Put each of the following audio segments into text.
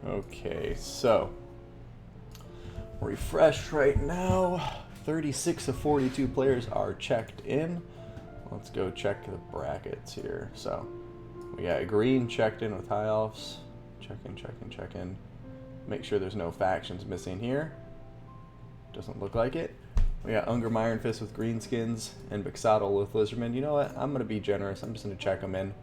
Okay, so refresh right now. 36 of 42 players are checked in. Let's go check the brackets here. So we got green checked in with high elves. Check in, check in, check in. Make sure there's no factions missing here. Doesn't look like it. We got Ungrim Iron Fist with greenskins and Bixaddle with Lizardmen. You know what? I'm going to be generous. I'm just going to check them in.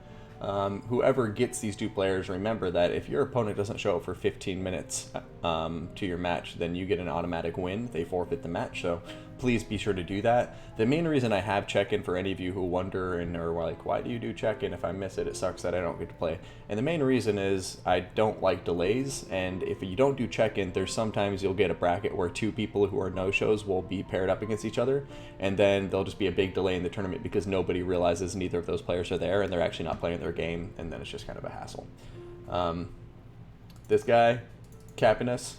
Whoever gets these two players, remember that if your opponent doesn't show up for 15 minutes to your match, then you get an automatic win. They forfeit the match, so please be sure to do that. The main reason I have check-in for any of you who wonder and are like, why do you do check-in? If I miss it, it sucks that I don't get to play. And the main reason is I don't like delays, and if you don't do check-in, there's sometimes you'll get a bracket where two people who are no-shows will be paired up against each other, and then there'll just be a big delay in the tournament because nobody realizes neither of those players are there, and they're actually not playing their game, and then it's just kind of a hassle. This guy, Capinus,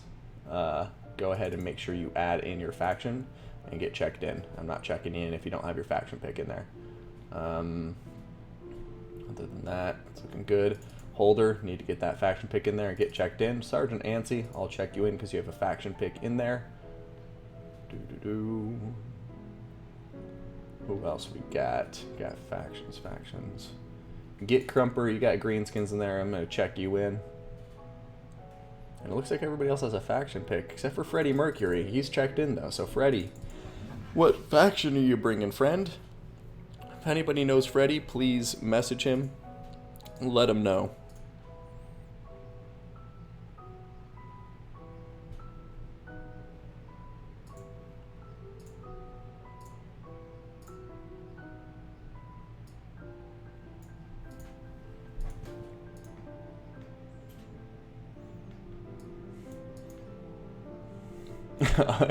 go ahead and make sure you add in your faction and get checked in. I'm not checking in if you don't have your faction pick in there. Other than that, it's looking good. Holder, need to get that faction pick in there and get checked in. Sergeant Ansi, I'll check you in because you have a faction pick in there. Who else we got? Got factions. Get Crumper, you got greenskins in there. I'm going to check you in. And it looks like everybody else has a faction pick, except for Freddie Mercury. He's checked in, though. So, Freddie, what faction are you bringing, friend? If anybody knows Freddie, please message him. Let him know.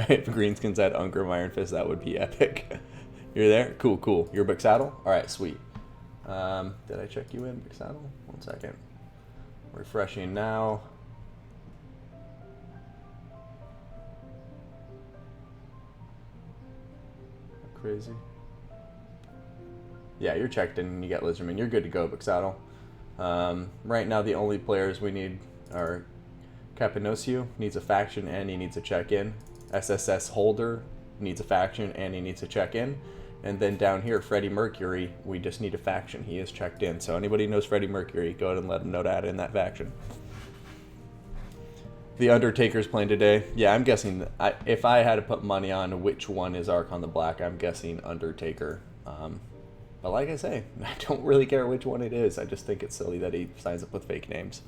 If Greenskins had Ungrim Iron Fist, that would be epic. You're there? Cool. You're Bixaddle? Alright, sweet. Did I check you in, Bixaddle? 1 second. Refreshing now. Crazy. Yeah, you're checked in and you got Lizardman. You're good to go, Bixaddle. Right now, the only players we need are Capinocchio needs a faction and he needs a check-in. SSS Holder needs a faction and he needs a check-in. And then down here, Freddie Mercury, we just need a faction. He is checked in. So anybody who knows Freddie Mercury, go ahead and let him know to add in that faction. The Undertaker's playing today. Yeah, I'm guessing, if I had to put money on which one is Archon the Black, I'm guessing Undertaker. But like I say, I don't really care which one it is. I just think it's silly that he signs up with fake names,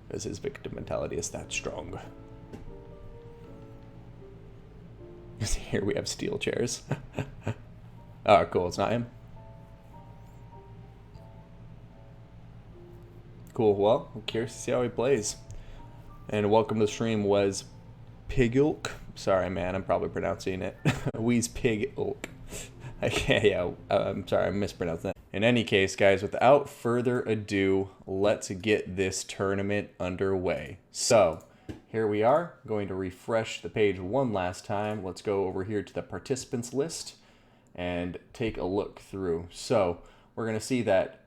because his victim mentality is that strong. Here we have steel chairs. Oh, cool. It's not him. Cool. Well, I'm curious to see how he plays. And welcome to the stream was Pigilk. Sorry, man. I'm probably pronouncing it. Weez Pigilk. I'm sorry. I mispronounced that. In any case, guys, without further ado, let's get this tournament underway. So, here we are. Going to refresh the page one last time. Let's go over here to the participants list and take a look through. So, we're going to see that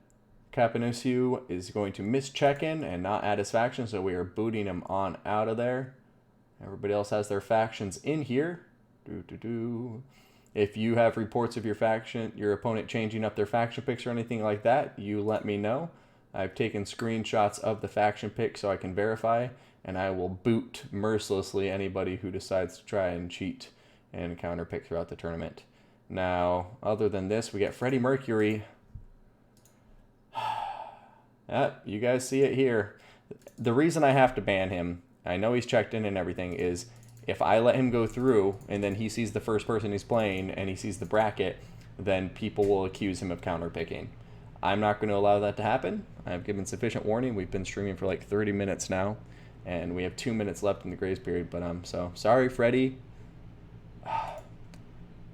Capinocchio is going to miss check-in and not add his faction, so we are booting him on out of there. Everybody else has their factions in here. If you have reports of your faction, your opponent changing up their faction picks or anything like that, you let me know. I've taken screenshots of the faction pick so I can verify, and I will boot mercilessly anybody who decides to try and cheat and counter pick throughout the tournament. Now, other than this, we get Freddie Mercury. You guys see it here. The reason I have to ban him, I know he's checked in and everything, is if I let him go through and then he sees the first person he's playing and he sees the bracket, then people will accuse him of counterpicking. I'm not going to allow that to happen. I've given sufficient warning. We've been streaming for like 30 minutes now, and we have 2 minutes left in the grace period. But so sorry, Freddie.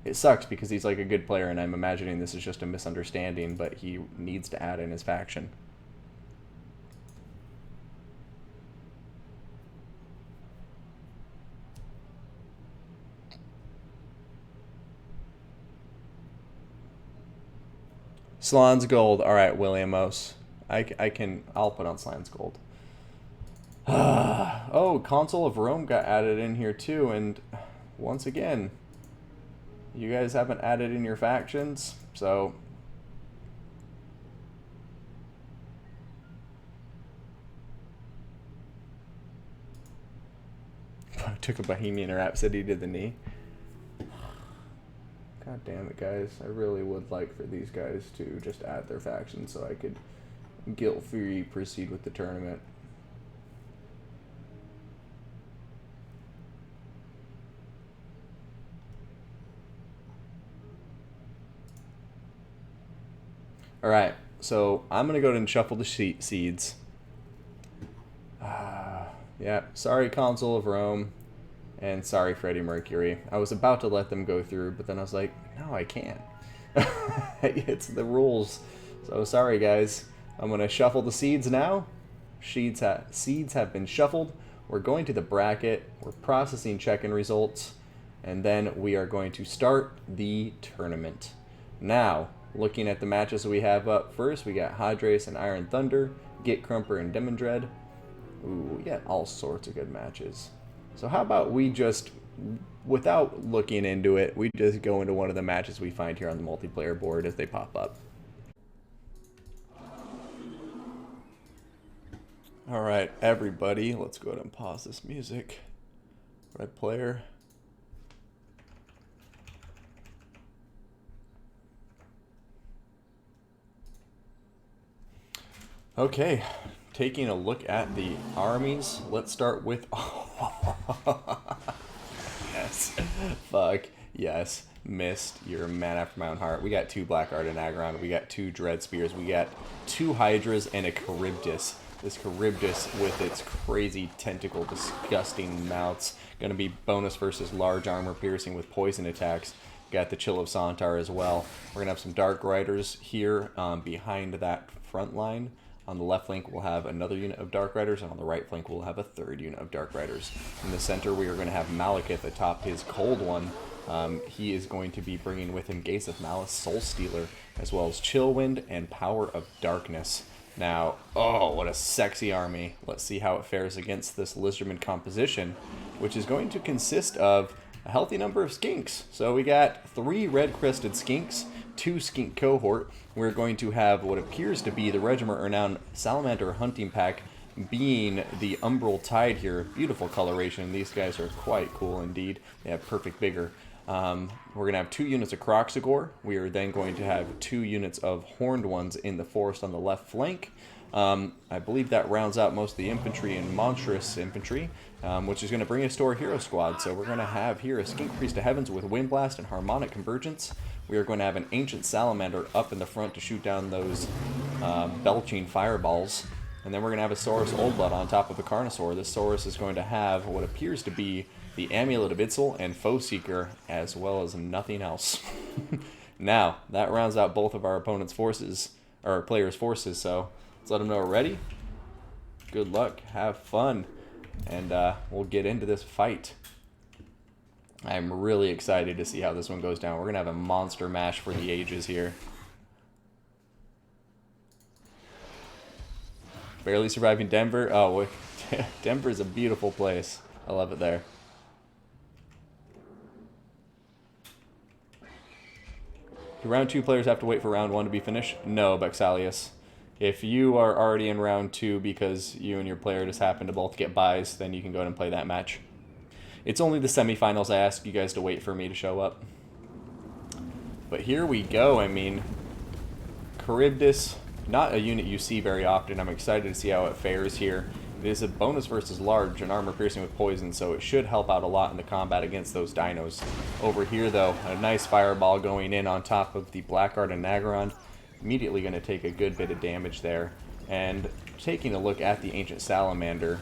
It sucks because he's like a good player, and I'm imagining this is just a misunderstanding, but he needs to add in his faction. Slan's Gold. All right, William Ose. I'll put on Slan's Gold. Oh, Consul of Rome got added in here too, and once again, you guys haven't added in your factions, so took a Bohemian Rhapsody to the knee. God damn it, guys. I really would like for these guys to just add their factions so I could guilt-free proceed with the tournament. Alright, so I'm going to go ahead and shuffle the seeds. Yeah, sorry Consul of Rome, and sorry Freddie Mercury. I was about to let them go through, but then I was like, no, I can't. It's the rules. So sorry guys. I'm going to shuffle the seeds now. Seeds have been shuffled. We're going to the bracket. We're processing check-in results. And then we are going to start the tournament. Now, looking at the matches we have up first, we got Hadres and Iron Thunder, Git Crumper and Demondred. Ooh, we got all sorts of good matches. So how about we just, without looking into it, we just go into one of the matches we find here on the multiplayer board as they pop up. Alright, everybody, let's go ahead and pause this music. Red player. Okay, taking a look at the armies, let's start with... Yes, fuck, yes, missed your man after my own heart. We got 2 Blackguard and Aggron, we got 2 Dread Spears, we got 2 Hydras and a Charybdis. This Charybdis with its crazy tentacle, disgusting mouths, gonna be bonus versus large armor piercing with poison attacks. Got the Chill of Sontar as well. We're gonna have some Dark Riders here behind that front line. On the left flank, we'll have another unit of Dark Riders, and on the right flank, we'll have a 3rd unit of Dark Riders. In the center, we are going to have Malekith atop his Cold One. He is going to be bringing with him Gaze of Malice, Soul Stealer, as well as Chillwind and Power of Darkness. Now, oh, what a sexy army. Let's see how it fares against this Lizardman composition, which is going to consist of a healthy number of skinks. So we got 3 red-crested skinks, 2 skink cohort. We're going to have what appears to be the Regiment Renowned Salamander Hunting Pack, being the Umbral Tide here. Beautiful coloration. These guys are quite cool indeed. They have perfect vigor. We're going to have 2 units of Kroxigor. We are then going to have 2 units of Horned Ones in the forest on the left flank. I believe that rounds out most of the infantry and monstrous infantry, which is going to bring us to our hero squad. So we're going to have here a Skink Priest of Heavens with Wind Blast and Harmonic Convergence. We are going to have an Ancient Salamander up in the front to shoot down those belching fireballs. And then we're going to have a Saurus Old Blood on top of the Carnosaur. This Saurus is going to have what appears to be the Amulet of Itzel and Foe Seeker, as well as nothing else. Now, that rounds out both of our opponent's forces, or our players' forces, so let's let them know we're ready. Good luck, have fun, and we'll get into this fight. I'm really excited to see how this one goes down. We're going to have a monster mash for the ages here. Barely surviving Denver. Oh, Denver's a beautiful place. I love it there. Do round 2 players have to wait for round 1 to be finished? No, Bexalius. If you are already in round 2 because you and your player just happen to both get buys, then you can go ahead and play that match. It's only the semifinals I ask you guys to wait for me to show up. But here we go. I mean, Charybdis, not a unit you see very often. I'm excited to see how it fares here. It is a bonus versus large and armor piercing with poison, so it should help out a lot in the combat against those dinos. Over here, though, a nice fireball going in on top of the Blackguard and Nagaron. Immediately going to take a good bit of damage there. And taking a look at the Ancient Salamander,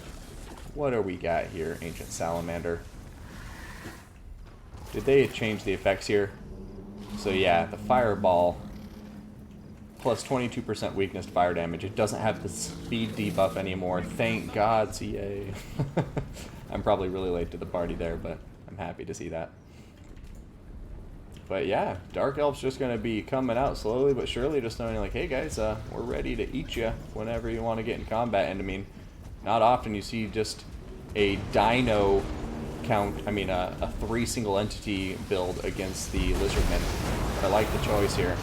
what do we got here, Ancient Salamander? Did they change the effects here? So yeah, the fireball plus 22% weakness to fire damage. It doesn't have the speed debuff anymore. Thank God, CA. I'm probably really late to the party there, but I'm happy to see that. But yeah, Dark Elf's just going to be coming out slowly but surely, just knowing like, hey guys, we're ready to eat you whenever you want to get in combat. And I mean, not often you see just a Dino count, a 3 single entity build against the Lizardmen. But I like the choice here.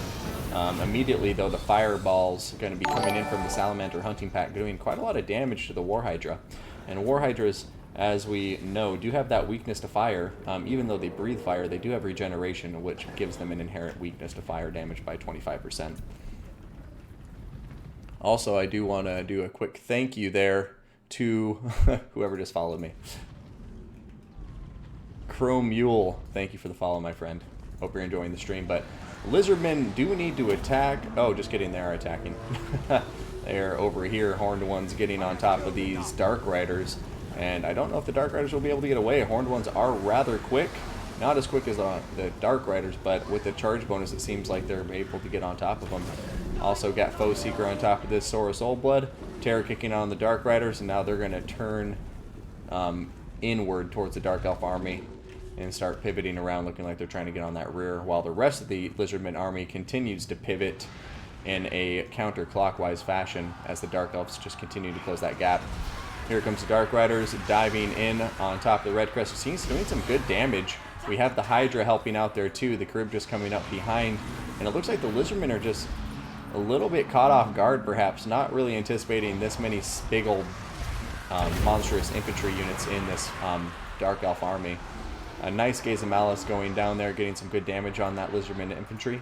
Immediately, though, the Fireball's going to be coming in from the Salamander hunting pack, doing quite a lot of damage to the War Hydra. And War Hydras, as we know, do have that weakness to fire. Even though they breathe fire, they do have regeneration, which gives them an inherent weakness to fire damage by 25%. Also, I do want to do a quick thank you there to whoever just followed me. Chrome Mule, thank you for the follow, my friend. Hope you're enjoying the stream. But Lizardmen do need to attack. Oh, just kidding, they are attacking. They're over here, Horned Ones getting on top of these Dark Riders. And I don't know if the Dark Riders will be able to get away. Horned Ones are rather quick. Not as quick as the Dark Riders, but with the charge bonus, it seems like they're able to get on top of them. Also got Foe Seeker on top of this Saurus Oldblood. Terror kicking on the Dark Riders, and now they're going to turn inward towards the Dark Elf army and start pivoting around, looking like they're trying to get on that rear, while the rest of the Lizardman army continues to pivot in a counterclockwise fashion as the Dark Elves just continue to close that gap. Here comes the Dark Riders diving in on top of the Red Crest. He's doing some good damage. We have the Hydra helping out there too, the Charybdis coming up behind, and it looks like the Lizardmen are just a little bit caught off guard, perhaps, not really anticipating this many big old monstrous infantry units in this Dark Elf army. A nice Gaze of Malice going down there, getting some good damage on that Lizardman infantry.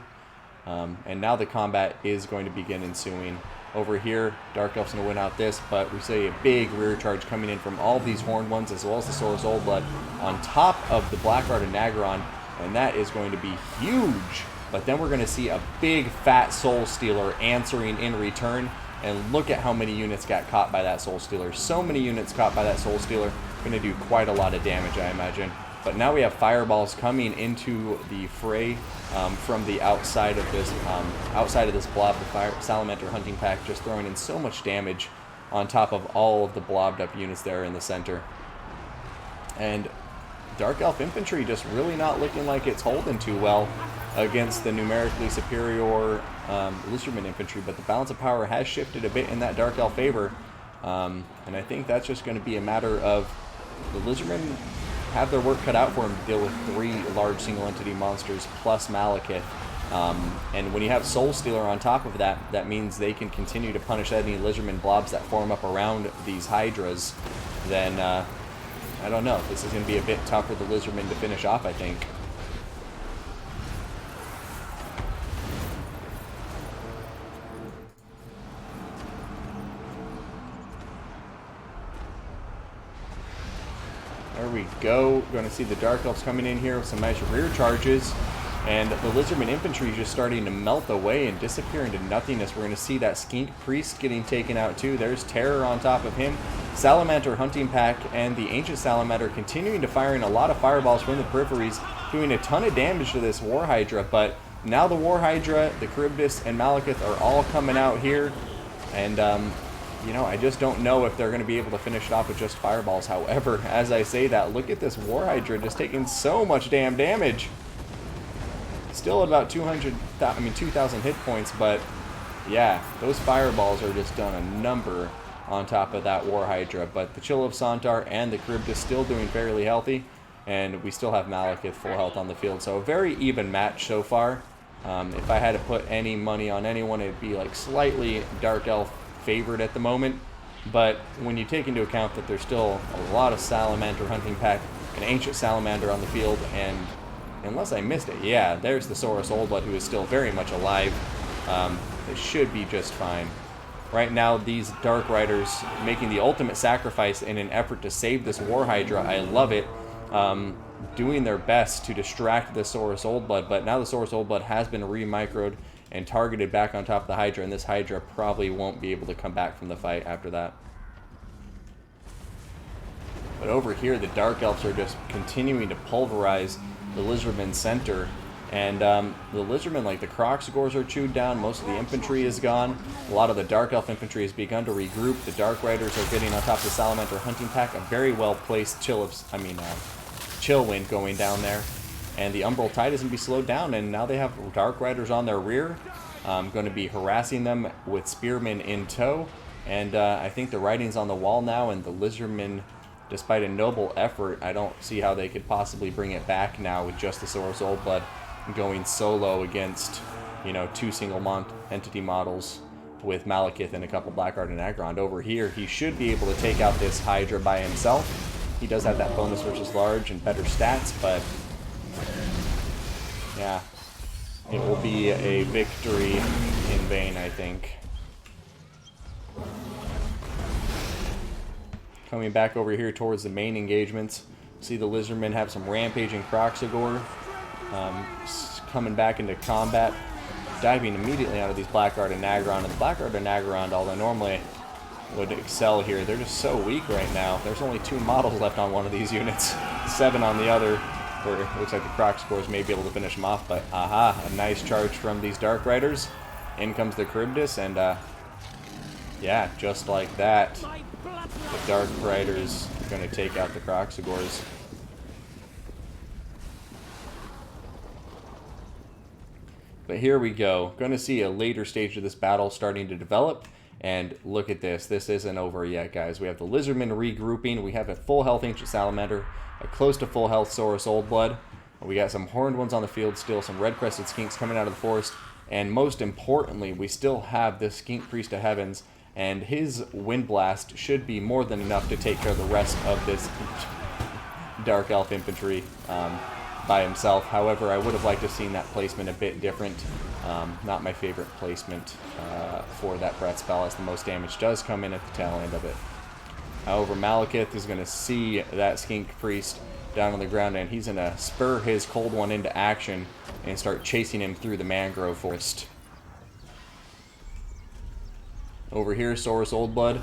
And now the combat is going to begin ensuing. Over here, Dark Elf's going to win out this, but we see a big rear charge coming in from all these Horned Ones, as well as the Saurus Oldblood, on top of the Blackguard and Nagron, and that is going to be huge. But then we're going to see a big, fat Soul Stealer answering in return, and look at how many units got caught by that Soul Stealer. So many units caught by that Soul Stealer, going to do quite a lot of damage, I imagine. But now we have Fireballs coming into the fray from the outside of this blob, the Salamander hunting pack, just throwing in so much damage on top of all of the blobbed up units there in the center. And Dark Elf infantry just really not looking like it's holding too well against the numerically superior Lizardman infantry, but the balance of power has shifted a bit in that Dark Elf favor, and I think that's just going to be a matter of the Lizardmen have their work cut out for them to deal with 3 large single entity monsters plus Malekith. And when you have Soul Stealer on top of that, that means they can continue to punish any Lizardman blobs that form up around these Hydras. Then, I don't know. This is going to be a bit tough for the Lizardmen to finish off, I think. There we go. Going to see the Dark Elves coming in here with some nice rear charges. And the Lizardman infantry is just starting to melt away and disappear into nothingness. We're going to see that Skink Priest getting taken out too. There's Terror on top of him. Salamander hunting pack and the Ancient Salamander continuing to fire in a lot of fireballs from the peripheries, doing a ton of damage to this War Hydra. But now the War Hydra, the Charybdis, and Malekith are all coming out here. And, you know, I just don't know if they're going to be able to finish it off with just fireballs. However, as I say that, look at this War Hydra just taking so much damn damage. Still at about 2,000 hit points, but yeah, those fireballs are just done a number on top of that War Hydra. But the Chill of Sontar and the Charybdis still doing fairly healthy, and we still have Malekith full health on the field. So a very even match so far. If I had to put any money on anyone, it'd be like slightly Dark Elf favored at the moment. But when you take into account that there's still a lot of Salamander hunting pack, an Ancient Salamander on the field, and unless I missed it, yeah, there's the Saurus Oldblood, who is still very much alive. It should be just fine. Right now, these Dark Riders making the ultimate sacrifice in an effort to save this War Hydra. I love it. Doing their best to distract the Saurus Oldblood, but now the Saurus Oldblood has been re-microed and targeted back on top of the Hydra, and this Hydra probably won't be able to come back from the fight after that. But over here, the Dark Elves are just continuing to pulverize the Lizardman center, and the Lizardmen, like the Kroxigors, are chewed down. Most of the infantry is gone. A lot of the Dark Elf infantry has begun to regroup. The Dark Riders are getting on top of the Salamander hunting pack. A very well placed Chill Wind going down there, and the Umbral Tide is going to be slowed down. And now they have Dark Riders on their rear, going to be harassing them with Spearmen in tow. And I think the writing's on the wall now, and the Lizardmen despite a noble effort, I don't see how they could possibly bring it back now with just the Saurus Oldblood going solo against, you know, 2 single entity models with Malekith and a couple Blackguard and Aggron. Over here, he should be able to take out this Hydra by himself. He does have that bonus versus large and better stats, but yeah, it will be a victory in vain, I think. Coming back over here towards the main engagements, see the Lizardmen have some rampaging Kroxigor coming back into combat, diving immediately out of these Blackguard and Aggron. And the Blackguard and Aggron, although normally would excel here, they're just so weak right now. There's only 2 models left on one of these units, 7 on the other, where it looks like the Kroxigors may be able to finish them off. But aha, a nice charge from these Dark Riders. In comes the Charybdis, and yeah, just like that, the Dark Riders are going to take out the Kroxigors. But here we go. Going to see a later stage of this battle starting to develop. And look at this. This isn't over yet, guys. We have the Lizardmen regrouping. We have a full health Ancient Salamander, a close to full health Saurus Oldblood. We got some horned ones on the field still, some red-crested skinks coming out of the forest. And most importantly, we still have this Skink Priest of Heavens, and his Wind Blast should be more than enough to take care of the rest of this Dark Elf infantry by himself. However, I would have liked to have seen that placement a bit different. Not my favorite placement for that breath spell, as the most damage does come in at the tail end of it. However, Malekith is going to see that Skink Priest down on the ground, and he's going to spur his Cold One into action and start chasing him through the mangrove forest. Over here, Saurus Oldblood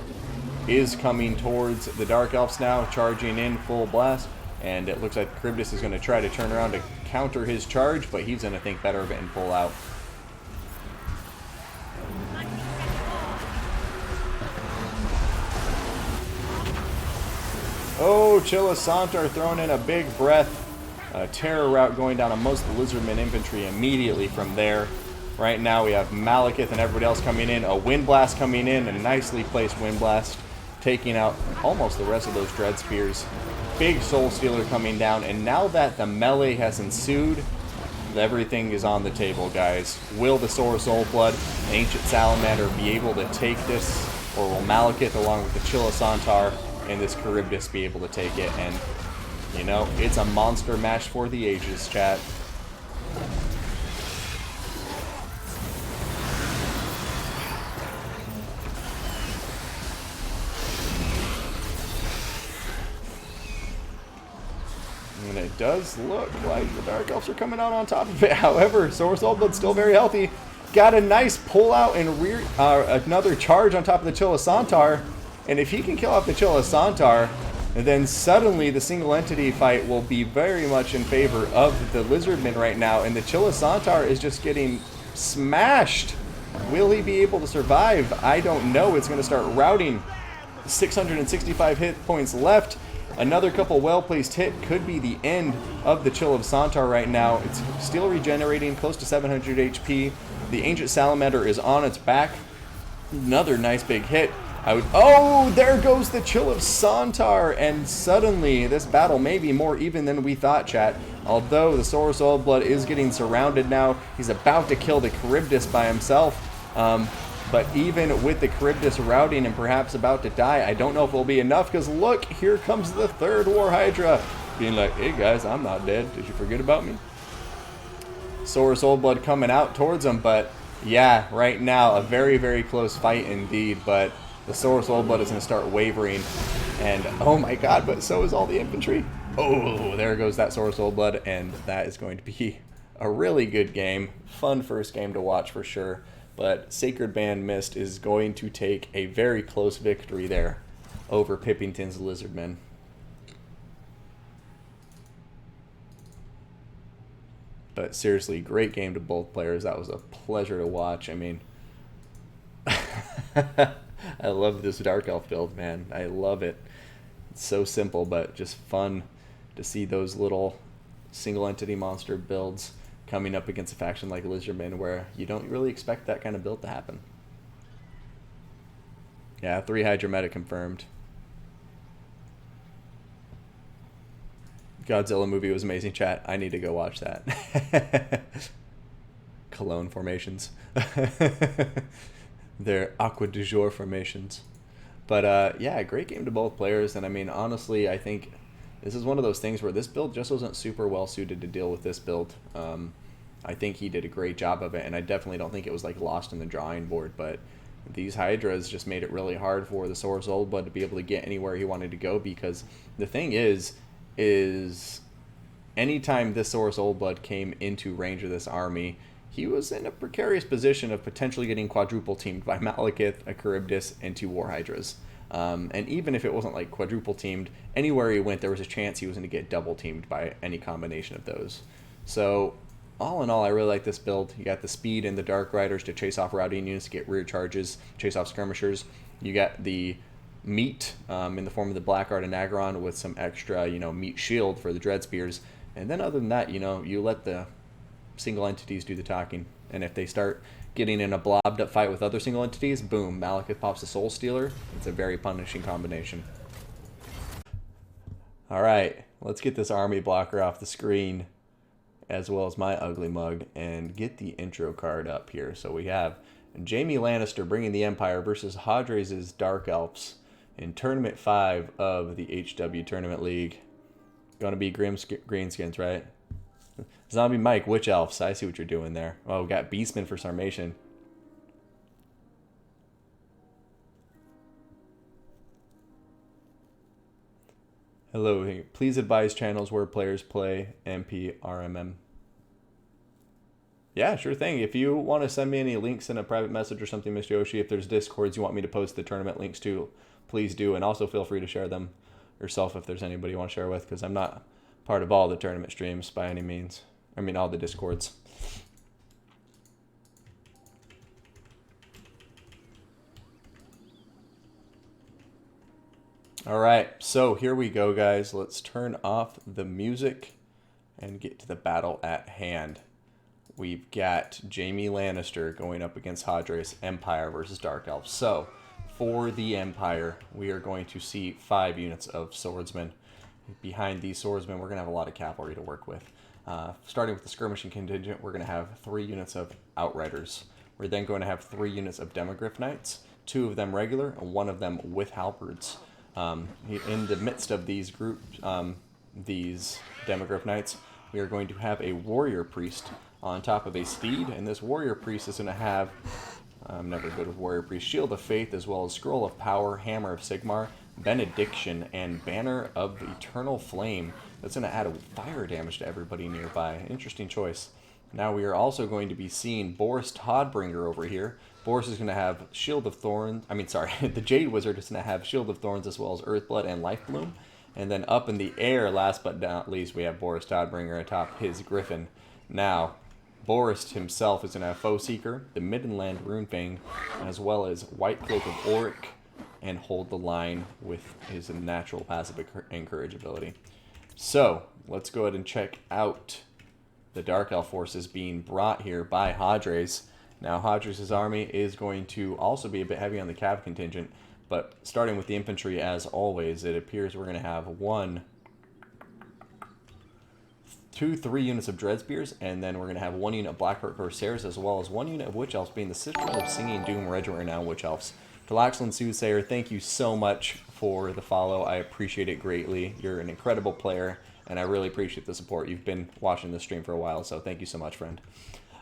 is coming towards the Dark Elves now, charging in full blast. And it looks like Charybdis is going to try to turn around to counter his charge, but he's going to think better of it and pull out. Oh, Chilisantar throwing in a big breath. A terror route going down on most of the Lizardmen infantry immediately from there. Right now we have Malekith and everybody else coming in. A Wind Blast coming in, a nicely placed Wind Blast, taking out almost the rest of those Dread Spears. Big Soul Stealer coming down, and now that the melee has ensued, everything is on the table, guys. Will the Saurus Oldblood, Ancient Salamander, be able to take this, or will Malekith, along with the Chilisantar and this Charybdis, be able to take it? And, you know, it's a monster match for the ages, chat. And it does look like the Dark Elves are coming out on top of it. However, Saurus Oldblood's still very healthy. Got a nice pull out and rear, another charge on top of the Chilisantar. And if he can kill off the Chilisantar, then suddenly the single entity fight will be very much in favor of the Lizardmen right now. And the Chilisantar is just getting smashed. Will he be able to survive? I don't know. It's going to start routing. 665 hit points left. Another couple well-placed hit could be the end of the Chilisantar right now. It's still regenerating, close to 700 HP. The Ancient Salamander is on its back. Another nice big hit. Oh, there goes the Chilisantar, and suddenly this battle may be more even than we thought, chat. Although the Saurus Oldblood is getting surrounded now, he's about to kill the Charybdis by himself. But even with the Charybdis routing and perhaps about to die, I don't know if it'll be enough, because look, here comes the third War Hydra, being like, hey guys, I'm not dead. Did you forget about me? Saurus Oldblood coming out towards him, but yeah, right now, a very, very close fight indeed, but the Saurus Oldblood is going to start wavering, and oh my god, but so is all the infantry. Oh, there goes that Saurus Oldblood, and that is going to be a really good game. Fun first game to watch for sure. But Sacred Band Mist is going to take a very close victory there over Pippington's Lizardmen. But seriously, great game to both players. That was a pleasure to watch. I mean, I love this Dark Elf build, man. I love it. It's so simple, but just fun to see those little single entity monster builds coming up against a faction like Lizardmen, where you don't really expect that kind of build to happen. Yeah, 3 Hydra meta confirmed. Godzilla movie was amazing, chat. I need to go watch that. Cologne formations. They're aqua du jour formations. But yeah, great game to both players. And I mean, honestly, I think this is one of those things where this build just wasn't super well suited to deal with this build. I think he did a great job of it, and I definitely don't think it was like lost in the drawing board. But these Hydras just made it really hard for the Saurus Old Blood to be able to get anywhere he wanted to go, because the thing is anytime this Saurus Old Blood came into range of this army, he was in a precarious position of potentially getting quadruple teamed by Malekith, a Charybdis, and 2 War Hydras. And even if it wasn't like quadruple teamed, anywhere he went, there was a chance he was going to get double teamed by any combination of those. So all in all, I really like this build. You got the speed and the Dark Riders to chase off routing units, to get rear charges, chase off skirmishers. You got the meat in the form of the Blackguard and Aggron with some extra, meat shield for the Dread Spears. And then other than that, you let the single entities do the talking. And if they start getting in a blobbed up fight with other single entities, boom, Malekith pops a Soul Stealer. It's a very punishing combination. All right, let's get this army blocker off the screen, as well as my ugly mug, and get the intro card up here. So we have Jaime Lannister bringing the Empire versus Hadres' Dark Elves in Tournament 5 of the HW Tournament League. Gonna be Greenskins, right? Zombie Mike, Witch Elves. I see what you're doing there. Oh, we got Beastman for Sarmatian. Hello, please advise channels where players play MPRMM. Yeah, sure thing. If you want to send me any links in a private message or something, Mr. Yoshi, if there's Discords you want me to post the tournament links to, please do. And also feel free to share them yourself if there's anybody you want to share with, because I'm not part of all the tournament streams by any means. I mean, all the Discords. All right, so here we go, guys. Let's turn off the music and get to the battle at hand. We've got Jaime Lannister going up against Hadres, Empire versus Dark Elves. So, for the Empire, we are going to see 5 units of swordsmen. Behind these swordsmen, we're going to have a lot of cavalry to work with. Starting with the skirmishing contingent, we're going to have 3 units of Outriders. We're then going to have 3 units of Demogryph Knights, 2 of them regular, and 1 of them with halberds. In the midst of these these Demogryph Knights, we are going to have a Warrior Priest on top of a steed, and this Warrior Priest is going to have, I'm never good with Warrior Priest, Shield of Faith, as well as Scroll of Power, Hammer of Sigmar, Benediction, and Banner of Eternal Flame. That's going to add a fire damage to everybody nearby. Interesting choice. Now we are also going to be seeing Boris Todbringer over here. Boris is going to have Shield of Thorns. The Jade Wizard is going to have Shield of Thorns as well as Earthblood and Lifebloom. And then up in the air, last but not least, we have Boris Todbringer atop his Griffin. Now, Boris himself is going to have Foe Seeker, the Middenland Runefang, as well as White Cloak of Auric, and hold the line with his natural passive encourage ability. So, let's go ahead and check out the Dark Elf forces being brought here by Hadres. Now, Hadres' army is going to also be a bit heavy on the cav contingent, but starting with the infantry as always, it appears we're going to have 3 units of Dread Spears, and then we're going to have 1 unit of Blackheart Corsairs, as well as 1 unit of Witch Elves, being the Citadel of Singing Doom Regiment Renowned Witch Elves. Galaxland Soothsayer, thank you so much for the follow. I appreciate it greatly. You're an incredible player, and I really appreciate the support. You've been watching this stream for a while, so thank you so much, friend.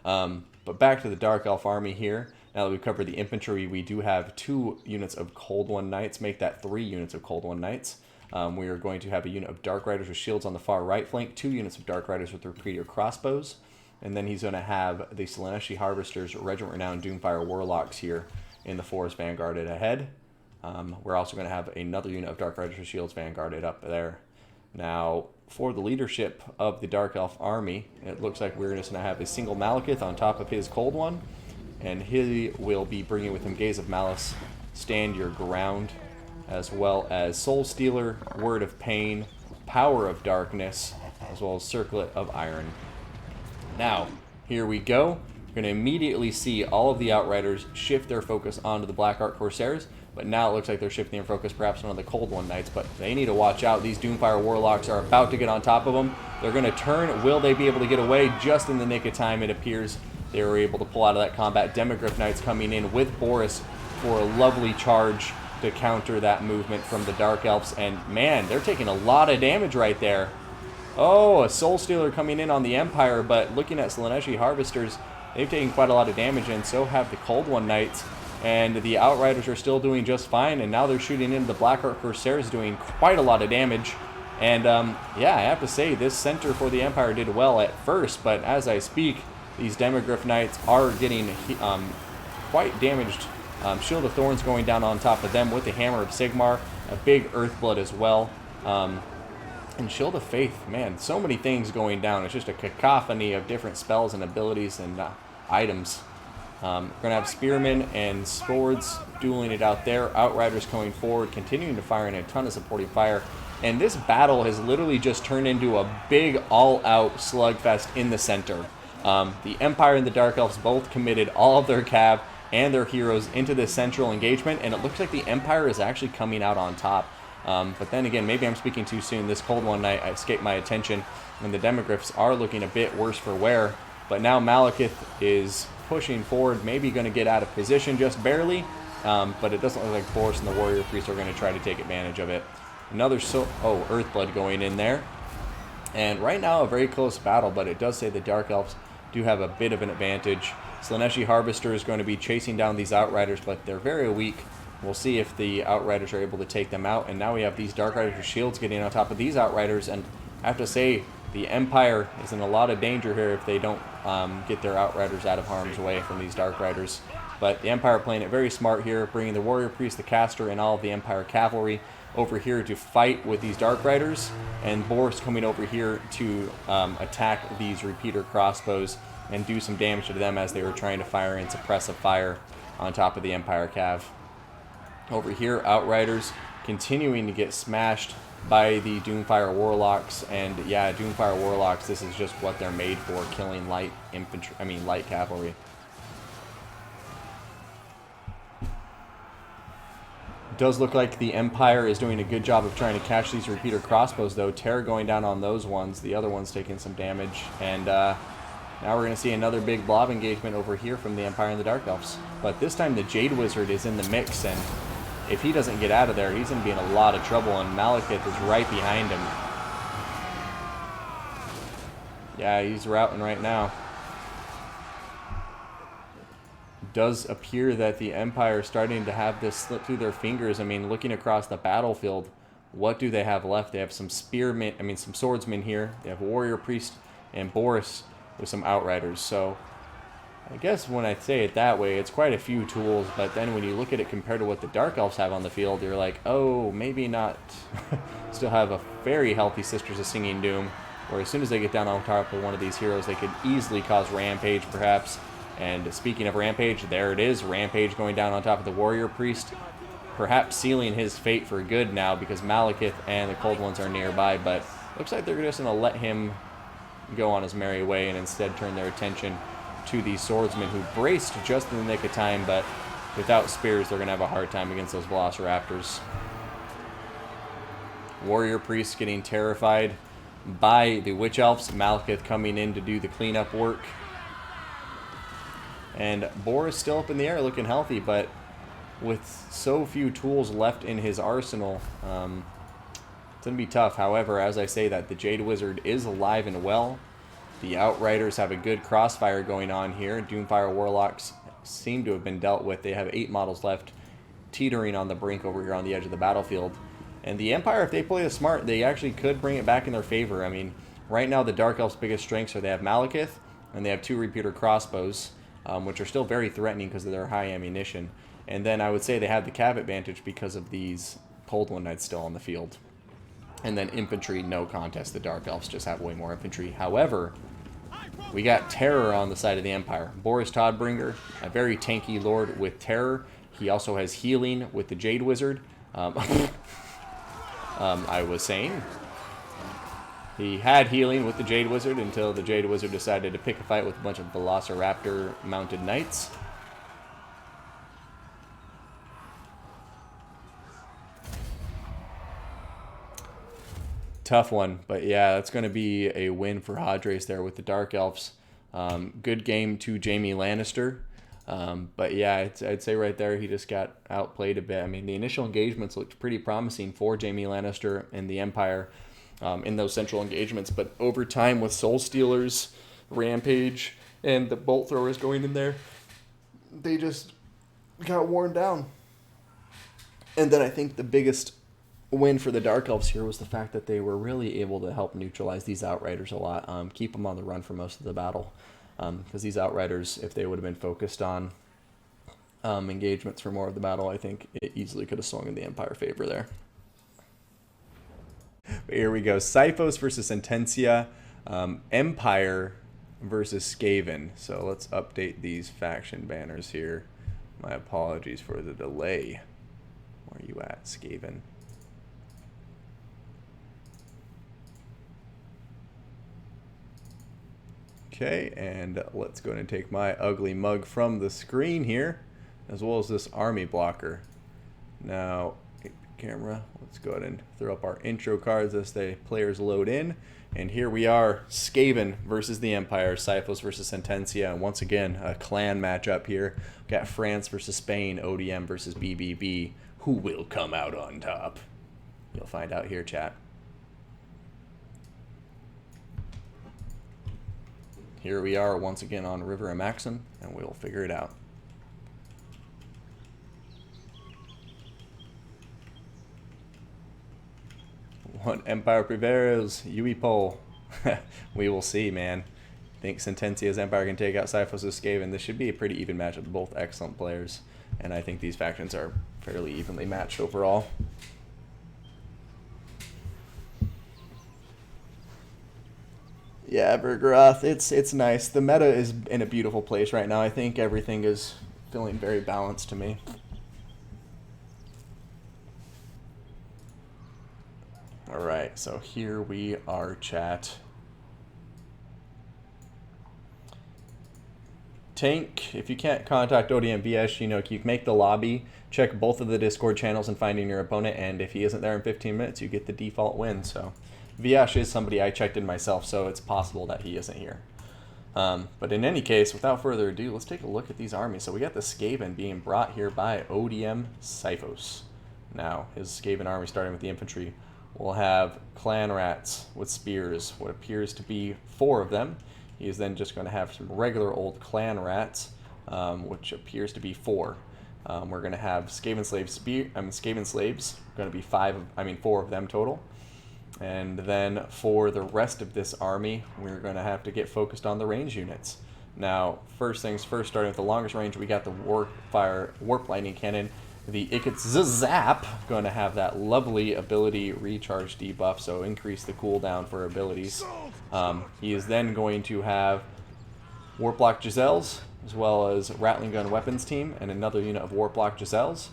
But back to the Dark Elf army here. Now that we've covered the infantry, we do have 2 units of Cold One Knights. Make that 3 units of Cold One Knights. We are going to have a unit of Dark Riders with shields on the far right flank, 2 units of Dark Riders with repeater crossbows, and then he's going to have the Slaaneshi Harvesters, Regiment Renowned Doomfire Warlocks here in the forest vanguarded ahead. We're also going to have another unit of Dark Riders with shields vanguarded up there. Now, for the leadership of the Dark Elf army, it looks like we're just going to have a single Malekith on top of his Cold One, and he will be bringing with him Gaze of Malice, Stand Your Ground, as well as Soul Stealer, Word of Pain, Power of Darkness, as well as Circlet of Iron. Now, here we go. We're going to immediately see all of the Outriders shift their focus onto the Blackheart Corsairs, but now it looks like they're shifting their focus perhaps on the Cold One Knights, but they need to watch out. These Doomfire Warlocks are about to get on top of them. They're going to turn. Will they be able to get away? Just in the nick of time, it appears they were able to pull out of that combat. Demogryph Knights coming in with Boris for a lovely charge to counter that movement from the Dark Elves, and man, they're taking a lot of damage right there. Oh, a Soul Stealer coming in on the Empire, but looking at Slaaneshi Harvesters, they've taken quite a lot of damage, and so have the Cold One Knights, and the Outriders are still doing just fine, and now they're shooting into the Blackheart Corsairs, doing quite a lot of damage. And yeah, I have to say, this center for the Empire did well at first, but as I speak, these Demogryph Knights are getting quite damaged. Shield of Thorns going down on top of them with the Hammer of Sigmar, a big Earthblood as well. And Shield of Faith, man, so many things going down. It's just a cacophony of different spells and abilities and items. We're going to have Spearmen and Swords dueling it out there. Outriders coming forward, continuing to fire in a ton of supporting fire. And this battle has literally just turned into a big all-out slugfest in the center. The Empire and the Dark Elves both committed all of their cav and their heroes into this central engagement, and it looks like the Empire is actually coming out on top. But then again, maybe I'm speaking too soon. This Cold One Night escaped my attention, and the Demogryphs are looking a bit worse for wear. But now Malekith is pushing forward, maybe going to get out of position just barely, but it doesn't look like Boris and the Warrior Priest are going to try to take advantage of it. Another Earthblood going in there. And right now, a very close battle, but it does say the Dark Elves do have a bit of an advantage. Slaaneshi Harvester is going to be chasing down these Outriders, but they're very weak. We'll see if the Outriders are able to take them out. And now we have these Dark Riders shields getting on top of these Outriders. And I have to say, the Empire is in a lot of danger here if they don't get their Outriders out of harm's way from these Dark Riders. But the Empire playing it very smart here, bringing the Warrior Priest, the Caster, and all of the Empire Cavalry over here to fight with these Dark Riders. And Boris coming over here to attack these Repeater Crossbows and do some damage to them as they were trying to fire in suppressive fire on top of the Empire Cav. Over here, Outriders continuing to get smashed by the Doomfire Warlocks, and yeah, Doomfire Warlocks, this is just what they're made for, killing light infantry, light cavalry. It does look like the Empire is doing a good job of trying to catch these Repeater Crossbows, though. Terror going down on those ones, the other one's taking some damage, and now we're going to see another big blob engagement over here from the Empire and the Dark Elves. But this time the Jade Wizard is in the mix, and if he doesn't get out of there, he's going to be in a lot of trouble, and Malekith is right behind him. Yeah, he's routing right now. It does appear that the Empire is starting to have this slip through their fingers. I mean, looking across the battlefield, what do they have left? They have some spearmen, some swordsmen here. They have Warrior Priest and Boris with some Outriders. So I guess when I say it that way, it's quite a few tools, but then when you look at it compared to what the Dark Elves have on the field, you're like, oh, maybe not. Still have a very healthy Sisters of Singing Doom, where as soon as they get down on top of one of these heroes, they could easily cause Rampage, perhaps. And speaking of Rampage, there it is, Rampage going down on top of the Warrior Priest, perhaps sealing his fate for good now, because Malekith and the Cold Ones are nearby, but looks like they're just going to let him go on his merry way and instead turn their attention to these swordsmen who braced just in the nick of time, but without spears, they're going to have a hard time against those Velociraptors. Warrior Priests getting terrified by the Witch Elves. Malekith coming in to do the cleanup work. And Boris still up in the air, looking healthy, but with so few tools left in his arsenal, it's going to be tough. However, as I say that, the Jade Wizard is alive and well. The Outriders have a good crossfire going on here. Doomfire Warlocks seem to have been dealt with. They have 8 models left, teetering on the brink over here on the edge of the battlefield. And the Empire, if they play it smart, they actually could bring it back in their favor. I mean, right now the Dark Elves' biggest strengths are they have Malekith, and they have 2 Repeater Crossbows, which are still very threatening because of their high ammunition. And then I would say they have the Cav advantage because of these Cold One Knights still on the field. And then infantry, no contest. The Dark Elves just have way more infantry. However, we got Terror on the side of the Empire. Boris Todbringer, a very tanky lord with Terror. He also has healing with the Jade Wizard. I was saying he had healing with the Jade Wizard until the Jade Wizard decided to pick a fight with a bunch of Velociraptor mounted knights. Tough one, but yeah, that's going to be a win for Hadres there with the Dark Elves. Good game to Jaime Lannister. But yeah, I'd say right there he just got outplayed a bit. I mean, the initial engagements looked pretty promising for Jaime Lannister and the Empire in those central engagements. But over time with Soul Stealers, Rampage, and the Bolt Throwers going in there, they just got worn down. And then I think the biggest win for the Dark Elves here was the fact that they were really able to help neutralize these Outriders a lot, keep them on the run for most of the battle. Because these Outriders, if they would have been focused on engagements for more of the battle, I think it easily could have swung in the Empire favor there. But here we go. Sipho's versus Sentencia. Empire versus Skaven. So let's update these faction banners here. My apologies for the delay. Where are you at, Skaven? Okay, and let's go ahead and take my ugly mug from the screen here, as well as this army blocker. Now, camera, let's go ahead and throw up our intro cards as the players load in. And here we are, Skaven versus the Empire, Sipho's versus Sentencia, and once again, a clan matchup here. We've got France versus Spain, ODM versus BBB. Who will come out on top? You'll find out here, chat. Here we are once again on River and Maxim, and we'll figure it out. What Empire prevails? Uipo. We will see, man. I think Sentencia's Empire can take out Sipho's Skaven. This should be a pretty even matchup. Both excellent players, and I think these factions are fairly evenly matched overall. Yeah, Bergerath, it's nice. The meta is in a beautiful place right now. I think everything is feeling very balanced to me. Alright, so here we are, chat. Tank, if you can't contact ODMBS, you can make the lobby, check both of the Discord channels and finding your opponent, and if he isn't there in 15 minutes, you get the default win, so... Viash is somebody I checked in myself, so it's possible that he isn't here. But in any case, without further ado, let's take a look at these armies. So we got the Skaven being brought here by ODM Siphos. Now, his Skaven army, starting with the infantry, will have clan rats with spears, what appears to be 4 of them. He is then just going to have some regular old clan rats, which appears to be 4. We're going to have Skaven slaves, going to be 4 of them total. And then for the rest of this army, we're going to have to get focused on the range units. Now, first things first, starting with the longest range, we got the Warp Lightning Cannon. The Ikit-Zap going to have that lovely ability recharge debuff, so increase the cooldown for abilities. He is then going to have Warplock Giselles, as well as Rattling Gun Weapons Team, and another unit of Warplock Giselles.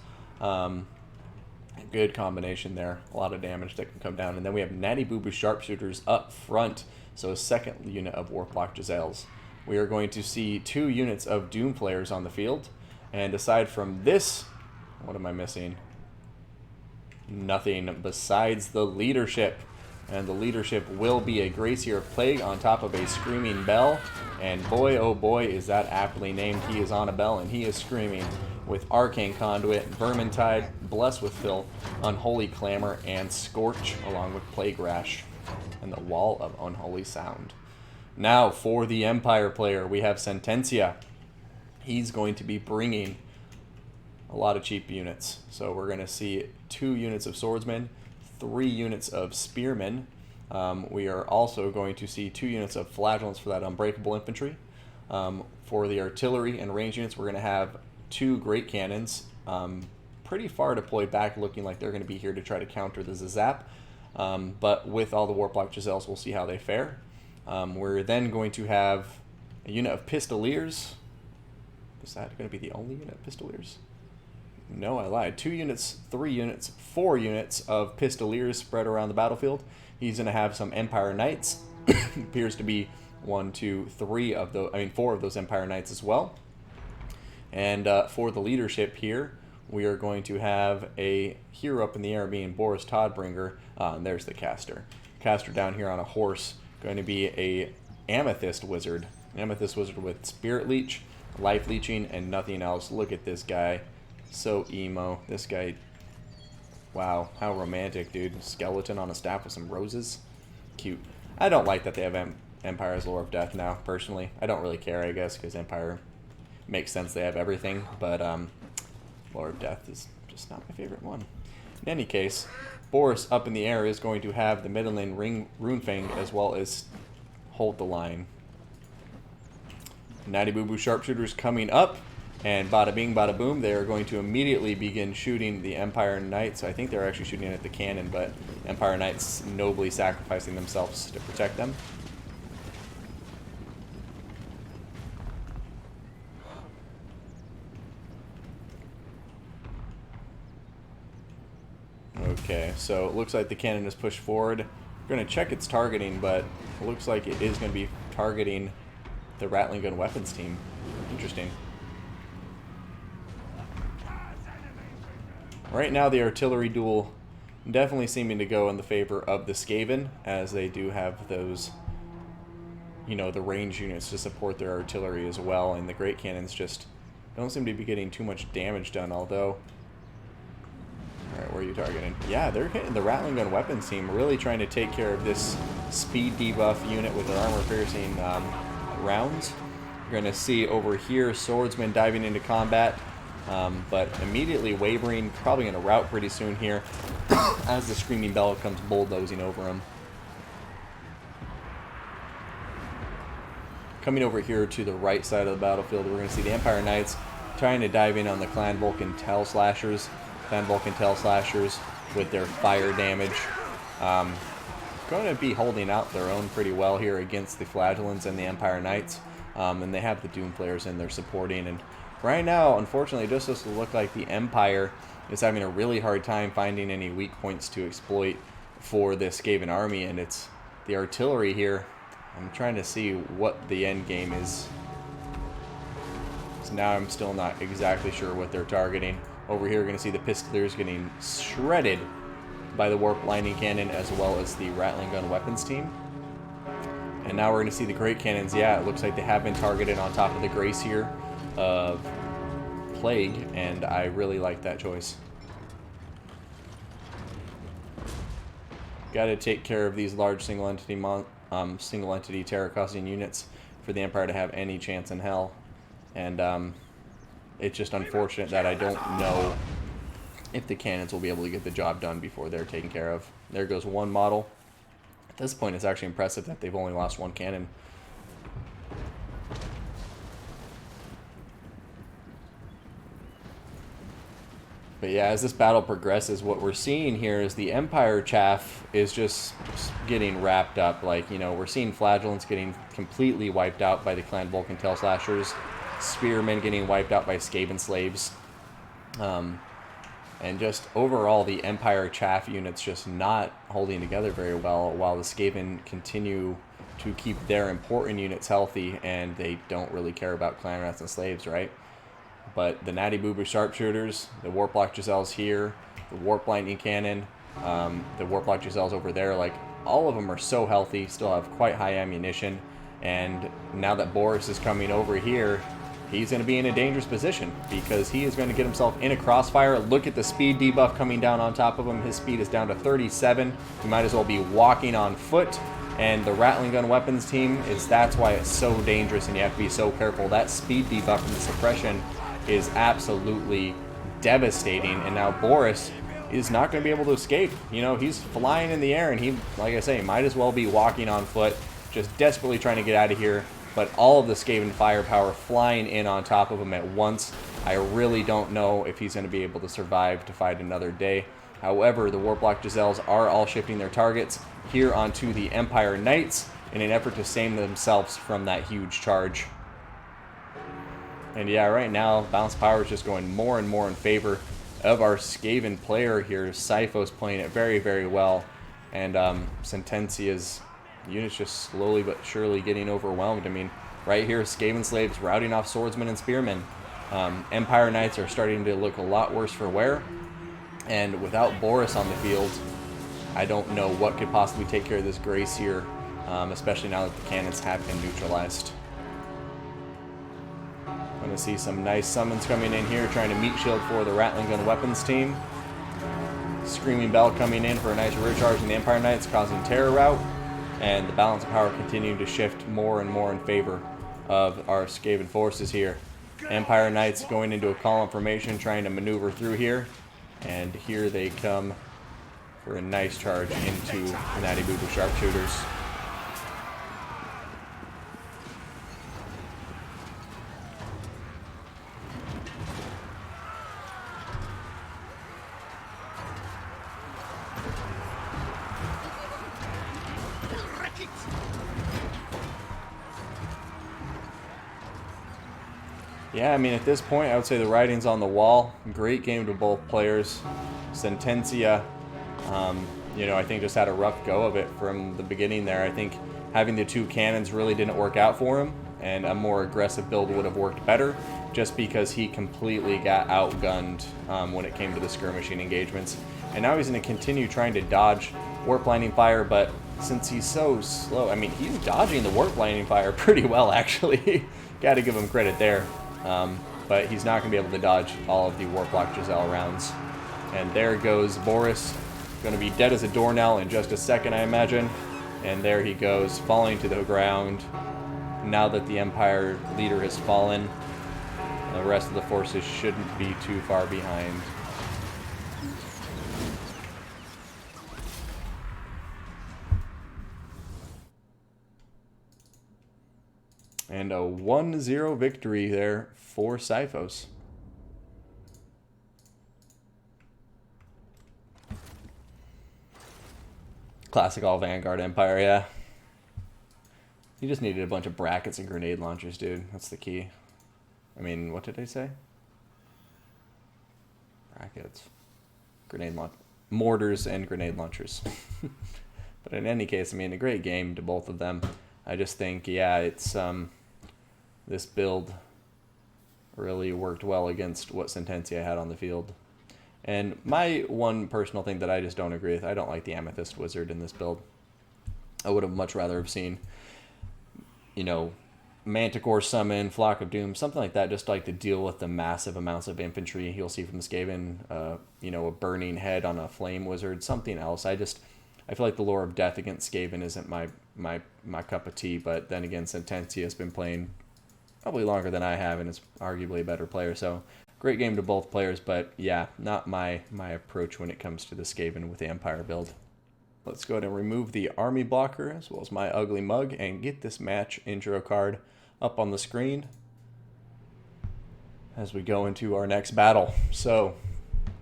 Good combination there. A lot of damage that can come down. And then we have Natty Boo Boo Sharpshooters up front. So a second unit of Warplock Giselles. We are going to see 2 units of Doom players on the field. And aside from this, what am I missing? Nothing besides the leadership. And the leadership will be a Gracier of Plague on top of a Screaming Bell. And boy, oh boy, is that aptly named. He is on a bell and he is screaming. With Arcane Conduit, Vermintide, Bless with Filth, Unholy Clamor, and Scorch, along with Plague Rash, and the Wall of Unholy Sound. Now, for the Empire player, we have Sentencia. He's going to be bringing a lot of cheap units. So we're going to see 2 units of Swordsmen, 3 units of Spearmen. We are also going to see 2 units of Flagellants for that Unbreakable Infantry. For the Artillery and range units, we're going to have 2 Great Cannons, pretty far deployed back, looking like they're going to be here to try to counter the Zap. But with all the Warplock Giselles, we'll see how they fare. We're then going to have a unit of Pistoliers. Is that going to be the only unit of Pistoliers? No, I lied. 2 units, 3 units, 4 units of Pistoliers spread around the battlefield. He's going to have some Empire Knights. Appears to be 4 of those Empire Knights as well. And for the leadership here, we are going to have a hero up in the air being Boris Todbringer. And there's the caster. caster down here on a horse, going to be a Amethyst Wizard. An Amethyst Wizard with Spirit Leech, Life Leeching, and nothing else. Look at this guy. So emo. This guy... Wow, how romantic, dude. Skeleton on a staff with some roses. Cute. I don't like that they have Empire's Lore of Death now, personally. I don't really care, I guess, because Empire makes sense. They have everything, but Lore of Death is just not my favorite one. In any case, Boris up in the air is going to have the middle lane Runefang as well as hold the line. Natty Boo Boo Sharpshooters coming up, and bada bing, bada boom, they are going to immediately begin shooting the Empire Knights. I think they're actually shooting at the cannon, but Empire Knights nobly sacrificing themselves to protect them. Okay, so it looks like the cannon is pushed forward. We're going to check its targeting, but it looks like it is going to be targeting the Rattling Gun Weapons team. Interesting. Right now, the artillery duel definitely seeming to go in the favor of the Skaven, as they do have those, you know, the range units to support their artillery as well, and the Great Cannons just don't seem to be getting too much damage done, although... Alright, where are you targeting? Yeah, they're hitting the Rattling Gun Weapons team, really trying to take care of this speed debuff unit with their armor-piercing rounds. You're going to see over here Swordsman diving into combat, but immediately wavering, probably going to rout pretty soon here, as the Screaming Bell comes bulldozing over him. Coming over here to the right side of the battlefield, we're going to see the Empire Knights trying to dive in on the Clan Vulcan Tail Slashers. Clan Vulcan Tail Slashers with their fire damage. Going to be holding out their own pretty well here against the Flagellants and the Empire Knights. And they have the Doom players in there supporting. And right now, unfortunately, it just doesn't look like the Empire is having a really hard time finding any weak points to exploit for this Skaven army. And it's the artillery here. I'm trying to see what the end game is. So now I'm still not exactly sure what they're targeting. Over here, we're going to see the Pistoliers getting shredded by the Warp Lightning Cannon as well as the Rattling Gun Weapons team. And now we're going to see the Great Cannons. Yeah, it looks like they have been targeted on top of the Grace here of Plague, and I really like that choice. Got to take care of these large single entity terror-causing units for the Empire to have any chance in hell. And it's just unfortunate that I don't know if the cannons will be able to get the job done before they're taken care of. There goes one model. At this point, it's actually impressive that they've only lost one cannon. But yeah, as this battle progresses, what we're seeing here is the Empire chaff is just getting wrapped up. Like, you know, we're seeing Flagellants getting completely wiped out by the Clan Vulcan Tail Slashers. Spearmen getting wiped out by Skaven slaves. And just overall, the Empire chaff units just not holding together very well, while the Skaven continue to keep their important units healthy, and they don't really care about clan rats and slaves, right? But the Natty Boo Boo Sharpshooters, the Warplock Giselles here, the Warp Lightning Cannon, the Warplock Giselles over there, like, all of them are so healthy, still have quite high ammunition, and now that Boris is coming over here, he's going to be in a dangerous position because he is going to get himself in a crossfire. Look at the speed debuff coming down on top of him. His speed is down to 37. He might as well be walking on foot. And the Rattling Gun Weapons team, that's why it's so dangerous and you have to be so careful. That speed debuff and the suppression is absolutely devastating. And now Boris is not going to be able to escape. You know, he's flying in the air and he, like I say, might as well be walking on foot, just desperately trying to get out of here. But all of the Skaven firepower flying in on top of him at once. I really don't know if he's going to be able to survive to fight another day. However, the Warplock Giselles are all shifting their targets here onto the Empire Knights in an effort to save themselves from that huge charge. And yeah, right now, Balance Power is just going more and more in favor of our Skaven player here. Sipho's playing it very, very well. And Sentencia's units just slowly but surely getting overwhelmed. I mean, right here, Skaven slaves routing off swordsmen and spearmen. Empire Knights are starting to look a lot worse for wear. And without Boris on the field, I don't know what could possibly take care of this Grace here, especially now that the cannons have been neutralized. Going to see some nice summons coming in here, trying to meat shield for the Rattling Gun Weapons team. Screaming Bell coming in for a nice rear charge in the Empire Knights, causing Terror Rout, and the balance of power continuing to shift more and more in favor of our Skaven forces here. Empire Knights going into a column formation, trying to maneuver through here, and here they come for a nice charge into the Natty Boo Boo Sharpshooters. Yeah, I mean, at this point, I would say the writing's on the wall. Great game to both players. Sentencia, you know, I think just had a rough go of it from the beginning there. I think having the two cannons really didn't work out for him, and a more aggressive build would have worked better, just because he completely got outgunned when it came to the skirmishing engagements. And now he's going to continue trying to dodge Warp Lightning Fire, but since he's so slow, I mean, he's dodging the Warp Lightning Fire pretty well, actually. Got to give him credit there. But he's not going to be able to dodge all of the Warplock Giselle rounds. And there goes Boris. Going to be dead as a doornail in just a second, I imagine. And there he goes, falling to the ground. Now that the Empire leader has fallen, the rest of the forces shouldn't be too far behind. And a 1-0 victory there for Sipho's. Classic all Vanguard Empire, yeah. You just needed a bunch of brackets and grenade launchers, dude. That's the key. I mean, what did I say? Brackets. Grenade launch. Mortars and grenade launchers. But in any case, I mean, a great game to both of them. I just think, yeah, it's this build really worked well against what Sentencia had on the field. And my one personal thing that I just don't agree with, I don't like the Amethyst Wizard in this build. I would have much rather have seen, you know, Manticore summon, Flock of Doom, something like that, just like to deal with the massive amounts of infantry you'll see from the Skaven, you know, a burning head on a flame wizard, something else. I feel like the lore of death against Skaven isn't my cup of tea, but then again, Sentencia has been playing probably longer than I have, and is arguably a better player, so great game to both players, but yeah, not my approach when it comes to the Skaven with the Empire build. Let's go ahead and remove the army blocker, as well as my ugly mug, and get this match intro card up on the screen as we go into our next battle. So,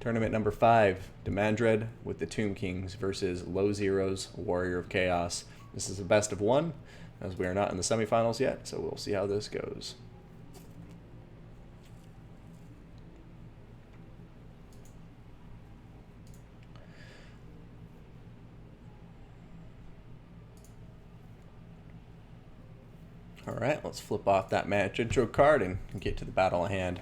tournament number 5, Demandred with the Tomb Kings versus Low Zeros, Warrior of Chaos. This is a best of 1, as we are not in the semifinals yet, so we'll see how this goes. Alright, let's flip off that match intro card and get to the battle at hand.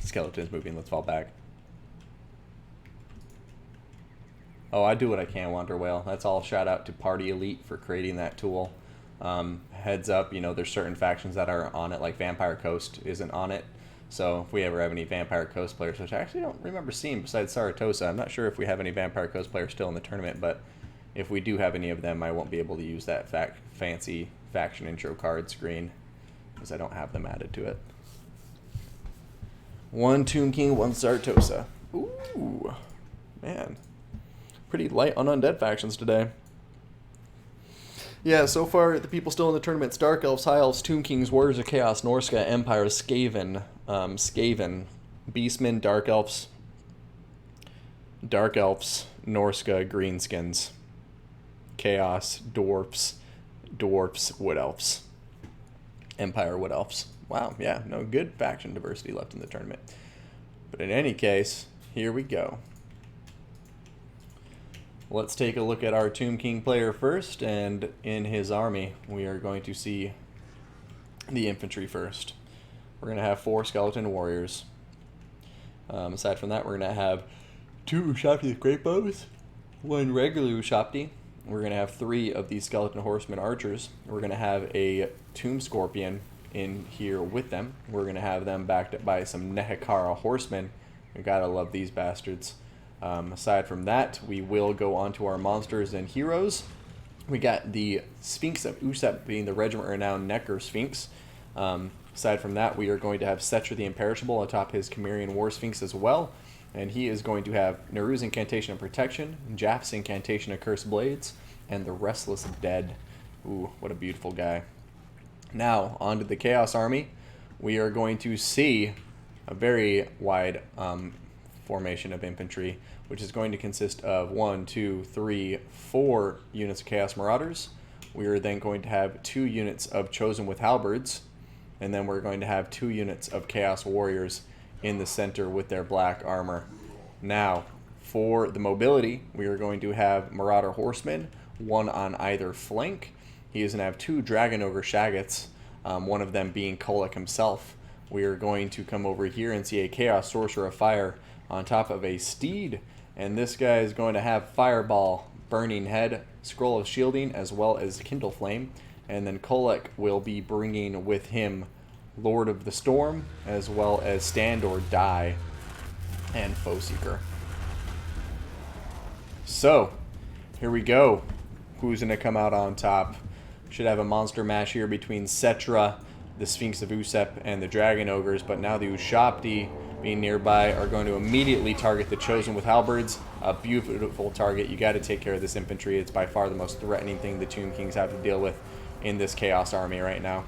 Skeleton's moving, let's fall back. Oh, I do what I can, Wander Whale. That's all shout out to Party Elite for creating that tool. Heads up, you know, there's certain factions that are on it, like Vampire Coast isn't on it. So if we ever have any Vampire Coast players, which I actually don't remember seeing besides Saratosa, I'm not sure if we have any Vampire Coast players still in the tournament, but if we do have any of them, I won't be able to use that fancy faction intro card screen because I don't have them added to it. 1 Tomb King, 1 Saratosa. Ooh, man. Pretty light on undead factions today. Yeah, so far, the people still in the tournament, it's Dark Elves, High Elves, Tomb Kings, Warriors of Chaos, Norska, Empire, Skaven, Beastmen, Dark Elves, Norska, Greenskins, Chaos, Dwarfs, Wood Elves, Empire, Wood Elves. Wow, yeah, no good faction diversity left in the tournament. But in any case, here we go. Let's take a look at our Tomb King player first, and in his army, we are going to see the infantry first. We're going to have 4 skeleton warriors. Aside from that, we're going to have 2 Ushabti with great bows, 1 regular Ushabti. We're going to have 3 of these Skeleton Horsemen archers. We're going to have a Tomb Scorpion in here with them. We're going to have them backed up by some Nehekara horsemen. We gotta love these bastards. Aside from that, we will go on to our monsters and heroes. We got the Sphinx of Usep being the regiment-renowned Necker Sphinx. Aside from that, we are going to have Settra the Imperishable atop his Cimmerian War Sphinx as well. And he is going to have Naru's Incantation of Protection, Jaf's Incantation of Cursed Blades, and the Restless Dead. Ooh, what a beautiful guy. Now, on to the Chaos Army. We are going to see a very wide formation of infantry, which is going to consist of 1, 2, 3, 4 units of Chaos Marauders. We are then going to have 2 units of Chosen with Halberds, and then we're going to have 2 units of Chaos Warriors in the center with their black armor. Now, for the mobility, we are going to have Marauder Horsemen, 1 on either flank. He is going to have 2 Dragon Ogre Shaggots, one of them being Kolek himself. We are going to come over here and see a Chaos Sorcerer of Fire on top of a steed. And this guy is going to have Fireball, Burning Head, Scroll of Shielding, as well as Kindle Flame. And then Kolek will be bringing with him Lord of the Storm, as well as Stand or Die, and Foe Seeker. So, here we go. Who's going to come out on top? Should have a monster match here between Settra, the Sphinx of Usep, and the Dragon Ogres, but now the Ushabti being nearby are going to immediately target the Chosen with Halberds. A beautiful target. You got to take care of this infantry. It's by far the most threatening thing the Tomb Kings have to deal with in this Chaos Army right now.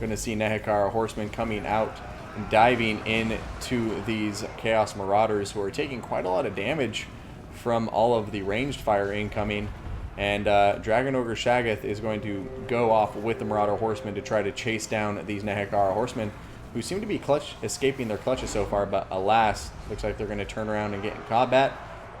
Going to see Nehekara horsemen coming out and diving into these Chaos Marauders, who are taking quite a lot of damage from all of the ranged fire incoming. And Dragon Ogre Shaggoth is going to go off with the Marauder Horsemen to try to chase down these Nehekara Horsemen, who seem to be escaping their clutches so far, but alas, looks like they're going to turn around and get in combat,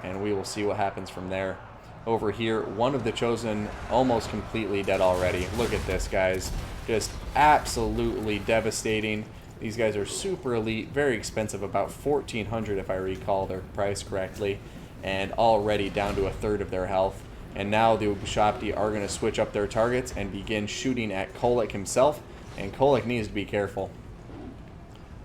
and we will see what happens from there. Over here, one of the Chosen almost completely dead already. Look at this, guys. Just absolutely devastating. These guys are super elite, very expensive, about 1,400 if I recall their price correctly, and already down to a third of their health. And now the Ushabti are going to switch up their targets and begin shooting at Kolek himself. And Kolek needs to be careful.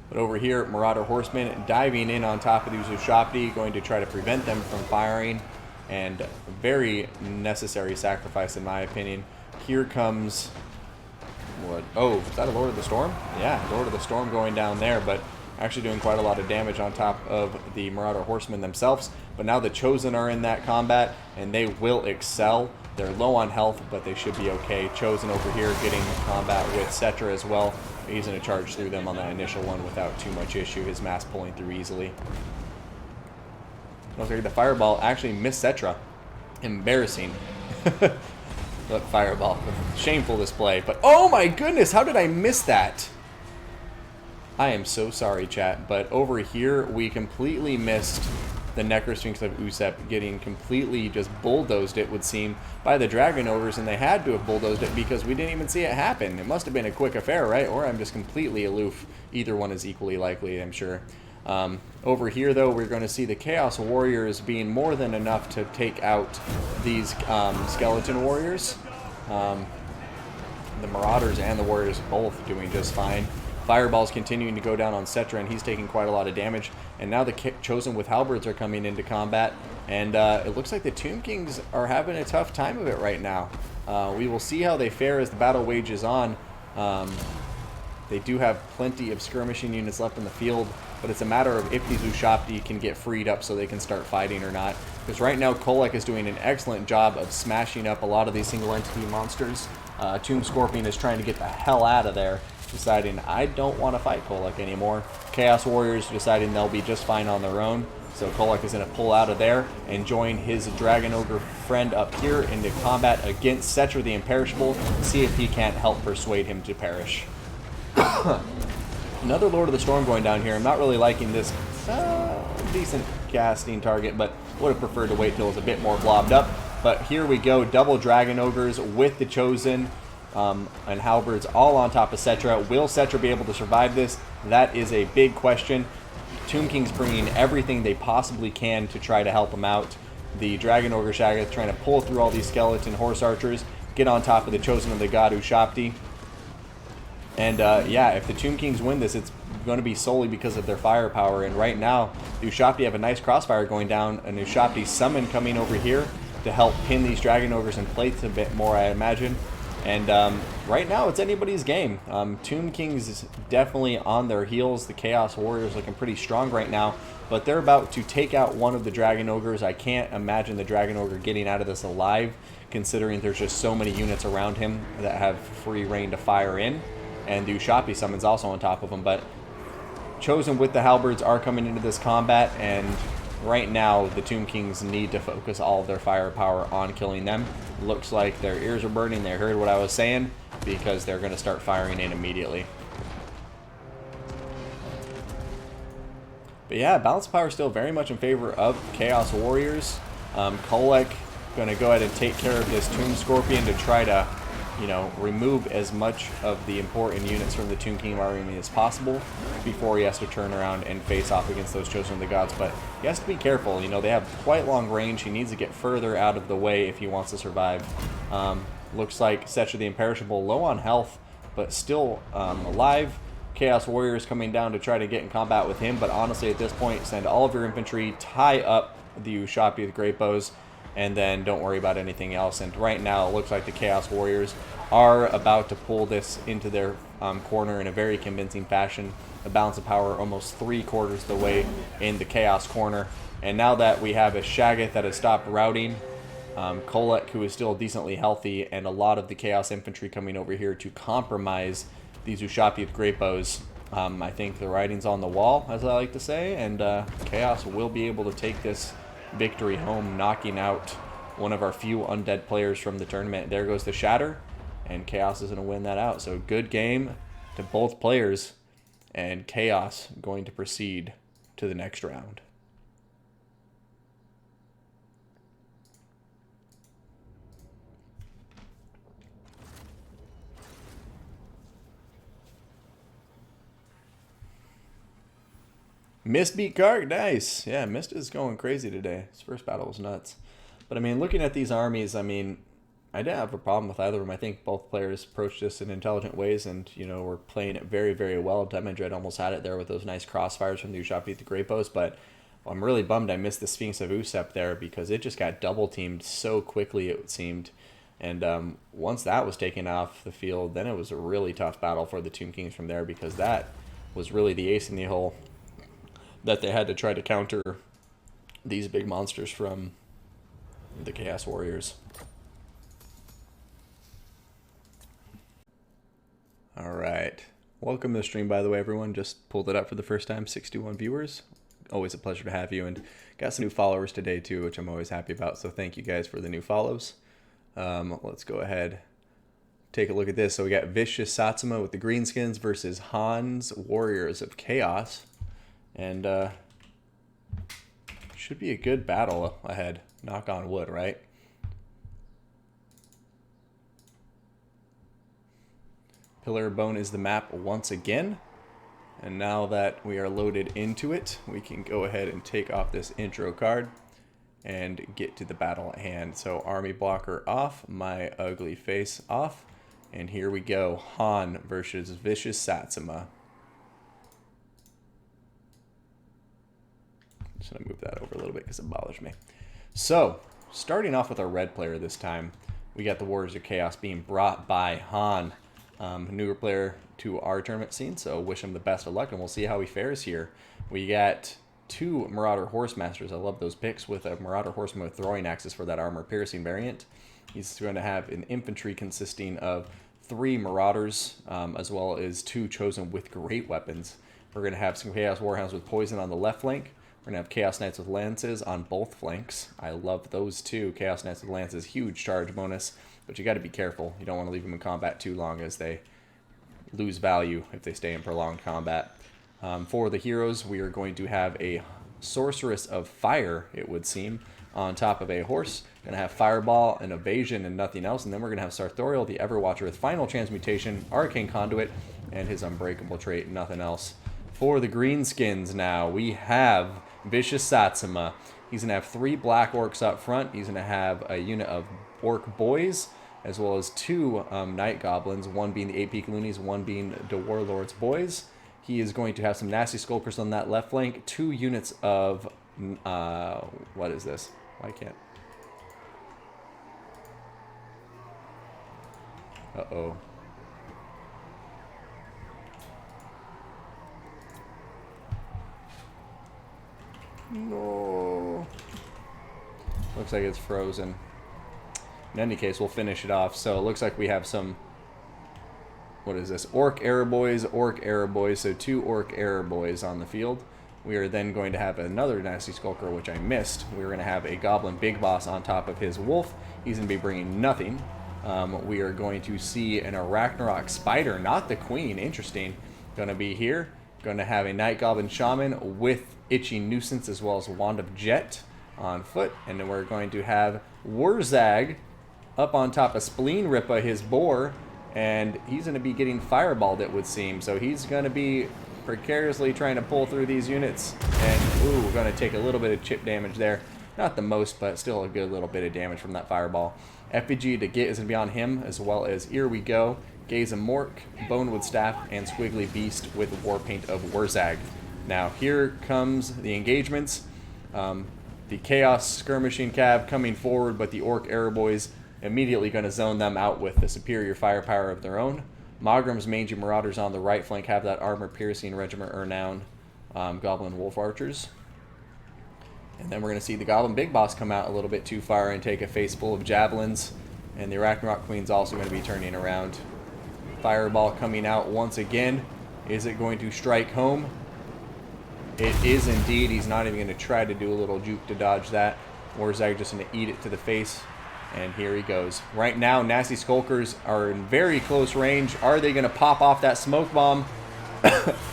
But over here, Marauder Horsemen diving in on top of these Ushabti, going to try to prevent them from firing. And very necessary sacrifice in my opinion. Here comes... what? Oh, is that a Lord of the Storm? Yeah, Lord of the Storm going down there, but actually doing quite a lot of damage on top of the Marauder Horsemen themselves. But now the Chosen are in that combat, and they will excel. They're low on health, but they should be okay. Chosen over here getting combat with Settra as well. He's going to charge through them on that initial one without too much issue. His mass pulling through easily. Looks like the Fireball actually missed Settra. Embarrassing. Look, Fireball. Shameful display. But oh my goodness, how did I miss that? I am so sorry, chat, but over here we completely missed the Necker Sphinx of Usep getting completely just bulldozed, it would seem, by the Dragon Ogres, and they had to have bulldozed it because we didn't even see it happen. It must have been a quick affair, right? Or I'm just completely aloof. Either one is equally likely, I'm sure. Over here, though, we're going to see the Chaos Warriors being more than enough to take out these Skeleton Warriors. The Marauders and the Warriors both doing just fine. Fireball's continuing to go down on Settra, and he's taking quite a lot of damage. And now the Chosen with Halberds are coming into combat, and it looks like the Tomb Kings are having a tough time of it right now. We will see how they fare as the battle wages on. They do have plenty of skirmishing units left in the field, but it's a matter of if these Ushabti can get freed up so they can start fighting or not. Because right now, Kolek is doing an excellent job of smashing up a lot of these single entity monsters. Tomb Scorpion is trying to get the hell out of there, deciding I don't want to fight Kolek anymore. Chaos Warriors deciding they'll be just fine on their own. So Kolek is going to pull out of there and join his Dragon Ogre friend up here into combat against Settra the Imperishable, see if he can't help persuade him to perish. Another Lord of the Storm going down here. I'm not really liking this decent casting target, but would have preferred to wait till it was a bit more blobbed up. But here we go, double Dragon Ogres with the Chosen and Halberds all on top of Settra. Will Settra be able to survive this? That is a big question. Tomb King's bringing everything they possibly can to try to help him out. The Dragon Ogre Shaggoth trying to pull through all these skeleton horse archers, get on top of the Chosen of the God Ushabti. And yeah, if the Tomb Kings win this, it's going to be solely because of their firepower. And right now, the Ushabti have a nice crossfire going down. An Ushabti summon coming over here to help pin these Dragon Ogres in place a bit more, I imagine. And right now, it's anybody's game. Tomb Kings is definitely on their heels. The Chaos Warriors looking pretty strong right now. But they're about to take out one of the Dragon Ogres. I can't imagine the Dragon Ogre getting out of this alive, considering there's just so many units around him that have free reign to fire in. And the Ushabti summon's also on top of him. But Chosen with the Halberds are coming into this combat, and right now the Tomb Kings need to focus all of their firepower on killing them. Looks like their ears are burning. They heard what I was saying, because they're going to start firing in immediately. But yeah, balance of power still very much in favor of Chaos Warriors. Kolek going to go ahead and take care of this Tomb Scorpion to try to, you know, remove as much of the important units from the Tomb King army as possible before he has to turn around and face off against those Chosen of the Gods. But he has to be careful. You know, they have quite long range. He needs to get further out of the way if he wants to survive. Looks like Setcha the Imperishable low on health, but still alive. Chaos Warriors coming down to try to get in combat with him. But honestly, at this point, send all of your infantry, tie up the Ushabti with great bows, and then don't worry about anything else. And right now, it looks like the Chaos Warriors are about to pull this into their corner in a very convincing fashion. The balance of power almost 3/4 the way in the Chaos corner. And now that we have a Shaggoth that has stopped routing, Kolek, who is still decently healthy, and a lot of the Chaos infantry coming over here to compromise these Ushabti with great bows, I think the writing's on the wall, as I like to say, and Chaos will be able to take this victory home, knocking out one of our few undead players from the tournament. There goes the Shatter, and Chaos is going to win that out. So good game to both players, and Chaos going to proceed to the next round. Mist beat Karg, nice. Yeah, Mist is going crazy today. His first battle was nuts. But I mean, looking at these armies, I mean, I didn't have a problem with either of them. I think both players approached this in intelligent ways, and, you know, were playing it very, very well. Diamond Dread almost had it there with those nice crossfires from the Ushabti with the Great Bows, but I'm really bummed I missed the Sphinx of Usep there, because it just got double-teamed so quickly, it seemed. And once that was taken off the field, then it was a really tough battle for the Tomb Kings from there, because that was really the ace in the hole that they had to try to counter these big monsters from the Chaos Warriors. Alright. Welcome to the stream, by the way, everyone. Just pulled it up for the first time. 61 viewers. Always a pleasure to have you. And got some new followers today, too, which I'm always happy about. So thank you guys for the new follows. Let's go ahead. Take a look at this. So we got Vicious Satsuma with the Greenskins versus Han's Warriors of Chaos. And should be a good battle ahead. Knock on wood, right? Pillar of Bone is the map once again. And now that we are loaded into it, we can go ahead and take off this intro card and get to the battle at hand. So Army Blocker off, My Ugly Face off. And here we go. Han versus Vicious Satsuma. Just going to move that over a little bit because it bothers me. So, starting off with our red player this time, we got the Warriors of Chaos being brought by Han. Newer player to our tournament scene, so wish him the best of luck, and we'll see how he fares here. We got two Marauder Horsemasters. I love those picks, with a Marauder Horseman with throwing axes for that armor-piercing variant. He's going to have an infantry consisting of 3 Marauders, as well as 2 Chosen with great weapons. We're going to have some Chaos Warhounds with poison on the left flank. We're going to have Chaos Knights with lances on both flanks. I love those too. Chaos Knights with lances, huge charge bonus, but you got to be careful. You don't want to leave them in combat too long, as they lose value if they stay in prolonged combat. For the heroes, we are going to have a Sorceress of Fire, it would seem, on top of a horse. Going to have Fireball and Evasion and nothing else. And then we're going to have Sartorial, the Everwatcher, with Final Transmutation, Arcane Conduit, and his Unbreakable trait, nothing else. For the Greenskins now, we have Vicious Satsuma. He's going to have 3 Black Orcs up front. He's going to have a unit of Orc Boys, as well as 2 Night Goblins, one being the 8 Picaloonies, one being the Warlord's Boys. He is going to have some Nasty Skulkers on that left flank, 2 units of... what is this? Why can't... Uh-oh. No. Looks like it's frozen. In any case, we'll finish it off. So it looks like we have some... What is this? Orc Error Boys, so 2 Orc Error Boys on the field. We are then going to have another Nasty Skulker, which I missed. We're going to have a Goblin Big Boss on top of his Wolf. He's going to be bringing nothing. We are going to see an Arachnarok Spider, not the Queen. Interesting. Going to be here. Going to have a Night Goblin Shaman with Itchy Nuisance, as well as Wand of Jet on foot. And then we're going to have Wurzag up on top of Spleen Rippa, his boar. And he's going to be getting fireballed, it would seem. So he's going to be precariously trying to pull through these units. And, ooh, we're going to take a little bit of chip damage there. Not the most, but still a good little bit of damage from that fireball. Effigy to get is going to be on him, as well as Here We Go, Gaze and Mork, Bonewood Staff, and Squiggly Beast with Warpaint of Wurzag. Now, here comes the engagements. The Chaos Skirmishing Cav coming forward, but the Orc Error Boys immediately going to zone them out with the superior firepower of their own. Mogram's Mangy Marauders on the right flank have that armor-piercing Regiment Renown Goblin Wolf Archers. And then we're going to see the Goblin Big Boss come out a little bit too far and take a face full of Javelins. And the Arachnarok Queen's also going to be turning around. Fireball coming out once again. Is it going to strike home? It is indeed. He's not even going to try to do a little juke to dodge that. Wurzag just going to eat it to the face. And here he goes. Right now, Nasty Skulkers are in very close range. Are they going to pop off that smoke bomb?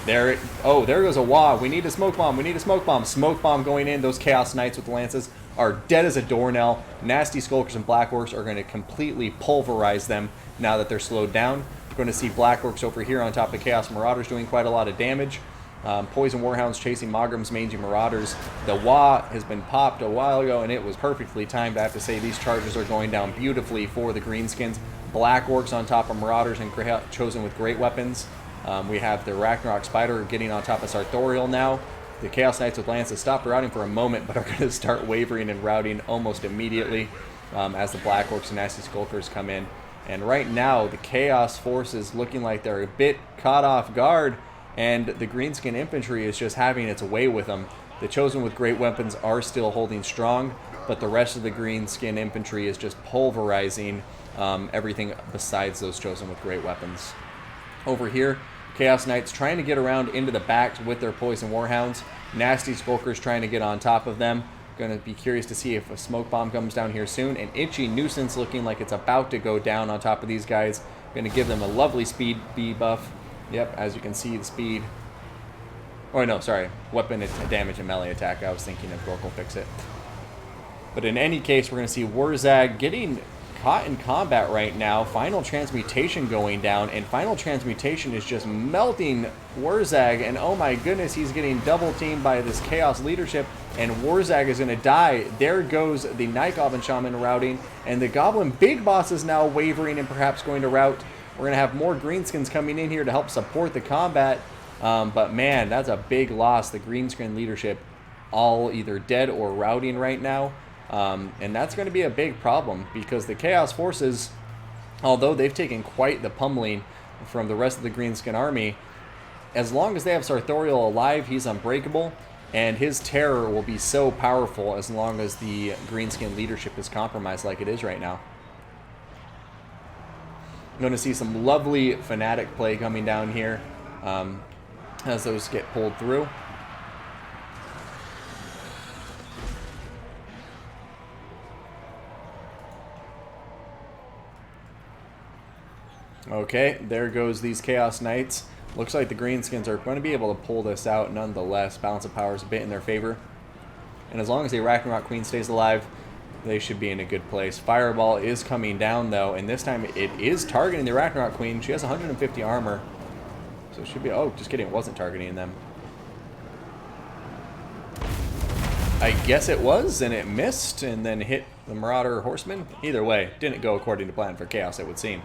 There goes a wah. We need a smoke bomb. We need a smoke bomb. Smoke bomb going in. Those Chaos Knights with lances are dead as a doornail. Nasty Skulkers and Black Orcs are going to completely pulverize them now that they're slowed down. We're going to see Black Orcs over here on top of Chaos Marauders doing quite a lot of damage. Poison Warhounds chasing Mogram's Mangy Marauders. The Wah has been popped a while ago, and it was perfectly timed. I have to say, these charges are going down beautifully for the Greenskins. Black Orcs on top of Marauders and chosen with great weapons. We have the Arachnarok Spider getting on top of Sartorial now. The Chaos Knights with lances stopped routing for a moment, but are going to start wavering and routing almost immediately as the Black Orcs and Nasty Skulkers come in. And right now, the Chaos forces looking like they're a bit caught off guard, and the Greenskin Infantry is just having its way with them. The Chosen with great weapons are still holding strong, but the rest of the Greenskin Infantry is just pulverizing everything besides those Chosen with great weapons. Over here, Chaos Knights trying to get around into the backs with their Poison Warhounds. Nasty Skulkers trying to get on top of them. Going to be curious to see if a smoke bomb comes down here soon. An Itchy Nuisance looking like it's about to go down on top of these guys. Going to give them a lovely speed B buff. Yep, as you can see, the speed... Oh, no, sorry. Weapon damage and melee attack. I was thinking of Gorkle Fix It. But in any case, we're going to see Wurzag getting caught in combat right now. Final Transmutation going down, and Final Transmutation is just melting Wurzag, and oh my goodness, he's getting double teamed by this Chaos leadership, and Wurzag is going to die. There goes the Night Goblin Shaman routing, and the Goblin Big Boss is now wavering and perhaps going to rout. We're going to have more Greenskins coming in here to help support the combat, but man, that's a big loss. The Greenskin leadership all either dead or routing right now. And that's going to be a big problem because the Chaos Forces, although they've taken quite the pummeling from the rest of the Greenskin army, as long as they have Sartorial alive, he's unbreakable, and his terror will be so powerful as long as the Greenskin leadership is compromised like it is right now. I'm going to see some lovely Fanatic play coming down here as those get pulled through. Okay, there goes these Chaos Knights. Looks like the Greenskins are going to be able to pull this out nonetheless. Balance of power is a bit in their favor. And as long as the Arachnarok Queen stays alive, they should be in a good place. Fireball is coming down, though, and this time it is targeting the Arachnarok Queen. She has 150 armor. So it should be... Oh, just kidding. It wasn't targeting them. I guess it was, and it missed, and then hit the Marauder Horseman. Either way, didn't go according to plan for Chaos, it would seem.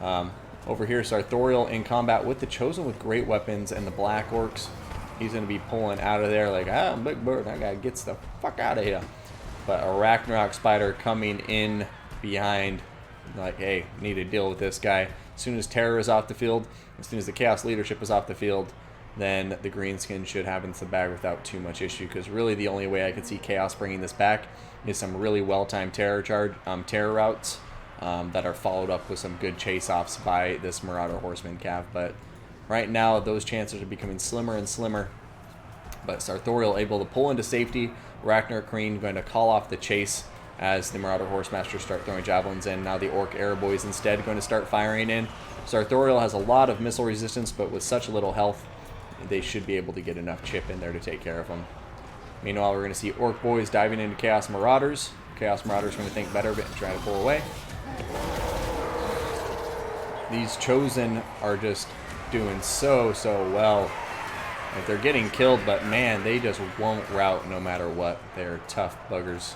Over here, Sartorial in combat with the Chosen with great weapons and the Black Orcs. He's going to be pulling out of there like, ah, Big Bird, I got to get the fuck out of here. But a Ragnarok Spider coming in behind, like, hey, need to deal with this guy. As soon as Terror is off the field, as soon as the Chaos leadership is off the field, then the Greenskin should have into the bag without too much issue. Because really the only way I could see Chaos bringing this back is some really well-timed terror routes that are followed up with some good chase-offs by this Marauder Horseman cav. But right now, those chances are becoming slimmer and slimmer. But Sartorial able to pull into safety. Ragnarok Queen going to call off the chase as the Marauder Horsemasters start throwing javelins in. Now the Orc Arrow Boys instead going to start firing in. Sartorial has a lot of missile resistance, but with such little health, they should be able to get enough chip in there to take care of them. Meanwhile, we're going to see Orc Boys diving into Chaos Marauders. Chaos Marauders going to think better of it and try to pull away. These Chosen are just doing so well. Like, they're getting killed, but man, they just won't rout no matter what. They're tough buggers.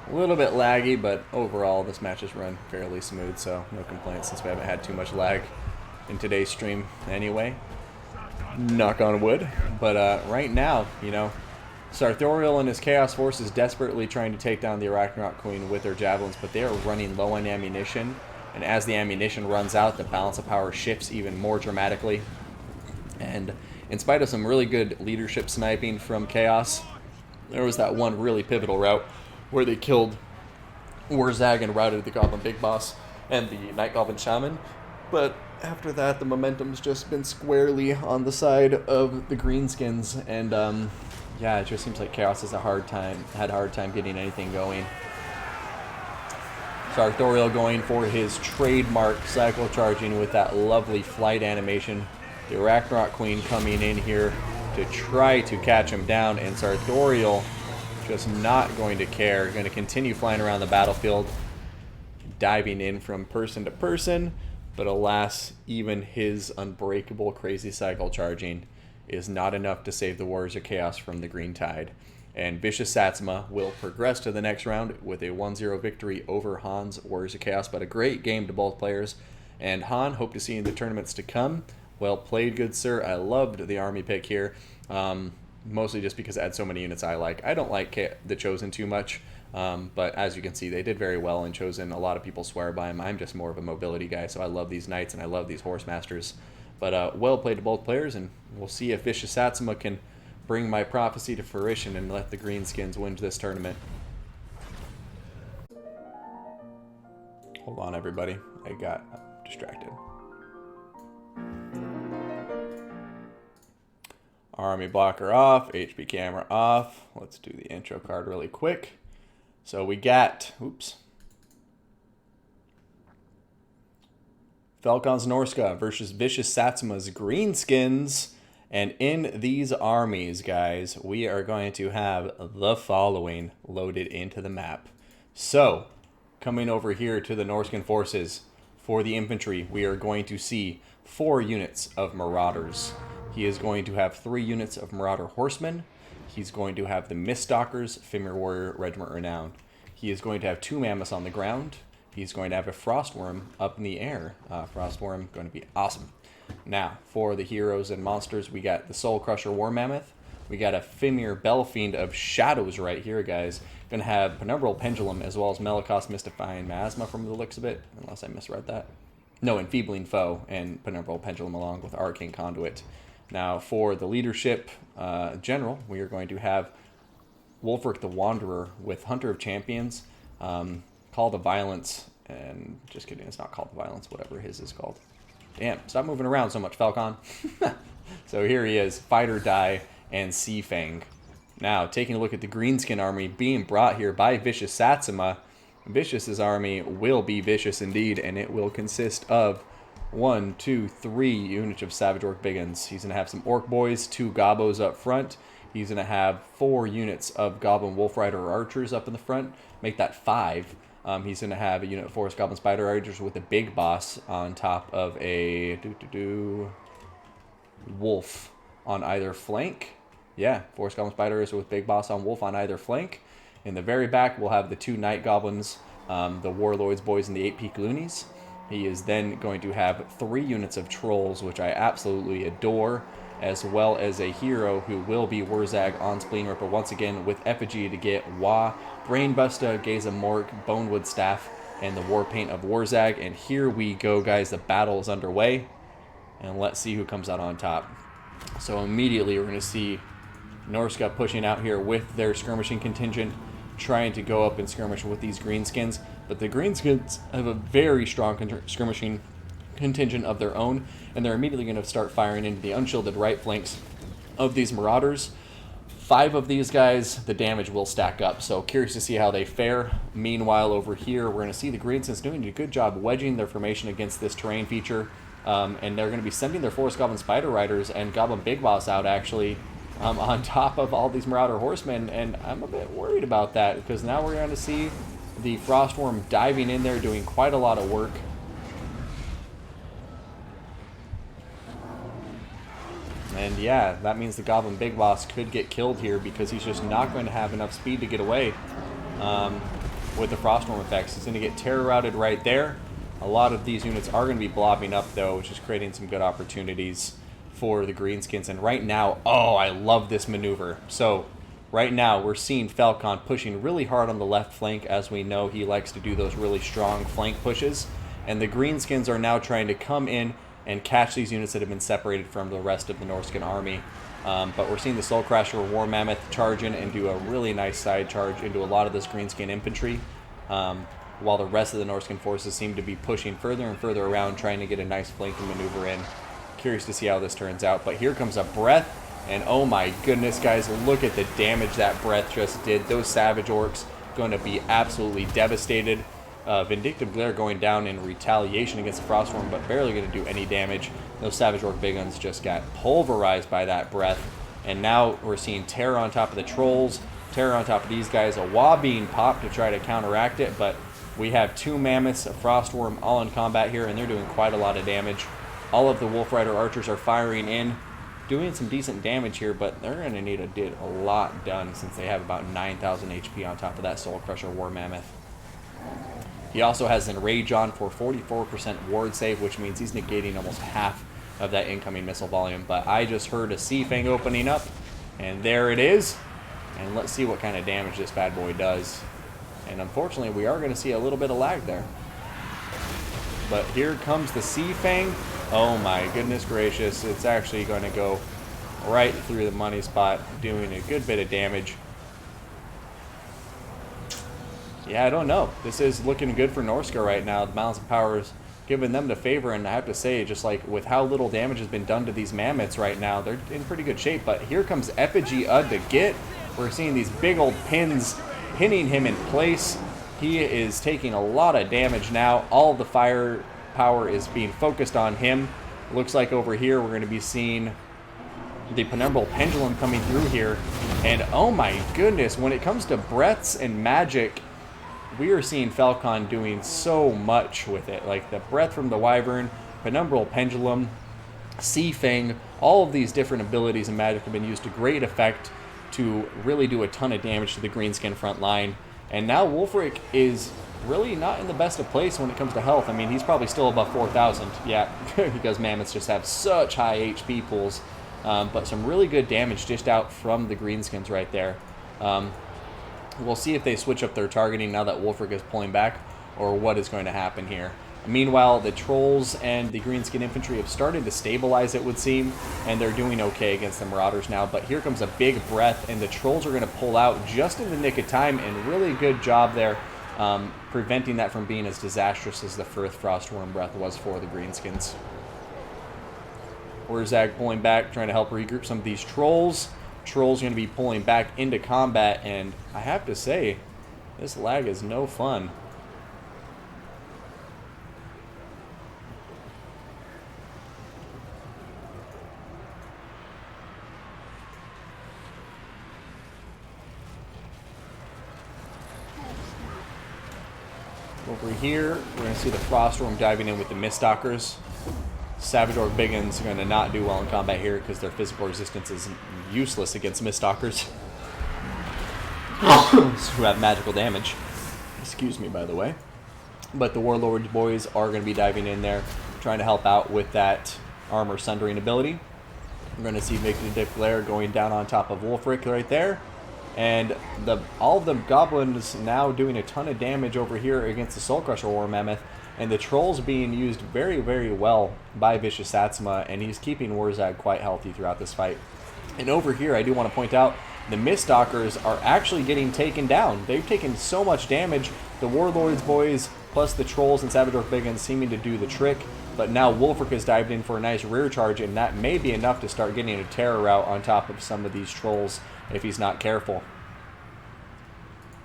A little bit laggy, but overall this match has run fairly smooth, so no complaints since we haven't had too much lag in today's stream anyway. Knock on wood. But right now, you know, Sartorial and his Chaos Force is desperately trying to take down the Ragnarok Queen with their javelins, but they are running low on ammunition, and as the ammunition runs out, the balance of power shifts even more dramatically. And in spite of some really good leadership sniping from Chaos, there was that one really pivotal route where they killed Warzag and routed the Goblin Big Boss and the Night Goblin Shaman. But after that, the momentum's just been squarely on the side of the Greenskins, and yeah, it just seems like Chaos has had a hard time getting anything going. Sartorial going for his trademark cycle charging with that lovely flight animation. The Ragnarok Queen coming in here to try to catch him down, and Sartorial just not going to care, going to continue flying around the battlefield, diving in from person to person. But alas, even his unbreakable crazy cycle charging is not enough to save the Warriors of Chaos from the Green Tide. And Vicious Satsuma will progress to the next round with a 1-0 victory over Han's Warriors of Chaos. But a great game to both players. And Han, hope to see you in the tournaments to come. Well played, good sir. I loved the army pick here. Mostly just because it had so many units I like. I don't like the Chosen too much. But as you can see, they did very well in Chosen. A lot of people swear by him. I'm just more of a mobility guy, so I love these Knights and I love these Horse Masters. But well played to both players, and we'll see if Vicious Satsuma can bring my prophecy to fruition and let the Greenskins win this tournament. Hold on, everybody. I got distracted. Army blocker off, HP camera off. Let's do the intro card really quick. So we got, Falcons Norska versus Vicious Satsuma's Greenskins. And in these armies, guys, we are going to have the following loaded into the map. So, coming over here to the Norscan forces, for the infantry, we are going to see 4 units of Marauders. He is going to have 3 units of Marauder Horsemen. He's going to have the Miststalkers, Fimir Warrior, Regiment Renown. He is going to have 2 Mammoths on the ground. He's going to have a Frostworm up in the air. Frostworm going to be awesome. Now, for the heroes and monsters, we got the Soul Crusher War Mammoth. We got a Fimir Bellfiend of Shadows right here, guys. Going to have Penumbral Pendulum as well as Melikos Mystifying Miasma from the looks of it, unless I misread that. No, Enfeebling Foe and Penumbral Pendulum along with Arcane Conduit. Now, for the leadership general, we are going to have Wolfric the Wanderer with Hunter of Champions, Call to Violence, and just kidding, it's not Call to Violence, whatever his is called. Damn, stop moving around so much, Falcon. So here he is, Fight or Die, and Sea Fang. Now, taking a look at the Greenskin army being brought here by Vicious Satsuma, Vicious's army will be vicious indeed, and it will consist of 1, 2, 3 units of Savage Orc Biggins. He's going to have some Orc Boys, 2 Gobos up front. He's going to have 4 units of Goblin Wolf Rider Archers up in the front, make that 5. He's going to have a unit of Forest Goblin Spider Archers with a Big Boss on top of a Wolf on either flank. Yeah, Forest Goblin Spiders with Big Boss on Wolf on either flank. In the very back, we'll have the 2 Night Goblins, the Warlords Boys, and the 8 Peak Loonies. He is then going to have 3 units of Trolls, which I absolutely adore, as well as a hero who will be Wurzag on Spleen Ripper once again with Effigy to get Wah, Brainbuster, Gaze of Mork, Bonewood Staff, and the Warpaint of Wurzag. And here we go, guys. The battle is underway, and let's see who comes out on top. So immediately we're going to see Norsca pushing out here with their skirmishing contingent, trying to go up and skirmish with these greenskins. But the greenskins have a very strong skirmishing contingent of their own, and they're immediately going to start firing into the unshielded right flanks of these marauders. 5 of these guys, the damage will stack up, so curious to see how they fare. Meanwhile, over here, we're going to see the greenskins doing a good job wedging their formation against this terrain feature, and they're going to be sending their Forest Goblin Spider Riders and Goblin Big Boss out, actually, on top of all these Marauder Horsemen, and I'm a bit worried about that, because now we're going to see the Frostworm diving in there, doing quite a lot of work. And yeah, that means the Goblin Big Boss could get killed here, because he's just not going to have enough speed to get away with the Frostworm effects. He's going to get Terror Routed right there. A lot of these units are going to be blobbing up, though, which is creating some good opportunities for the greenskins. And right now, oh, I love this maneuver. So right now we're seeing Falcon pushing really hard on the left flank. As we know, he likes to do those really strong flank pushes, and the greenskins are now trying to come in and catch these units that have been separated from the rest of the Norscan army. But we're seeing the Soul Crasher War Mammoth charge in and do a really nice side charge into a lot of this greenskin infantry, while the rest of the Norscan forces seem to be pushing further and further around, trying to get a nice flanking maneuver in. Curious to see how this turns out. But here comes a Breath, and oh my goodness, guys, look at the damage that Breath just did. Those Savage Orcs going to be absolutely devastated. Vindictive Glare going down in retaliation against the Frostworm, but barely going to do any damage. Those Savage Orc Big Guns just got pulverized by that Breath. And now we're seeing Terror on top of the Trolls, Terror on top of these guys, a Wah being popped to try to counteract it, but we have 2 Mammoths, a Frostworm, all in combat here, and they're doing quite a lot of damage. All of the Wolf Rider Archers are firing in, doing some decent damage here, but they're going to need to get a lot done since they have about 9,000 HP on top of that Soul Crusher War Mammoth. He also has Enrage on for 44% ward save, which means he's negating almost half of that incoming missile volume. But I just heard a Sea Fang opening up, and there it is. And let's see what kind of damage this bad boy does. And unfortunately, we are going to see a little bit of lag there. But here comes the Sea Fang. Oh my goodness gracious, it's actually going to go right through the money spot, doing a good bit of damage. Yeah, I don't know. This is looking good for Norsca right now. The balance of power is giving them the favor, and I have to say, just like with how little damage has been done to these mammoths right now, they're in pretty good shape. But here comes Effigy to get. We're seeing these big old pins pinning him in place. He is taking a lot of damage now. All of the firepower is being focused on him. Looks like over here we're going to be seeing the Penumbral Pendulum coming through here. And oh my goodness, when it comes to breaths and magic, we are seeing Falcon doing so much with it. Like the Breath from the Wyvern, Penumbral Pendulum, Sea Fang, all of these different abilities and magic have been used to great effect to really do a ton of damage to the greenskin front line. And now Wulfric is really not in the best of place when it comes to health. I mean, he's probably still above 4,000. Yeah, because mammoths just have such high HP pools. But some really good damage dished out from the greenskins right there. We'll see if they switch up their targeting now that Wulfric is pulling back, or what is going to happen here. Meanwhile, the Trolls and the Greenskin Infantry have started to stabilize, it would seem, and they're doing okay against the Marauders now. But here comes a big Breath, and the Trolls are going to pull out just in the nick of time, and really good job there preventing that from being as disastrous as the first Frostworm Breath was for the Greenskins. Wurzag pulling back, trying to help regroup some of these Trolls. Trolls going to be pulling back into combat, and I have to say, this lag is no fun. Over here, we're going to see the Froststorm diving in with the Miststalkers. Savage Orc Biggins are going to not do well in combat here because their physical resistance is useless against Miststalkers. Who have magical damage. Excuse me, by the way. But the Warlords boys are going to be diving in there, trying to help out with that armor sundering ability. We're going to see Victor Glare going down on top of Wulfric right there. And all of the goblins now doing a ton of damage over here against the Soul Crusher War Mammoth. And the trolls being used very, very well by Vicious Satsuma. And he's keeping Warzag quite healthy throughout this fight. And over here, I do want to point out, the Miststalkers are actually getting taken down. They've taken so much damage. The Warlords boys, plus the trolls and Savage Orc Biggins seeming to do the trick. But now Wulfric has dived in for a nice rear charge, and that may be enough to start getting a terror route on top of some of these trolls if he's not careful.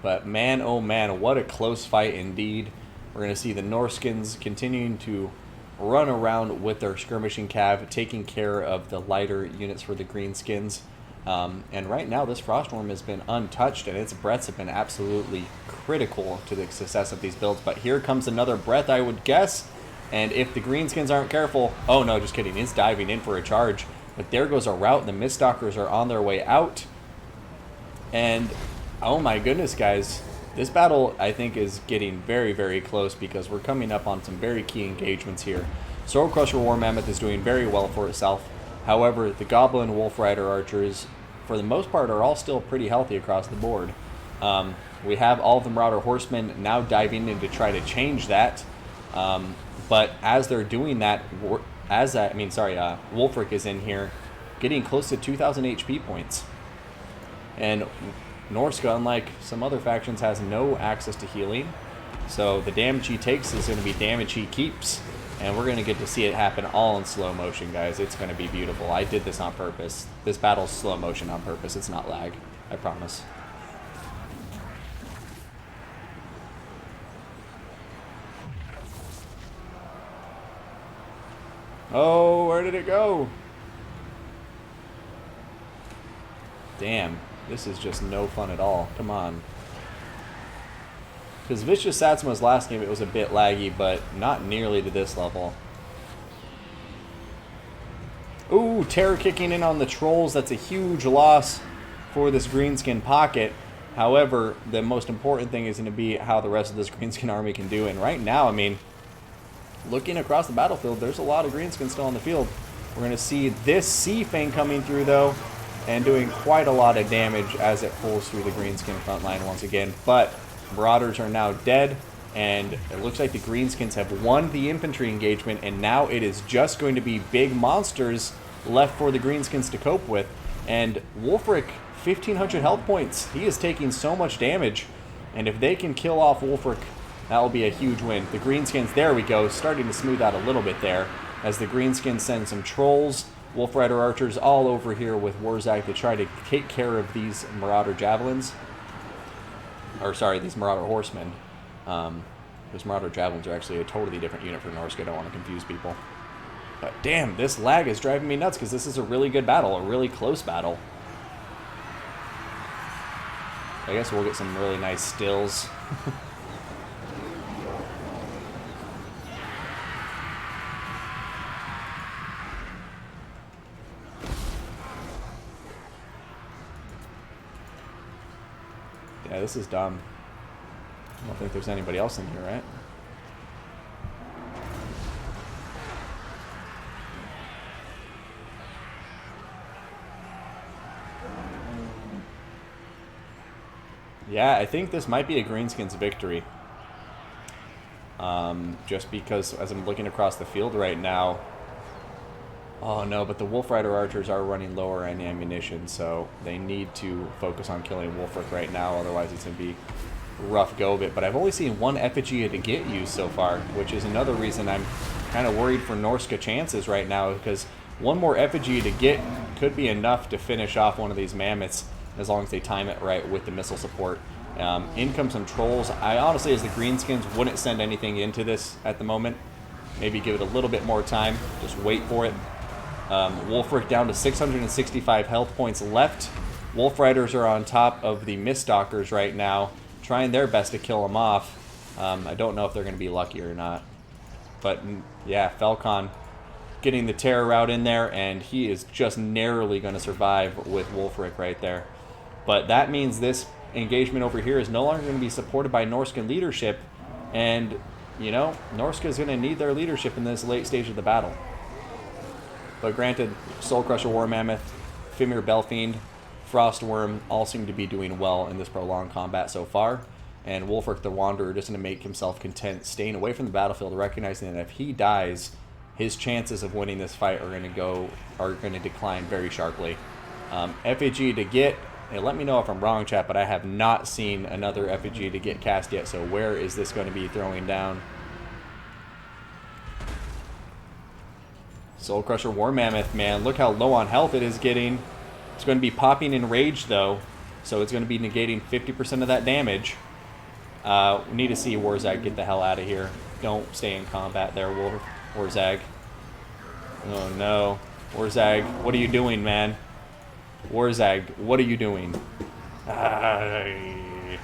But man, oh man, what a close fight indeed. We're going to see the Norskins continuing to run around with their skirmishing cav, taking care of the lighter units for the Greenskins. And right now, this Froststorm has been untouched, and its breaths have been absolutely critical to the success of these builds. But here comes another breath, I would guess. And if the Greenskins aren't careful... Oh, no, just kidding. It's diving in for a charge. But there goes a route. The Miststalkers are on their way out. And, oh my goodness, guys. This battle, I think, is getting very, very close because we're coming up on some very key engagements here. Soul Crusher War Mammoth is doing very well for itself. However, the Goblin Wolf Rider Archers, for the most part, are all still pretty healthy across the board. We have all of the Marauder Horsemen now diving in to try to change that. But as they're doing that, Wulfric is in here getting close to 2,000 HP points. And Norsca, unlike some other factions, has no access to healing. So the damage he takes is going to be damage he keeps. And we're going to get to see it happen all in slow motion, guys. It's going to be beautiful. I did this on purpose. This battle's slow motion on purpose. It's not lag. I promise. Oh, where did it go? Damn, this is just no fun at all. Come on. Because Vicious Satsuma's last game, it was a bit laggy, but not nearly to this level. Ooh, terror kicking in on the trolls. That's a huge loss for this Greenskin pocket. However, the most important thing is going to be how the rest of this Greenskin army can do. And right now, I mean, looking across the battlefield, there's a lot of Greenskins still on the field. We're going to see this Sea Fang coming through, though, and doing quite a lot of damage as it pulls through the Greenskin front line once again. But Marauders are now dead, and it looks like the Greenskins have won the infantry engagement, and now it is just going to be big monsters left for the Greenskins to cope with. And Wulfric, 1,500 health points. He is taking so much damage, and if they can kill off Wulfric, that will be a huge win. The Greenskins, there we go, starting to smooth out a little bit there, as the Greenskins send some trolls, Wolf Rider Archers all over here with Warzag to try to take care of these Marauder Javelins. Or sorry, these Marauder Horsemen. Those Marauder Javelins are actually a totally different unit for Norsca. I don't want to confuse people. But damn, this lag is driving me nuts because this is a really good battle, a really close battle. I guess we'll get some really nice stills. Yeah, this is dumb. I don't think there's anybody else in here, right? Yeah, I think this might be a Greenskins victory. Just because as I'm looking across the field right now... Oh no, but the Wolf Rider Archers are running lower on ammunition, so they need to focus on killing Wulfric right now, otherwise it's going to be a rough go of it. But I've only seen one effigy to get used so far, which is another reason I'm kind of worried for Norsca chances right now, because one more effigy to get could be enough to finish off one of these mammoths, as long as they time it right with the missile support. In come some trolls. I honestly, as the Greenskins, wouldn't send anything into this at the moment. Maybe give it a little bit more time, just wait for it. Wulfric down to 665 health points left. Wolf Riders are on top of the Miststalkers right now, trying their best to kill him off. I don't know if they're going to be lucky or not. But, yeah, Falcon getting the terror route in there, and he is just narrowly going to survive with Wulfric right there. But that means this engagement over here is no longer going to be supported by Norscan leadership, and, you know, Norsca is going to need their leadership in this late stage of the battle. But granted, Soul Crusher War Mammoth, Fimir Belfiend, Frostworm all seem to be doing well in this prolonged combat so far. And Wulfric the Wanderer just going to make himself content staying away from the battlefield, recognizing that if he dies, his chances of winning this fight are going to decline very sharply. Effigy to get, and let me know if I'm wrong, chat, but I have not seen another Effigy to get cast yet, so where is this going to be throwing down? Soul Crusher War Mammoth, man, look how low on health it is getting. It's going to be popping in rage, though, so it's going to be negating 50% of that damage. We need to see Warzag get the hell out of here. Don't stay in combat there, Warzag. Oh, no. Warzag, what are you doing, man? Warzag, what are you doing? I'm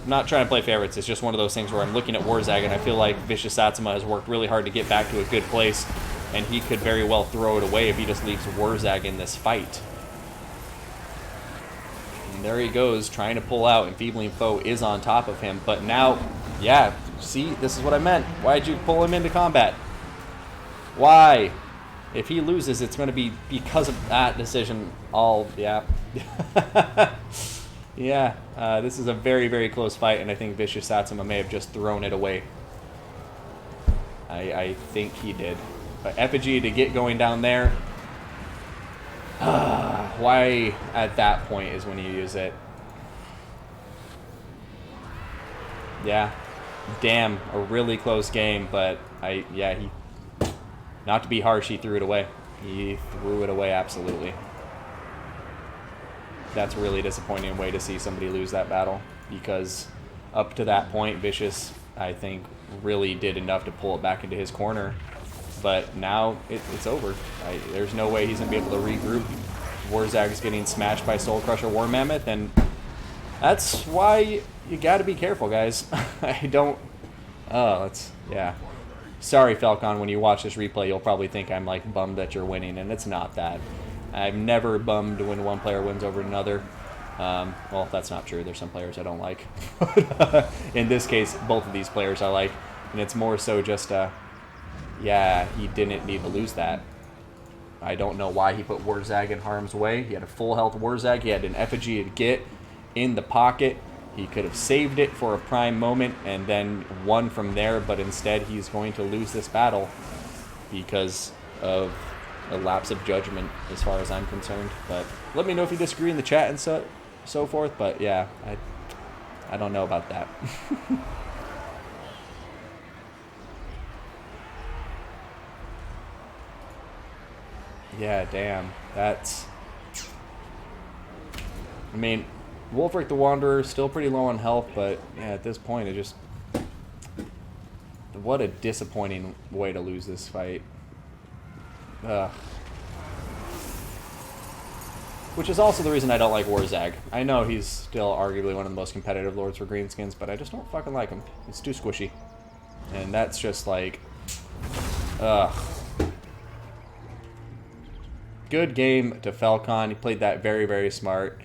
not trying to play favorites. It's just one of those things where I'm looking at Warzag and I feel like Vicious Satsuma has worked really hard to get back to a good place, and he could very well throw it away if he just leaves Warzag in this fight. And there he goes, trying to pull out. Enfeebling Foe is on top of him, but now, yeah, see, this is what I meant. Why'd you pull him into combat? Why? If he loses, it's going to be because of that decision. Yeah. Yeah, this is a very, very close fight, and I think Vicious Satsuma may have just thrown it away. I think he did. But Effigy to get going down there. Why at that point is when you use it. Yeah. Damn, a really close game, but not to be harsh, he threw it away. He threw it away, absolutely. That's a really disappointing way to see somebody lose that battle, because up to that point, Vicious, I think, really did enough to pull it back into his corner. But now it's over. There's no way he's going to be able to regroup. Warzag is getting smashed by Soul Crusher War Mammoth, and that's why you got to be careful, guys. Yeah. Sorry, Falcon, when you watch this replay, you'll probably think I'm, like, bummed that you're winning, and it's not that. I'm never bummed when one player wins over another. Well, that's not true. There's some players I don't like. In this case, both of these players I like, and it's more so just, yeah, he didn't need to lose that. I don't know why he put Warzag in harm's way. He had a full health Warzag. He had an Effigy to get in the pocket. He could have saved it for a prime moment and then won from there, but instead he's going to lose this battle because of a lapse of judgment as far as I'm concerned. But let me know if you disagree in the chat and so forth, but yeah, I don't know about that. Yeah, damn. That's... I mean, Wulfric the Wanderer still pretty low on health, but yeah, at this point it just... What a disappointing way to lose this fight. Ugh. Which is also the reason I don't like Warzag. I know he's still arguably one of the most competitive lords for greenskins, but I just don't fucking like him. He's too squishy. And that's just like... Ugh. Good game to Falcon. He played that very, very smart.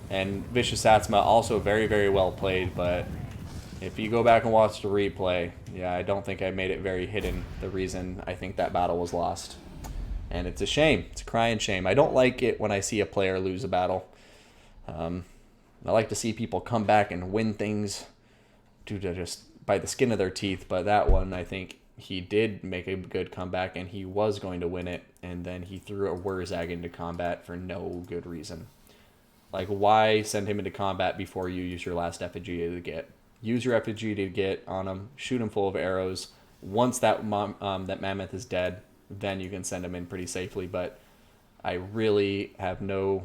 And Vicious Satsuma also very, very well played, but if you go back and watch the replay, yeah, I don't think I made it very hidden, the reason I think that battle was lost. And it's a shame. It's a crying shame. I don't like it when I see a player lose a battle. I like to see people come back and win things due to just by the skin of their teeth, but that one, I think he did make a good comeback, and he was going to win it, and then he threw a Warzag into combat for no good reason. Like, why send him into combat before you use your last Effigy to get? Use your Effigy to get on him, shoot him full of arrows. Once that mammoth is dead, then you can send him in pretty safely, but I really have no...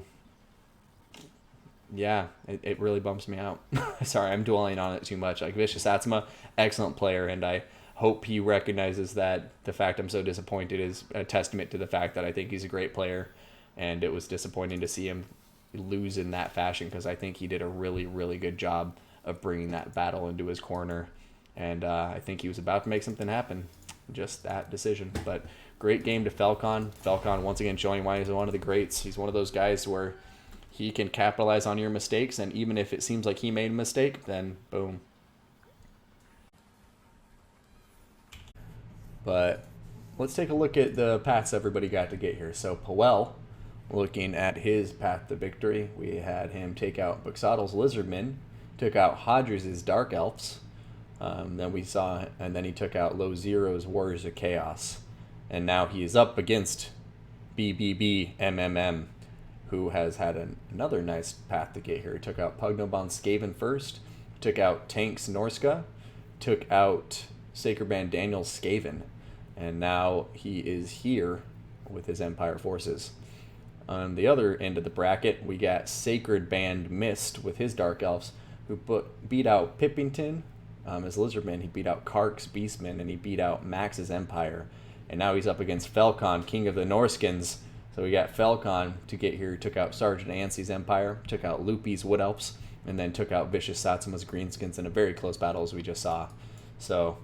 Yeah, it really bumps me out. Sorry, I'm dwelling on it too much. Like, Vicious Satsuma, excellent player, and I hope he recognizes that the fact I'm so disappointed is a testament to the fact that I think he's a great player, and it was disappointing to see him lose in that fashion, because I think he did a really, really good job of bringing that battle into his corner. And I think he was about to make something happen. Just that decision. But great game to Falcon. Falcon, once again, showing why he's one of the greats. He's one of those guys where he can capitalize on your mistakes, and even if it seems like he made a mistake, then boom. But let's take a look at the paths everybody got to get here. So Powell, looking at his path to victory, we had him take out Buxoddle's Lizardmen, took out Hodges' Dark Elves, then he took out Low Zero's Warriors of Chaos. And now he is up against BBB MMM, who has had another nice path to get here. He took out Pugnobon Skaven first, took out Tanks Norska, took out Sacred Band Daniel Skaven, and now he is here with his Empire forces. On the other end of the bracket, we got Sacred Band Mist with his Dark Elves, who beat out Pippington as Lizardman. He beat out Kark's Beastmen, and he beat out Max's Empire. And now he's up against Falcon, King of the Norskins. So we got Falcon to get here, took out Sergeant Ansi's Empire, took out Loopy's Wood Elves, and then took out Vicious Satsuma's Greenskins in a very close battle, as we just saw. So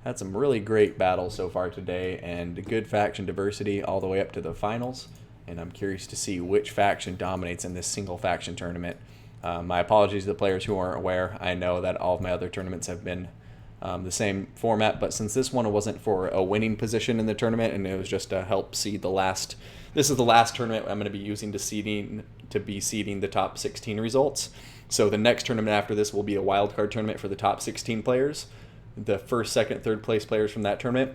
had some really great battles so far today, and good faction diversity all the way up to the finals. And I'm curious to see which faction dominates in this single faction tournament. My apologies to the players who aren't aware. I know that all of my other tournaments have been the same format, but since this one wasn't for a winning position in the tournament, and it was just to help seed the last, this is the last tournament I'm going to be using to seeding the top 16 results. So the next tournament after this will be a wildcard tournament for the top 16 players. The first, second, third place players from that tournament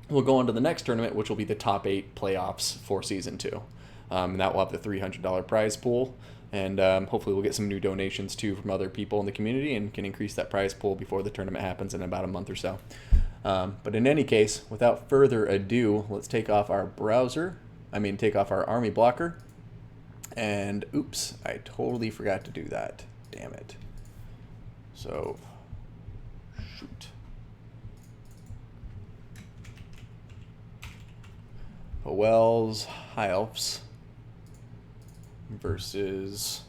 will go on to the next tournament, which will be the top 8 playoffs for season 2. And that will have the $300 prize pool. And hopefully we'll get some new donations too from other people in the community, and can increase that prize pool before the tournament happens in about a month or so. But in any case, without further ado, let's take off our take off our army blocker. And oops, I totally forgot to do that. Damn it. So, shoot. Powell's High Elves versus,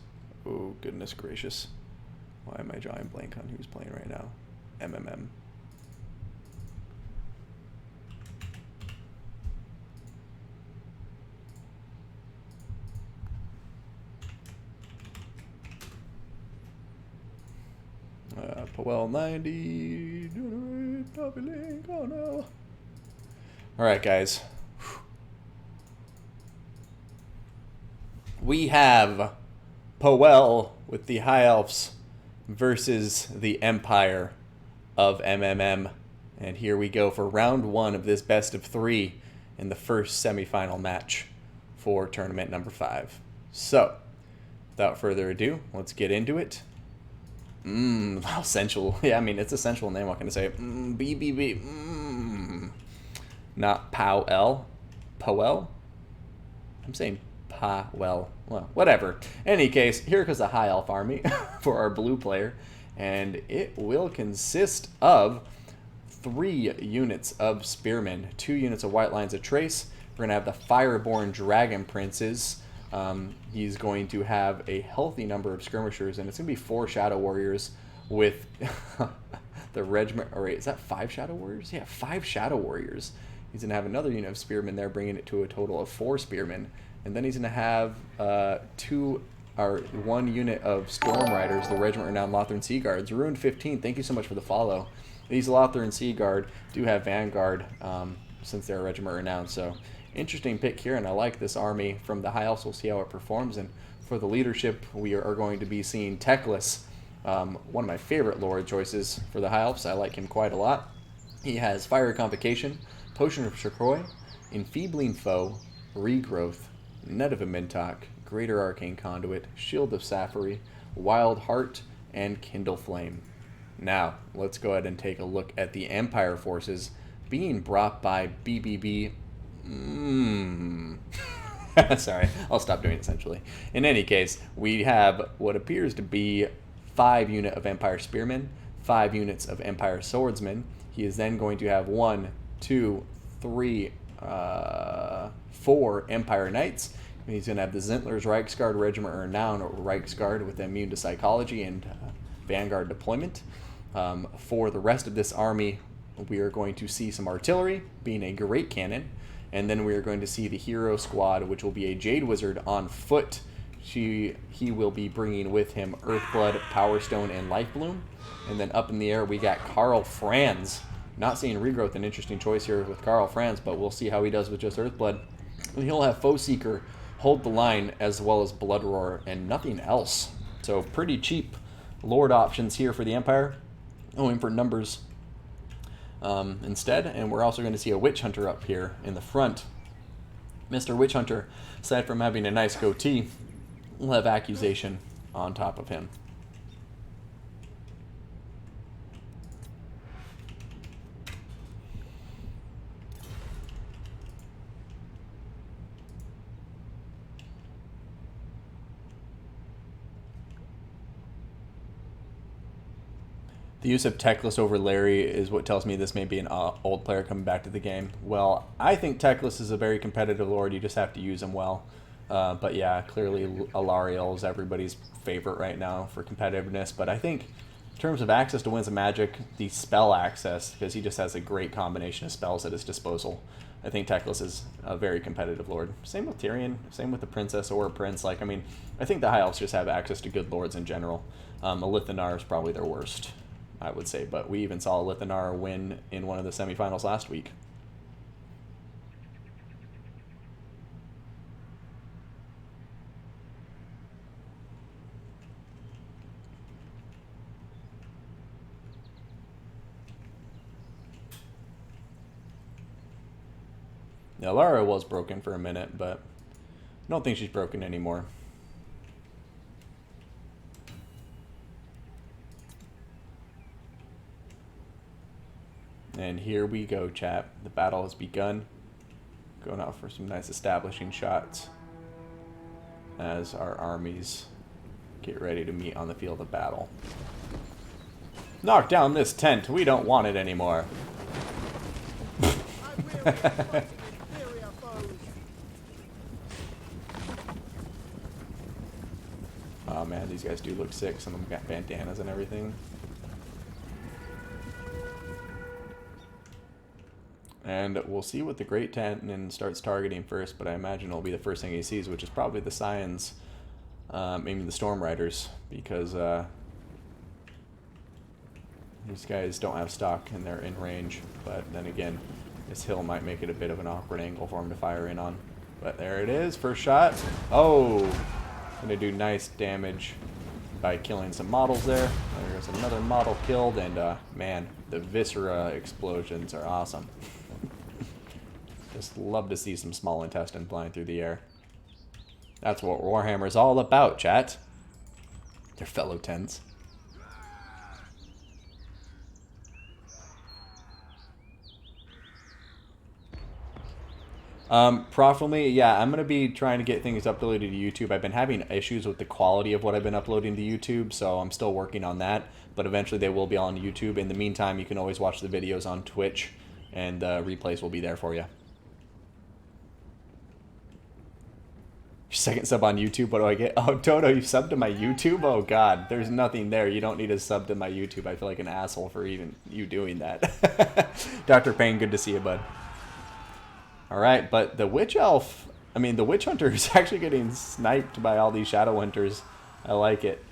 oh goodness gracious, why am I drawing blank on who's playing right now? MMM. Powell 90, copy link, oh no. Alright guys. We have Powell with the High Elves versus the Empire of MMM. And here we go for round 1 of this best of 3 in the first semifinal match for tournament number 5. So, without further ado, let's get into it. How sensual. Yeah, I mean, it's a sensual name. What can I say? BBB. Not Powell. Powell? I'm saying Powell. Well, whatever. In any case, here goes the High Elf army for our blue player. And it will consist of 3 units of Spearmen, 2 units of White Lines of Trace. We're going to have the Fireborn Dragon Princes. He's going to have a healthy number of skirmishers, and it's going to be 4 Shadow Warriors with the regiment. Or wait, is that 5 Shadow Warriors? Yeah, 5 Shadow Warriors. He's going to have another unit of Spearmen there, bringing it to a total of 4 Spearmen. And then he's going to have 1 unit of Storm Riders, the Regiment Renowned Lothern Sea Guards. Ruined 15, thank you so much for the follow. These Lothern Sea Guard do have Vanguard since they're a Regiment Renowned, so interesting pick here, and I like this army from the High Elves. We'll see how it performs. And for the leadership, we are going to be seeing Teclis, one of my favorite Lord choices for the High Elves. I like him quite a lot. He has Fiery Convocation, Potion of Shakroy, Enfeebling Foe, Regrowth, Net of a Mintok, Greater Arcane Conduit, Shield of Sapphire, Wild Heart, and Kindle Flame. Now, let's go ahead and take a look at the Empire forces being brought by BBB. Sorry, I'll stop doing it essentially. In any case, we have what appears to be 5 units of Empire Spearmen, 5 units of Empire Swordsmen. He is then going to have 1, 2, 3, 4 Empire Knights, He's going to have the Zentler's Reichsguard Regiment renowned Reichsguard with immune to psychology and vanguard deployment. For the rest of this army, we are going to see some artillery, being a great cannon, and then we are going to see the hero squad, which will be a Jade Wizard on foot. He will be bringing with him Earthblood, Power Stone, and Life Bloom. And then up in the air, we got Karl Franz. Not seeing Regrowth, an interesting choice here with Karl Franz, but we'll see how he does with just Earthblood. And he'll have Foe Seeker hold the line, as well as Blood Roar, and nothing else. So pretty cheap Lord options here for the Empire. Going for numbers instead. And we're also going to see a Witch Hunter up here in the front. Mr. Witch Hunter, aside from having a nice goatee, will have Accusation on top of him. The use of Teclis over Larry is what tells me this may be an old player coming back to the game. Well, I think Teclis is a very competitive lord. You just have to use him well. But yeah, clearly Alarielle is everybody's favorite right now for competitiveness. But I think in terms of access to Winds of Magic, the spell access, because he just has a great combination of spells at his disposal, I think Teclis is a very competitive lord. Same with Tyrion, same with the princess or prince. Like, I mean, I think the High Elves just have access to good lords in general. Elithanar is probably their worst, I would say, but we even saw Elithanar win in one of the semifinals last week. Now, Lara was broken for a minute, but I don't think she's broken anymore. And here we go, chat. The battle has begun. Going out for some nice establishing shots as our armies get ready to meet on the field of battle. Knock down this tent. We don't want it anymore. Oh man, these guys do look sick. Some of them got bandanas and everything. And we'll see what the Great Tannin starts targeting first, but I imagine it'll be the first thing he sees, which is probably the Scions, maybe the Storm Riders, because these guys don't have stock and they're in range. But then again, this hill might make it a bit of an awkward angle for him to fire in on. But there it is, first shot. Oh, gonna do nice damage by killing some models there. There's another model killed, and man, the Viscera explosions are awesome. Just love to see some small intestine flying through the air. That's what Warhammer is all about, chat. They're fellow tens. Profitably, yeah, I'm going to be trying to get things uploaded to YouTube. I've been having issues with the quality of what I've been uploading to YouTube, so I'm still working on that. But eventually they will be on YouTube. In the meantime, you can always watch the videos on Twitch, and replays will be there for you. Second sub on YouTube, what do I get? Oh, Toto, you subbed to my YouTube? Oh, God, there's nothing there. You don't need a sub to my YouTube. I feel like an asshole for even you doing that. Dr. Payne, good to see you, bud. All right, but the Witch Elf, I mean, the Witch Hunter is actually getting sniped by all these Shadow Hunters. I like it.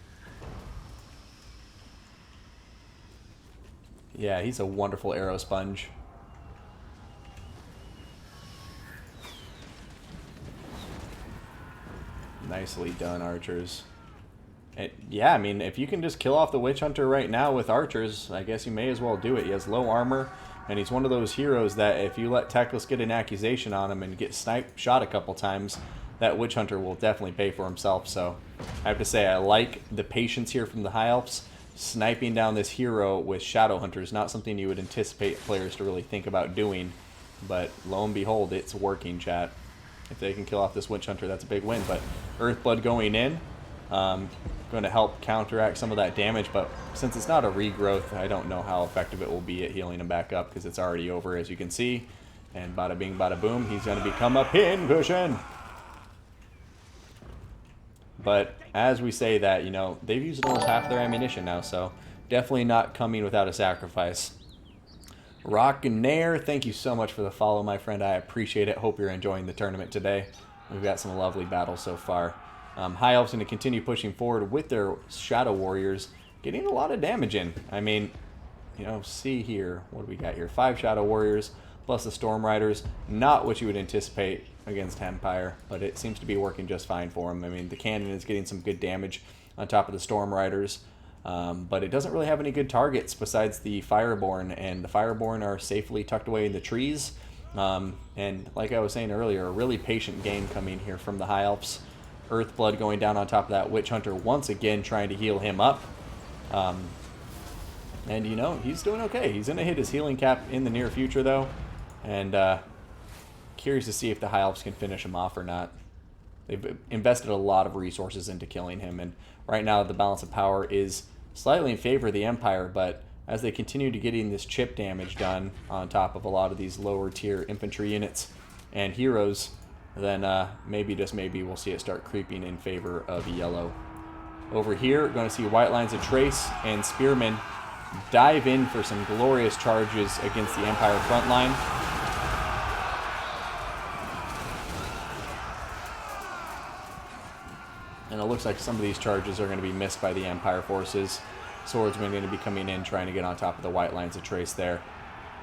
Yeah, he's a wonderful arrow sponge. Nicely done, archers. Yeah, I mean, if you can just kill off the Witch Hunter right now with archers, I guess you may as well do it. He has low armor, and he's one of those heroes that if you let Teclis get an accusation on him and get shot a couple times, that Witch Hunter will definitely pay for himself. So I have to say, I like the patience here from the High Elves. Sniping down this hero with Shadow Hunters, not something you would anticipate players to really think about doing, but lo and behold, it's working, chat. If they can kill off this Witch Hunter, that's a big win. But Earthblood going in, going to help counteract some of that damage. But since it's not a regrowth, I don't know how effective it will be at healing him back up, because it's already over, as you can see. And bada bing, bada boom, he's going to become a pincushion. But as we say that, you know, they've used almost half their ammunition now, so definitely not coming without a sacrifice. Rock and Nair, thank you so much for the follow, my friend. I appreciate it. Hope you're enjoying the tournament today. We've got some lovely battles so far. High Elves going to continue pushing forward with their Shadow Warriors, getting a lot of damage in. I mean, you know, see here, what do we got here? 5 Shadow Warriors plus the Storm Riders. Not what you would anticipate against Empire, but it seems to be working just fine for them. I mean, the cannon is getting some good damage on top of the Storm Riders. But it doesn't really have any good targets besides the Fireborn, and the Fireborn are safely tucked away in the trees. And like I was saying earlier, a really patient game coming here from the High Elves. Earthblood going down on top of that Witch Hunter once again, trying to heal him up. And you know, he's doing okay. He's going to hit his healing cap in the near future though. And curious to see if the High Elves can finish him off or not. They've invested a lot of resources into killing him, and right now the balance of power is slightly in favor of the Empire, but as they continue to getting this chip damage done on top of a lot of these lower tier infantry units and heroes, then maybe, just maybe, we'll see it start creeping in favor of yellow. Over here, going to see White Lines of Trace and Spearmen dive in for some glorious charges against the Empire front line. And it looks like some of these charges are going to be missed by the Empire forces. Swordsmen going to be coming in, trying to get on top of the White Lines of Trace there.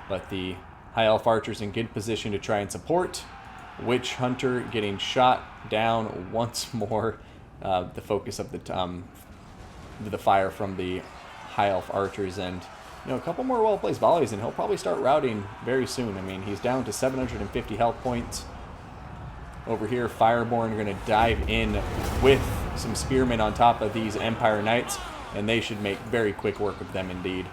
But the High Elf Archers in good position to try and support. Witch Hunter getting shot down once more. The focus of the fire from the High Elf Archers, and you know, a couple more well-placed volleys, and he'll probably start routing very soon. I mean, he's down to 750 health points. Over here, Fireborn are going to dive in with some Spearmen on top of these Empire Knights, and they should make very quick work of them indeed.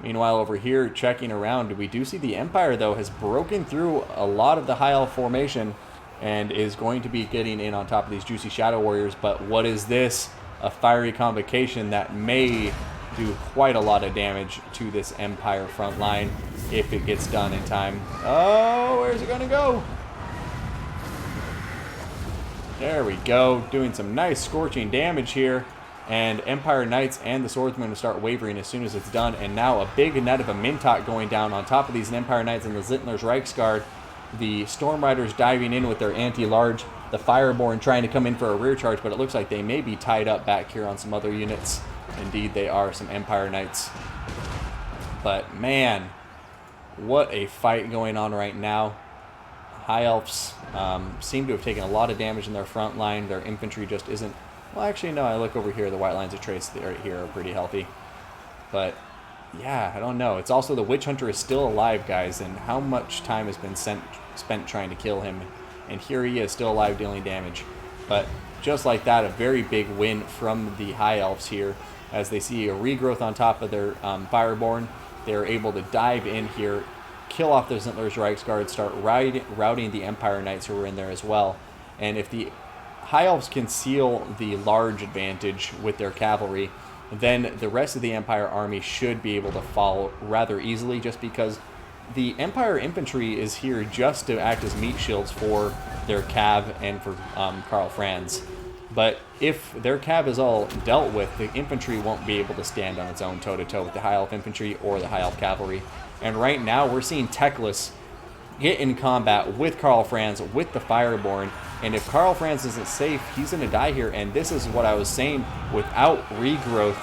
Meanwhile, over here, checking around, we do see the Empire, though, has broken through a lot of the High Elf formation and is going to be getting in on top of these juicy Shadow Warriors. But what is this? A fiery convocation that may do quite a lot of damage to this Empire front line if it gets done in time. Oh, where's it going to go? There we go, doing some nice scorching damage here. And Empire Knights and the Swordsmen will start wavering as soon as it's done. And now a big net of a Mintot going down on top of these Empire Knights and the Zintler's Reiksguard. The Storm Riders diving in with their anti-large. The Fireborn trying to come in for a rear charge, but it looks like they may be tied up back here on some other units. Indeed, they are, some Empire Knights. But man, what a fight going on right now. High Elves seem to have taken a lot of damage in their front line. Their infantry just isn't... Well, actually, no, I look over here. The White Lines of Trace right here are pretty healthy. But, yeah, I don't know. It's also the Witch Hunter is still alive, guys, and how much time has been spent trying to kill him. And here he is, still alive, dealing damage. But just like that, a very big win from the High Elves here. As they see a regrowth on top of their Fireborn, they're able to dive in here, kill off the Zintler's Reiksguard, start routing the Empire Knights who are in there as well. And if the High Elves can seal the large advantage with their cavalry, then the rest of the Empire army should be able to follow rather easily, just because the Empire infantry is here just to act as meat shields for their cav and for Karl Franz. But if their cav is all dealt with, the infantry won't be able to stand on its own toe-to-toe with the High Elf infantry or the High Elf cavalry. And right now, we're seeing Teclis get in combat with Karl Franz, with the Fireborn. And if Karl Franz isn't safe, he's going to die here. And this is what I was saying, without regrowth,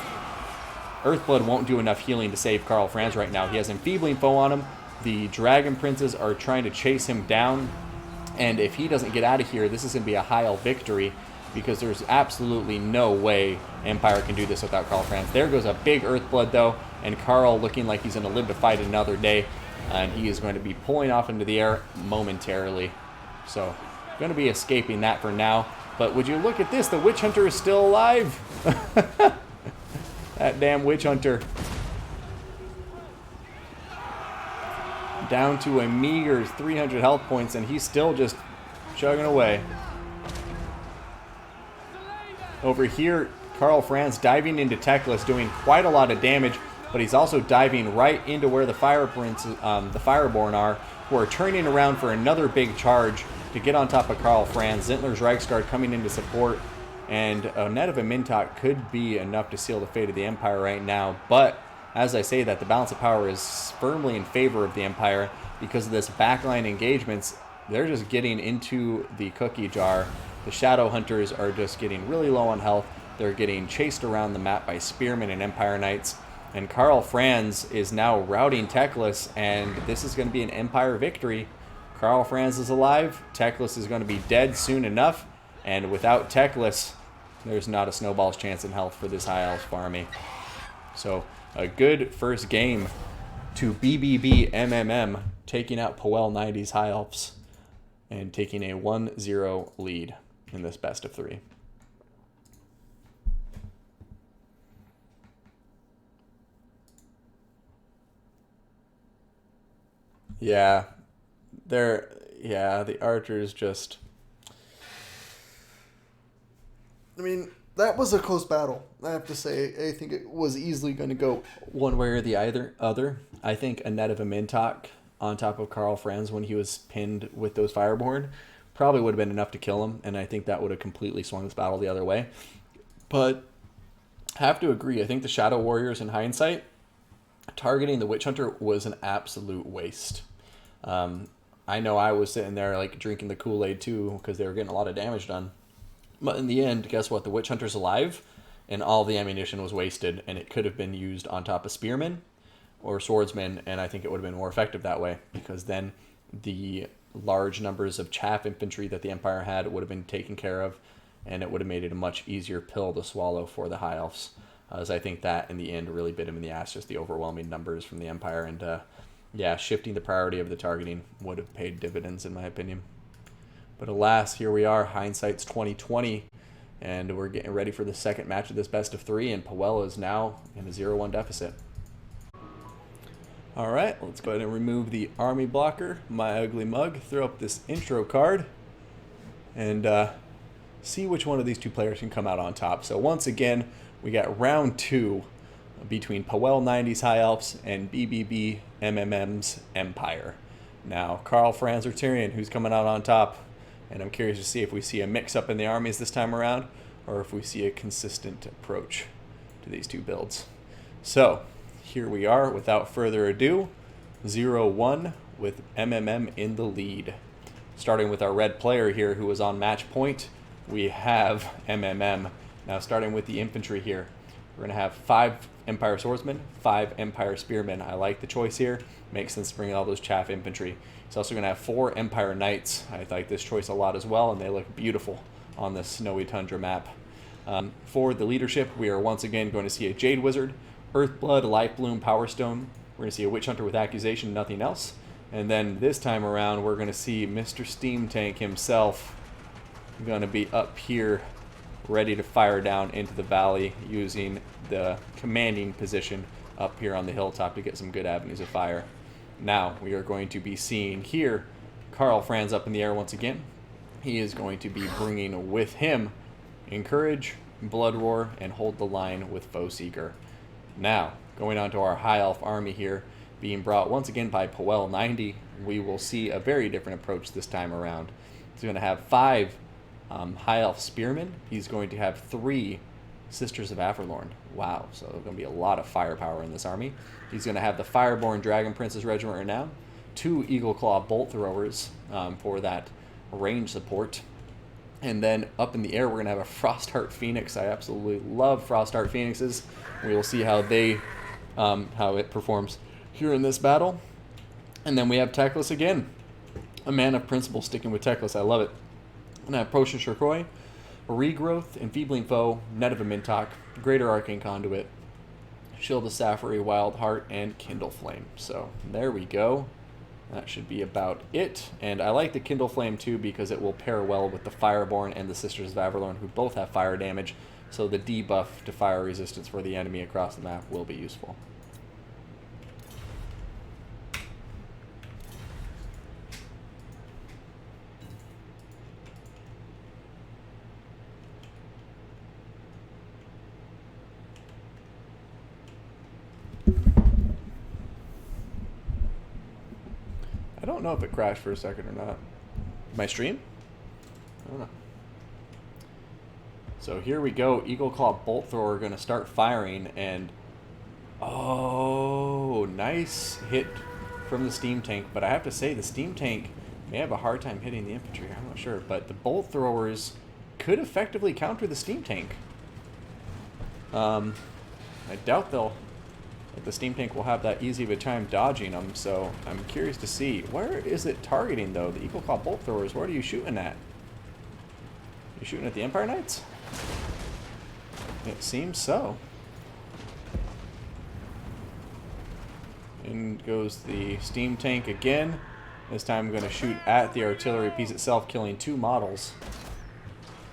Earthblood won't do enough healing to save Karl Franz right now. He has Enfeebling Foe on him. The Dragon Princes are trying to chase him down. And if he doesn't get out of here, this is going to be a High Elf victory, because there's absolutely no way Empire can do this without Karl Franz. There goes a big Earthblood, though, and Karl looking like he's going to live to fight another day. And he is going to be pulling off into the air momentarily. So, going to be escaping that for now. But would you look at this? The Witch Hunter is still alive. That damn Witch Hunter. Down to a meager 300 health points, and he's still just chugging away. Over here, Karl Franz diving into Teclis, doing quite a lot of damage, but he's also diving right into where the Fireborn are, who are turning around for another big charge to get on top of Karl Franz. Zintler's Reichsguard coming into support, and a Net of a Mintok could be enough to seal the fate of the Empire right now. But as I say that, the balance of power is firmly in favor of the Empire because of this backline engagements. They're just getting into the cookie jar. The Shadow Hunters are just getting really low on health. They're getting chased around the map by Spearmen and Empire Knights. And Karl Franz is now routing Teclis, and this is going to be an Empire victory. Karl Franz is alive. Teclis is going to be dead soon enough. And without Teclis, there's not a snowball's chance in health for this High Elf army. So a good first game to BBB MMM, taking out Powell 90's High Elves and taking a 1-0 lead in this best of 3. Yeah, the Archers just... I mean, that was a close battle, I have to say. I think it was easily going to go one way or the other. I think a Net of a Mintok on top of Karl Franz when he was pinned with those Fireborn probably would have been enough to kill him, and I think that would have completely swung this battle the other way. But I have to agree, I think the Shadow Warriors, in hindsight, targeting the Witch Hunter was an absolute waste. I know I was sitting there like drinking the Kool-Aid too because they were getting a lot of damage done. But in the end, guess what? The Witch Hunter's alive, and all the ammunition was wasted, and it could have been used on top of Spearmen or Swordsmen, and I think it would have been more effective that way, because then the large numbers of chaff infantry that the Empire had would have been taken care of, and it would have made it a much easier pill to swallow for the High Elves, as I think that in the end really bit him in the ass, just the overwhelming numbers from the Empire, and yeah, shifting the priority of the targeting would have paid dividends in my opinion. But alas, here we are, hindsight's 2020, and we're getting ready for the second match of this best of 3, and Powell is now in a 0-1 deficit. All right, let's go ahead and remove the army blocker, My Ugly Mug, throw up this intro card, and see which one of these two players can come out on top. So once again, we got round 2 between Powell 90's High Elves and BBB MMM's Empire. Now, Karl Franz or Tyrion, who's coming out on top? And I'm curious to see if we see a mix-up in the armies this time around, or if we see a consistent approach to these two builds. So, here we are, without further ado, 0-1 with MMM in the lead. Starting with our red player here, who was on match point, we have MMM. Now, starting with the infantry here, we're going to have 5 Empire Swordsmen, 5 Empire Spearmen. I like the choice here. Makes sense to bring all those chaff infantry. He's also going to have 4 Empire Knights. I like this choice a lot as well, and they look beautiful on this snowy tundra map. For the leadership, we are once again going to see a Jade Wizard, Earthblood, Lifebloom, Power Stone. We're going to see a Witch Hunter with Accusation, nothing else. And then this time around, we're going to see Mr. Steam Tank himself going to be up here, ready to fire down into the valley using the commanding position up here on the hilltop to get some good avenues of fire. Now, we are going to be seeing here Karl Franz up in the air once again. He is going to be bringing with him Encourage, Blood Roar, and Hold the Line with Foe Seeker. Now, going on to our High Elf army here, being brought once again by Powell 90, we will see a very different approach this time around. He's going to have 5 High Elf Spearmen. He's going to have 3 Sisters of Averlorn. Wow, so there's going to be a lot of firepower in this army. He's going to have the Fireborn Dragon Princess Regiment right now, 2 Eagle Claw Bolt Throwers for that range support. And then up in the air, we're going to have a Frostheart Phoenix. I absolutely love Frostheart Phoenixes. We will see how how it performs here in this battle. And then we have Teclis again. A man of principle sticking with Teclis. I love it. And I have Potion Shirkoi, Regrowth, Enfeebling Foe, Net of a Mintok, Greater Arcane Conduit, Shield of Sapphire, Wild Heart, and Kindle Flame. So there we go. That should be about it. And I like the Kindle Flame too because it will pair well with the Fireborn and the Sisters of Averlorn, who both have fire damage. So the debuff to fire resistance for the enemy across the map will be useful. I don't know if it crashed for a second or not. My stream? I don't know. So here we go. Eagle Claw Bolt Thrower going to start firing, and oh, nice hit from the Steam Tank. But I have to say, the Steam Tank may have a hard time hitting the infantry. I'm not sure, but the Bolt Throwers could effectively counter the Steam Tank. I doubt that the Steam Tank will have that easy of a time dodging them. So I'm curious to see, where is it targeting though? The Eagle Claw Bolt Throwers. What are you shooting at? You shooting at the Empire Knights? It seems so. In goes the Steam Tank again. This time I'm going to shoot at the artillery piece itself, killing 2 models.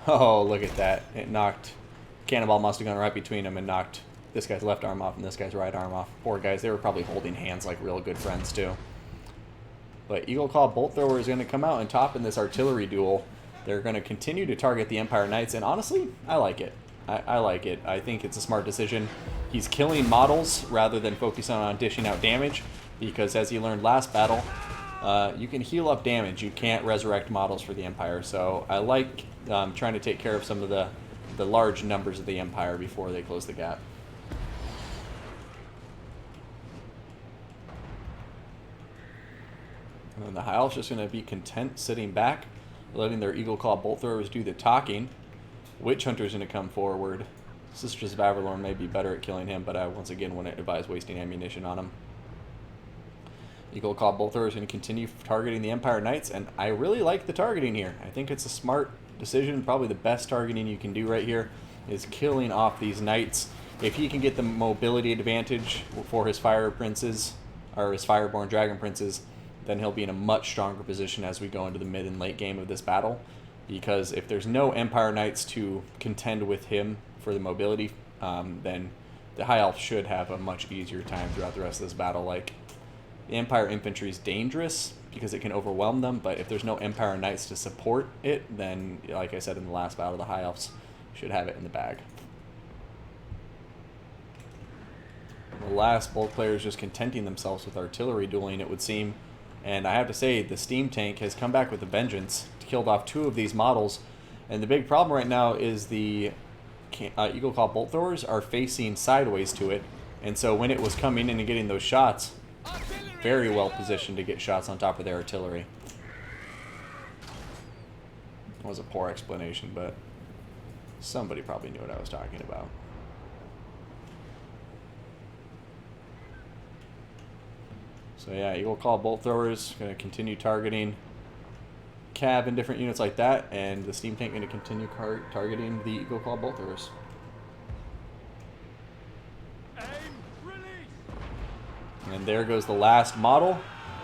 Oh, look at that. It knocked... Cannonball must have gone right between them and knocked this guy's left arm off and this guy's right arm off. Poor guys. They were probably holding hands like real good friends, too. But Eagle Claw Bolt Thrower is going to come out and top in this artillery duel. They're going to continue to target the Empire Knights, and honestly, I like it. I like it. I think it's a smart decision. He's killing models rather than focusing on dishing out damage, because as he learned last battle, you can heal up damage. You can't resurrect models for the Empire, so I like trying to take care of some of the large numbers of the Empire before they close the gap. And then the High Elf's just going to be content sitting back, letting their Eagle Claw Bolt Throwers do the talking. Witch Hunter's going to come forward. Sisters of Avalorn may be better at killing him, but I once again wouldn't advise wasting ammunition on him. Eagle Claw Bolt Thrower is going to continue targeting the Empire Knights, and I really like the targeting here. I think it's a smart decision. Probably the best targeting you can do right here is killing off these Knights. If he can get the mobility advantage for his Fire Princes, or his Fireborn Dragon Princes, then he'll be in a much stronger position as we go into the mid and late game of this battle. Because if there's no Empire Knights to contend with him for the mobility, then the High Elf should have a much easier time throughout the rest of this battle. Like, the Empire Infantry is dangerous because it can overwhelm them, but if there's no Empire Knights to support it, then, like I said in the last battle, the High Elves should have it in the bag. The last Bolt player is just contenting themselves with artillery dueling, it would seem. And I have to say, the Steam Tank has come back with a vengeance, killed off 2 of these models. And the big problem right now is the Eagle Claw Bolt Throwers are facing sideways to it. And so when it was coming in and getting those shots, very well positioned to get shots on top of their artillery. It was a poor explanation, but somebody probably knew what I was talking about. So yeah, Eagle Claw Bolt Throwers going to continue targeting Cav and different units like that, and the Steam Tank going to continue targeting the Eagle Claw Bolt Throwers. And there goes the last model.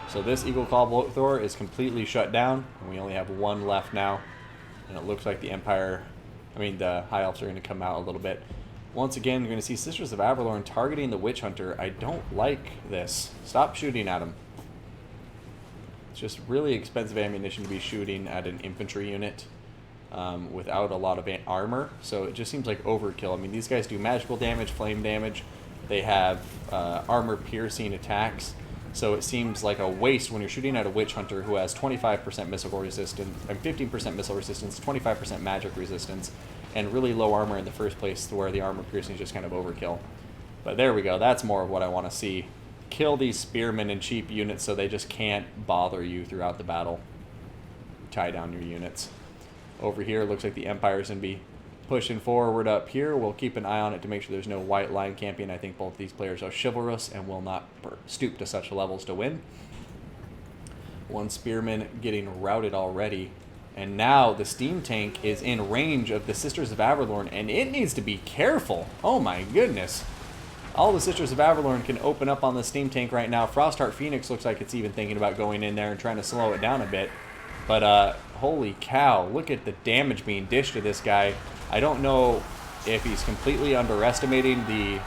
So this Eagle Claw Bolt Thrower is completely shut down, and we only have 1 left now. And it looks like the High Elves are going to come out a little bit. Once again, you're going to see Sisters of Avalorn targeting the Witch Hunter. I don't like this. Stop shooting at him. It's just really expensive ammunition to be shooting at an infantry unit without a lot of armor. So it just seems like overkill. I mean, these guys do magical damage, flame damage. They have armor-piercing attacks. So it seems like a waste when you're shooting at a Witch Hunter who has 25% missile resistance, and 15% missile resistance, 25% magic resistance, and really low armor in the first place, to where the armor piercing is just kind of overkill. But there we go. That's more of what I want to see. Kill these spearmen and cheap units so they just can't bother you throughout the battle. Tie down your units. Over here, looks like the Empire's going to be pushing forward up here. We'll keep an eye on it to make sure there's no white line camping. I think both these players are chivalrous and will not stoop to such levels to win. 1 spearman getting routed already. And now the Steam Tank is in range of the Sisters of Avalorn, and it needs to be careful. Oh my goodness. All the Sisters of Avalorn can open up on the Steam Tank right now. Frostheart Phoenix looks like it's even thinking about going in there and trying to slow it down a bit. But holy cow, look at the damage being dished to this guy. I don't know if he's completely underestimating the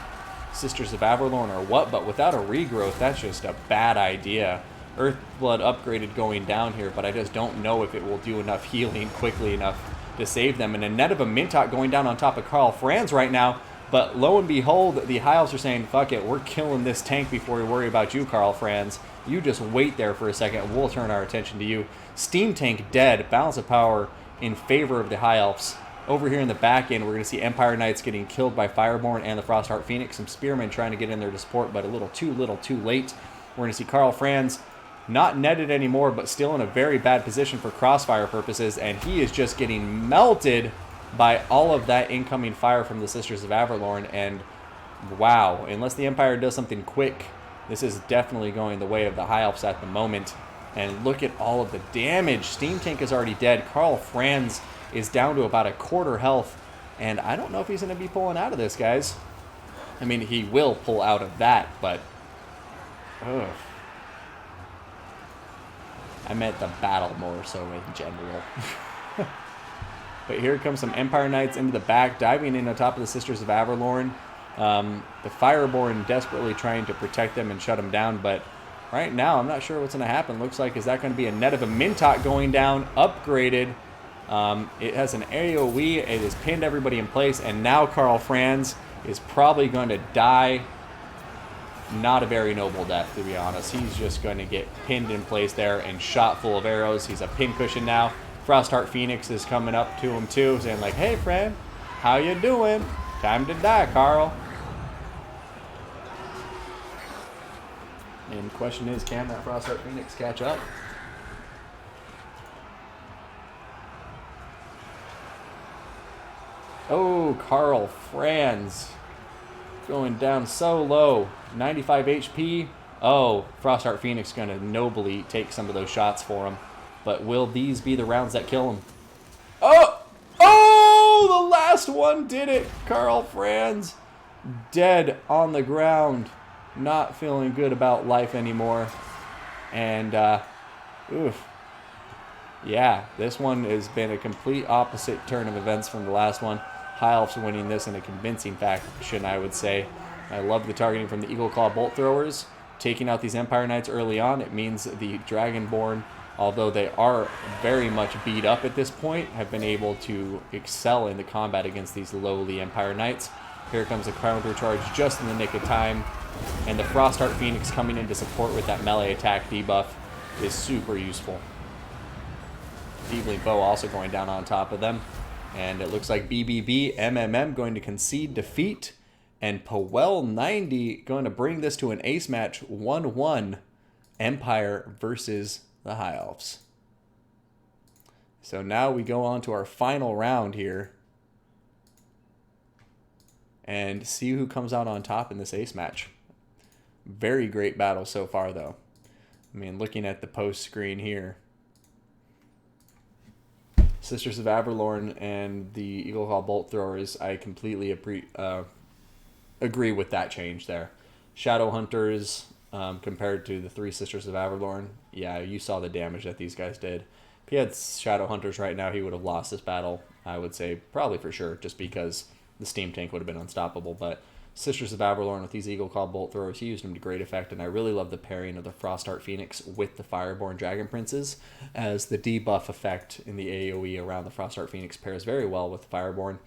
Sisters of Avalorn or what, but without a regrowth, that's just a bad idea. Earthblood upgraded going down here, but I just don't know if it will do enough healing quickly enough to save them. And a net of a Mintot going down on top of Karl Franz right now. But lo and behold, the High Elves are saying, fuck it, we're killing this tank before we worry about you, Karl Franz. You just wait there for a second, we'll turn our attention to you. Steam Tank dead, balance of power in favor of the High Elves. Over here in the back end, we're going to see Empire Knights getting killed by Fireborn and the Frostheart Phoenix. Some Spearmen trying to get in there to support, but a little too late. We're going to see Karl Franz not netted anymore, but still in a very bad position for crossfire purposes, and he is just getting melted by all of that incoming fire from the Sisters of Averlorn. And wow, unless the Empire does something quick, this is definitely going the way of the High Elves at the moment. And look at all of the damage. Steam Tank is already dead. Karl Franz is down to about a quarter health, and I don't know if he's going to be pulling out of this, guys. I mean, he will pull out of that, but ugh. I meant the battle more so in general. But here comes some Empire Knights into the back, diving in on top of the Sisters of Averlorn. The Fireborn desperately trying to protect them and shut them down, but right now I'm not sure what's going to happen. Looks like, is that going to be a net of a Mintot going down, upgraded. It has an AoE, it has pinned everybody in place, and now Karl Franz is probably going to die. Not a very noble death, to be honest. He's just going to get pinned in place there and shot full of arrows. He's a pincushion now. Frostheart Phoenix is coming up to him too, saying like, hey friend, how you doing? Time to die, Karl. And the question is, can that Frostheart Phoenix catch up? Oh, Karl Franz going down so low. 95 HP. Oh, Frostheart Phoenix going to nobly take some of those shots for him. But will these be the rounds that kill him? Oh! Oh! The last one did it! Karl Franz dead on the ground. Not feeling good about life anymore. And, oof. Yeah, this one has been a complete opposite turn of events from the last one. High Elves winning this in a convincing fashion, I would say. I love the targeting from the Eagle Claw Bolt Throwers. Taking out these Empire Knights early on, it means the Dragonborn, although they are very much beat up at this point, have been able to excel in the combat against these lowly Empire Knights. Here comes a counter charge just in the nick of time. And the Frostheart Phoenix coming in to support with that melee attack debuff is super useful. Thieveling Bow also going down on top of them. And it looks like BBB MMM going to concede defeat. And Powell 90 going to bring this to an ace match, 1-1, Empire versus the High Elves. So now we go on to our final round here. And see who comes out on top in this ace match. Very great battle so far, though. I mean, looking at the post screen here. Sisters of Averlorn and the Eagle Claw Bolt Throwers, I completely agree with that change there. Shadow Hunters, compared to the three Sisters of Averlorn, yeah, you saw the damage that these guys did. If he had Shadow Hunters right now, he would have lost this battle, I would say, probably for sure, just because the Steam Tank would have been unstoppable. But Sisters of Averlorn with these Eagle Claw Bolt Throwers, he used them to great effect, and I really love the pairing of the Frostheart Phoenix with the Fireborn Dragon Princes, as the debuff effect in the AoE around the Frostheart Phoenix pairs very well with the Fireborn.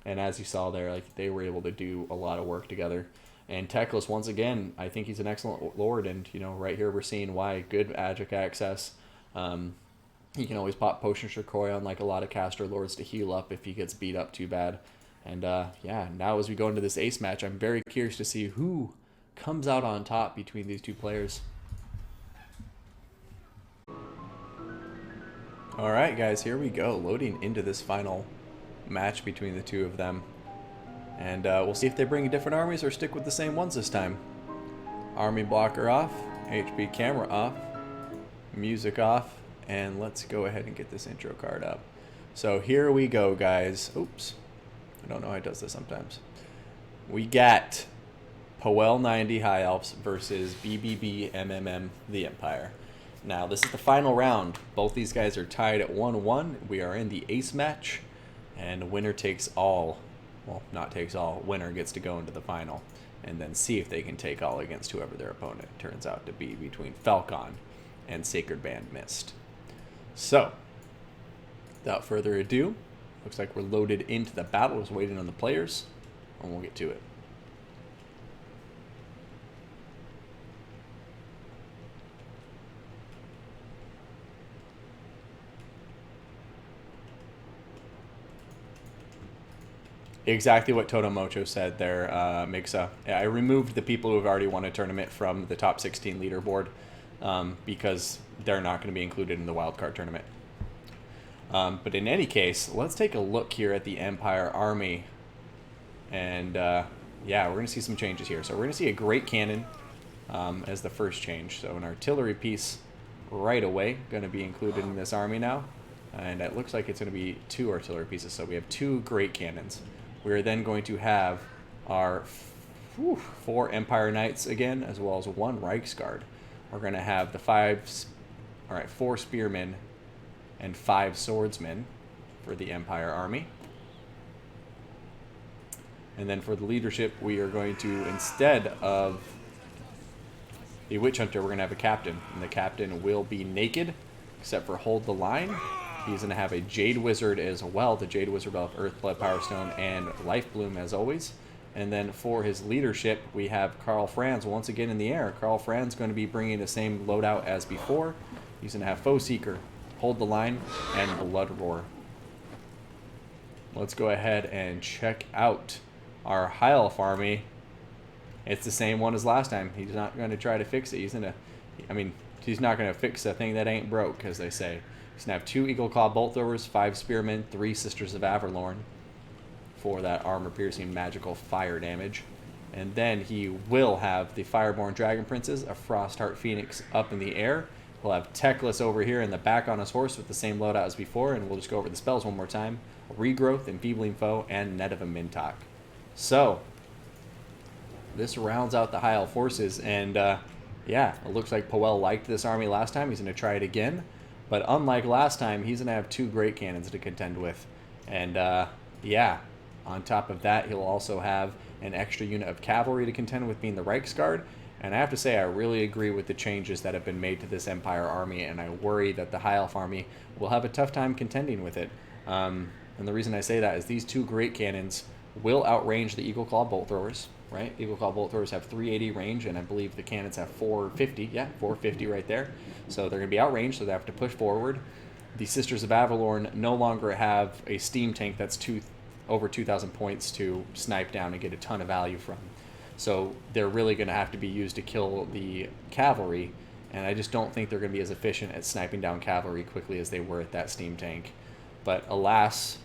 And as you saw there, like, they were able to do a lot of work together. And Teclis, once again, I think he's an excellent lord, and, you know, right here we're seeing why. Good Adjic access. He can always pop Potion Shirkoi on, like, a lot of caster lords to heal up if he gets beat up too bad. And, yeah, now as we go into this ace match, I'm very curious to see who comes out on top between these two players. Alright, guys, here we go. Loading into this final match between the two of them. And we'll see if they bring different armies or stick with the same ones this time. Army blocker off, HP camera off, music off, and let's go ahead and get this intro card up. So here we go, guys. Oops. I don't know how it does this sometimes. We got Powell 90 High Elves versus BBB MMM the Empire. Now, this is the final round. Both these guys are tied at 1-1. We are in the ace match, and winner takes all. Well, not takes all. Winner gets to go into the final and then see if they can take all against whoever their opponent turns out to be between Falcon and Sacred Band Mist. So, without further ado, looks like we're loaded into the battle, just waiting on the players. and we'll get to it. Exactly what Toto Mocho said there, Mixa. I removed the people who have already won a tournament from the top 16 leaderboard because they're not going to be included in the wildcard tournament. But in any case, let's take a look here at the Empire Army. And yeah, we're going to see some changes here. So we're going to see a great cannon as the first change. So an artillery piece right away going to be included in this army now. And it looks like it's going to be 2 artillery pieces. So we have 2 great cannons. We're then going to have our 4 Empire Knights again, as well as 1 Reichsguard. We're going to have the 4 Spearmen and 5 Swordsmen for the Empire Army. And then for the leadership, we are going to, instead of the Witch Hunter, we're going to have a captain. And the captain will be naked, except for hold the line. He's going to have a Jade Wizard as well. The Jade Wizard will have Earthblood, Power Stone, and Life Bloom as always. And then for his leadership, we have Karl Franz once again in the air. Karl Franz going to be bringing the same loadout as before. He's going to have Foe Seeker, Hold the Line, and Blood Roar. Let's go ahead and check out our High Elf army. It's the same one as last time. He's not going to try to fix it. He's not going to fix a thing that ain't broke, as they say. He's going to have 2 Eagle Claw Bolt Throwers, 5 Spearmen, 3 Sisters of Averlorn for that armor-piercing magical fire damage. And then he will have the Fireborn Dragon Princes, a Frostheart Phoenix up in the air. He'll have Teclis over here in the back on his horse with the same loadout as before, and we'll just go over the spells one more time. Regrowth, Enfeebling Foe, and Net of a Mintok. So, this rounds out the High Elf forces, and yeah, it looks like Powell liked this army last time. He's going to try it again. But unlike last time, he's going to have 2 great cannons to contend with. And yeah, on top of that, he'll also have an extra unit of cavalry to contend with, being the Reichsguard. And I have to say, I really agree with the changes that have been made to this Empire army, and I worry that the High Elf army will have a tough time contending with it. And the reason I say that is these 2 great cannons will outrange the Eagle Claw Bolt Throwers, right? Eagle Claw Bolt Throwers have 380 range, and I believe the cannons have 450. Yeah, 450 right there. So they're going to be outranged, so they have to push forward. The Sisters of Avalorn no longer have a steam tank that's over 2,000 points to snipe down and get a ton of value from. So they're really going to have to be used to kill the cavalry, and I just don't think they're going to be as efficient at sniping down cavalry quickly as they were at that steam tank. But alas,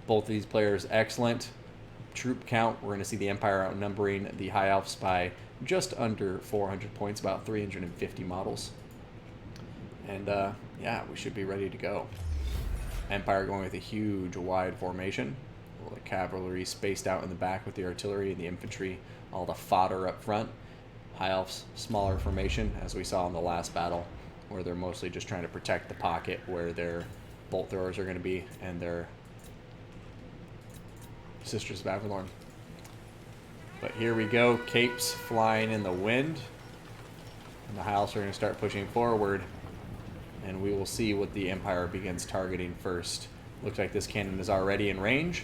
both of these players excellent. Troop count, we're going to see the Empire outnumbering the High Elves by just under 400 points, about 350 models. And yeah, we should be ready to go. Empire going with a huge wide formation. The cavalry spaced out in the back with the artillery and the infantry, all the fodder up front. High Elves, smaller formation, as we saw in the last battle, where they're mostly just trying to protect the pocket where their bolt throwers are going to be and their Sisters of Avalorn. But here we go, capes flying in the wind. And the High Elves are going to start pushing forward. And we will see what the Empire begins targeting first. Looks like this cannon is already in range.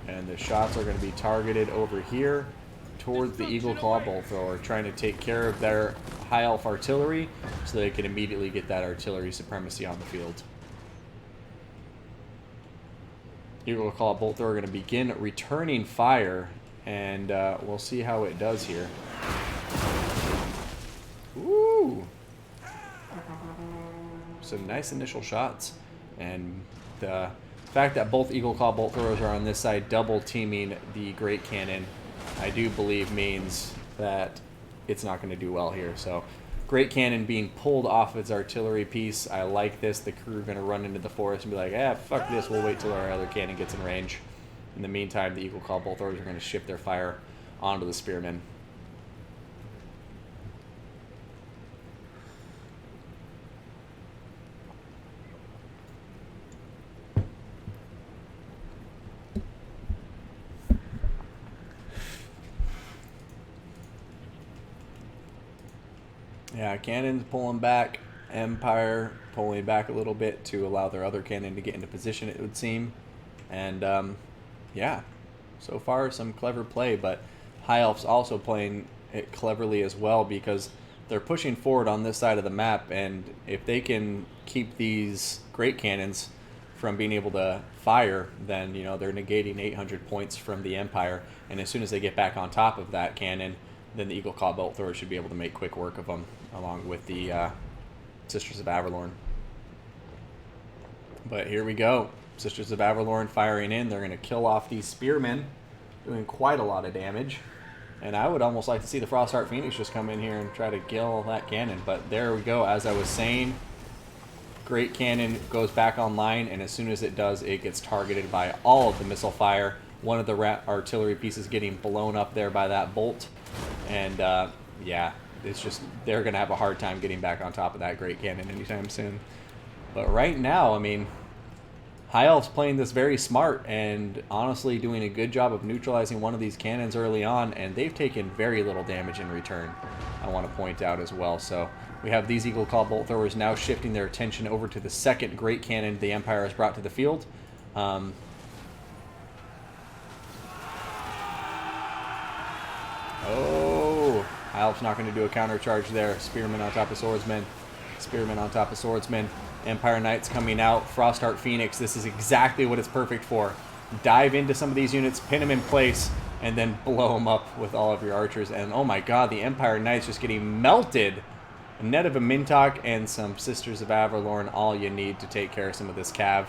And the shots are going to be targeted over here towards the Eagle Claw Bolt Thrower, trying to take care of their High Elf artillery so they can immediately get that artillery supremacy on the field. Eagle Claw Bolt Thrower going to begin returning fire, and we'll see how it does here. Ooh! Some nice initial shots, and the fact that both Eagle Claw Bolt Throwers are on this side double teaming the Great Cannon, I do believe means that it's not going to do well here. So Great Cannon being pulled off its artillery piece. I like this. The crew are going to run into the forest and be like, fuck this, we'll wait till our other cannon gets in range. In the meantime, the Eagle Claw Bolt Throwers are going to shift their fire onto the Spearmen. Yeah, cannons pulling back, Empire pulling back a little bit to allow their other cannon to get into position, it would seem. And yeah, so far some clever play, but High Elf's also playing it cleverly as well, because they're pushing forward on this side of the map, and if they can keep these great cannons from being able to fire, then they're negating 800 points from the Empire, and as soon as they get back on top of that cannon, then the Eagle Claw Bolt Thrower should be able to make quick work of them, along with the Sisters of Averlorn. But here we go. Sisters of Averlorn firing in. They're going to kill off these spearmen, doing quite a lot of damage. And I would almost like to see the Frostheart Phoenix just come in here and try to kill that cannon. But there we go. As I was saying, Great Cannon goes back online, and as soon as it does, it gets targeted by all of the missile fire. One of the artillery pieces getting blown up there by that bolt. And yeah, it's just, they're going to have a hard time getting back on top of that Great Cannon anytime soon. But right now, I mean, High Elf's playing this very smart and honestly doing a good job of neutralizing one of these cannons early on, and they've taken very little damage in return, I want to point out as well. So we have these Eagle Claw Bolt Throwers now shifting their attention over to the second Great Cannon the Empire has brought to the field. Oh, High Elf's not going to do a counter charge there. Spearmen on top of Swordsmen. Spearmen on top of Swordsmen. Empire Knights coming out. Frostheart Phoenix. This is exactly what it's perfect for. Dive into some of these units, pin them in place, and then blow them up with all of your archers. And oh my god, the Empire Knights just getting melted. A net of a Mintok and some Sisters of Averlorn, all you need to take care of some of this cav.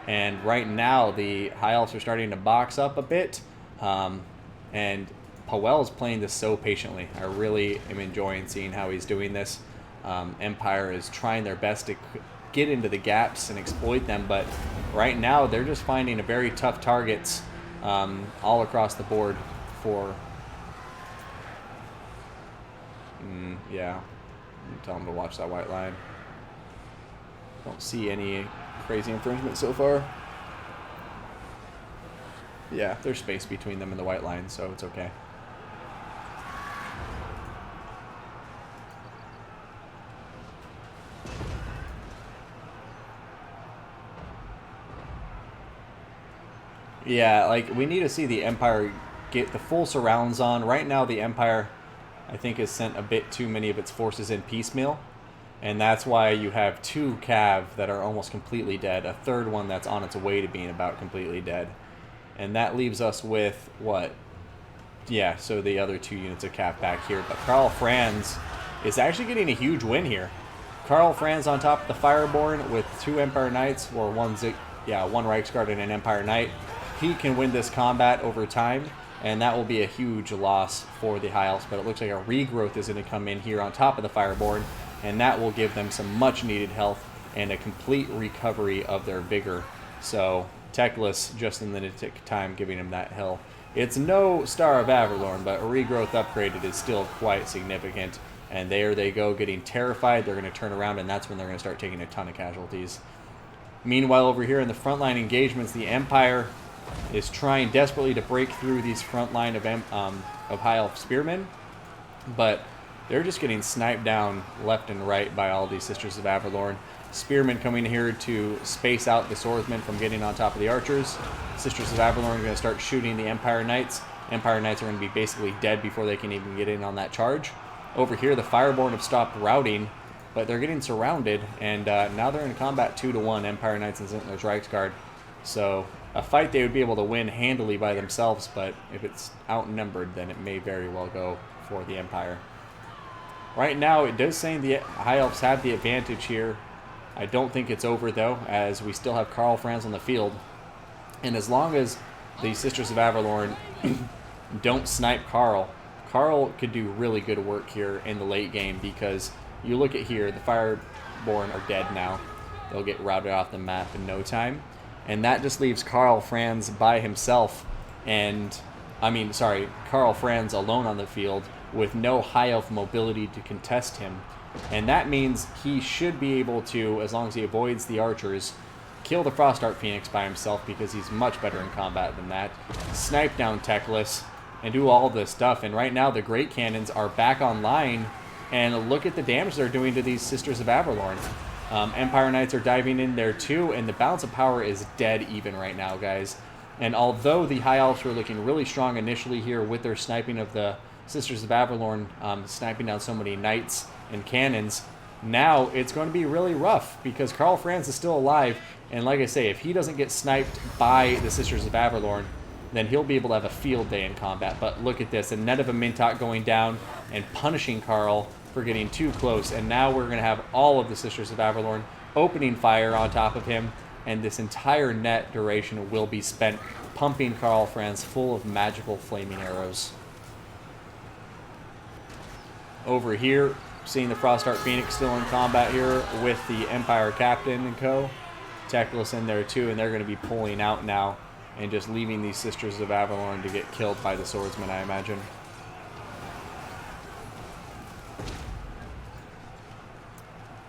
And right now, the High Elves are starting to box up a bit. And Powell's playing this so patiently. I really am enjoying seeing how he's doing this. Empire is trying their best to get into the gaps and exploit them, but right now they're just finding a very tough targets all across the board for yeah, tell them to watch that white line. Don't see any crazy infringement so far. Yeah, there's space between them and the white line, so it's okay. Yeah, like, we need to see the Empire get the full surrounds on. Right now, the Empire, I think, has sent a bit too many of its forces in piecemeal. And that's why you have two cav that are almost completely dead. A third one that's on its way to being about completely dead. And that leaves us with, what? Yeah, so the other two units of cav back here. But Karl Franz is actually getting a huge win here. Karl Franz on top of the Fireborn with two Empire Knights, or one Reiksguard and an Empire Knight. He can win this combat over time, and that will be a huge loss for the High Elves, but it looks like a regrowth is going to come in here on top of the Fireborn, and that will give them some much needed health and a complete recovery of their vigor. So Teclis just in the nick of time giving him that health. It's no Star of Averlorn, but a regrowth upgraded is still quite significant, and there they go getting terrified. They're going to turn around, and that's when they're going to start taking a ton of casualties. Meanwhile, over here in the frontline engagements, the Empire is trying desperately to break through these front line of High Elf Spearmen, but they're just getting sniped down left and right by all these Sisters of Averlorn. Spearmen coming here to space out the Swordsmen from getting on top of the archers. Sisters of Averlorn are going to start shooting the Empire Knights. Empire Knights are going to be basically dead before they can even get in on that charge. Over here, the Fireborn have stopped routing, but they're getting surrounded, and now they're in combat 2-1, Empire Knights and Zentner's Reiksguard. So a fight they would be able to win handily by themselves, but if it's outnumbered, then it may very well go for the Empire. Right now, it does say the High Elves have the advantage here. I don't think it's over, though, as we still have Karl Franz on the field. And as long as the Sisters of Averlorn don't snipe Karl, Karl could do really good work here in the late game, because you look at here, the Fireborn are dead now. They'll get routed off the map in no time. And that just leaves Karl Franz by himself, Karl Franz alone on the field with no High Elf mobility to contest him. And that means he should be able to, as long as he avoids the archers, kill the Frostheart Phoenix by himself, because he's much better in combat than that, snipe down Teclis, and do all this stuff. And right now the Great Cannons are back online, and look at the damage they're doing to these Sisters of Averlorn. Empire Knights are diving in there too, and the balance of power is dead even right now, guys. And although the High Elves were looking really strong initially here with their sniping of the Sisters of Avalorn, sniping down so many knights and cannons, now it's going to be really rough because Karl Franz is still alive. And like I say, if he doesn't get sniped by the Sisters of Avalorn, then he'll be able to have a field day in combat. But look at this, a net of a Mintok going down and punishing Karl for getting too close. And now we're going to have all of the Sisters of Avalorn opening fire on top of him. And this entire net duration will be spent pumping Karl Franz full of magical flaming arrows. Over here, seeing the Frostheart Phoenix still in combat here with the Empire Captain and co. Teclis in there too, and they're going to be pulling out now and just leaving these Sisters of Avalorn to get killed by the swordsmen, I imagine.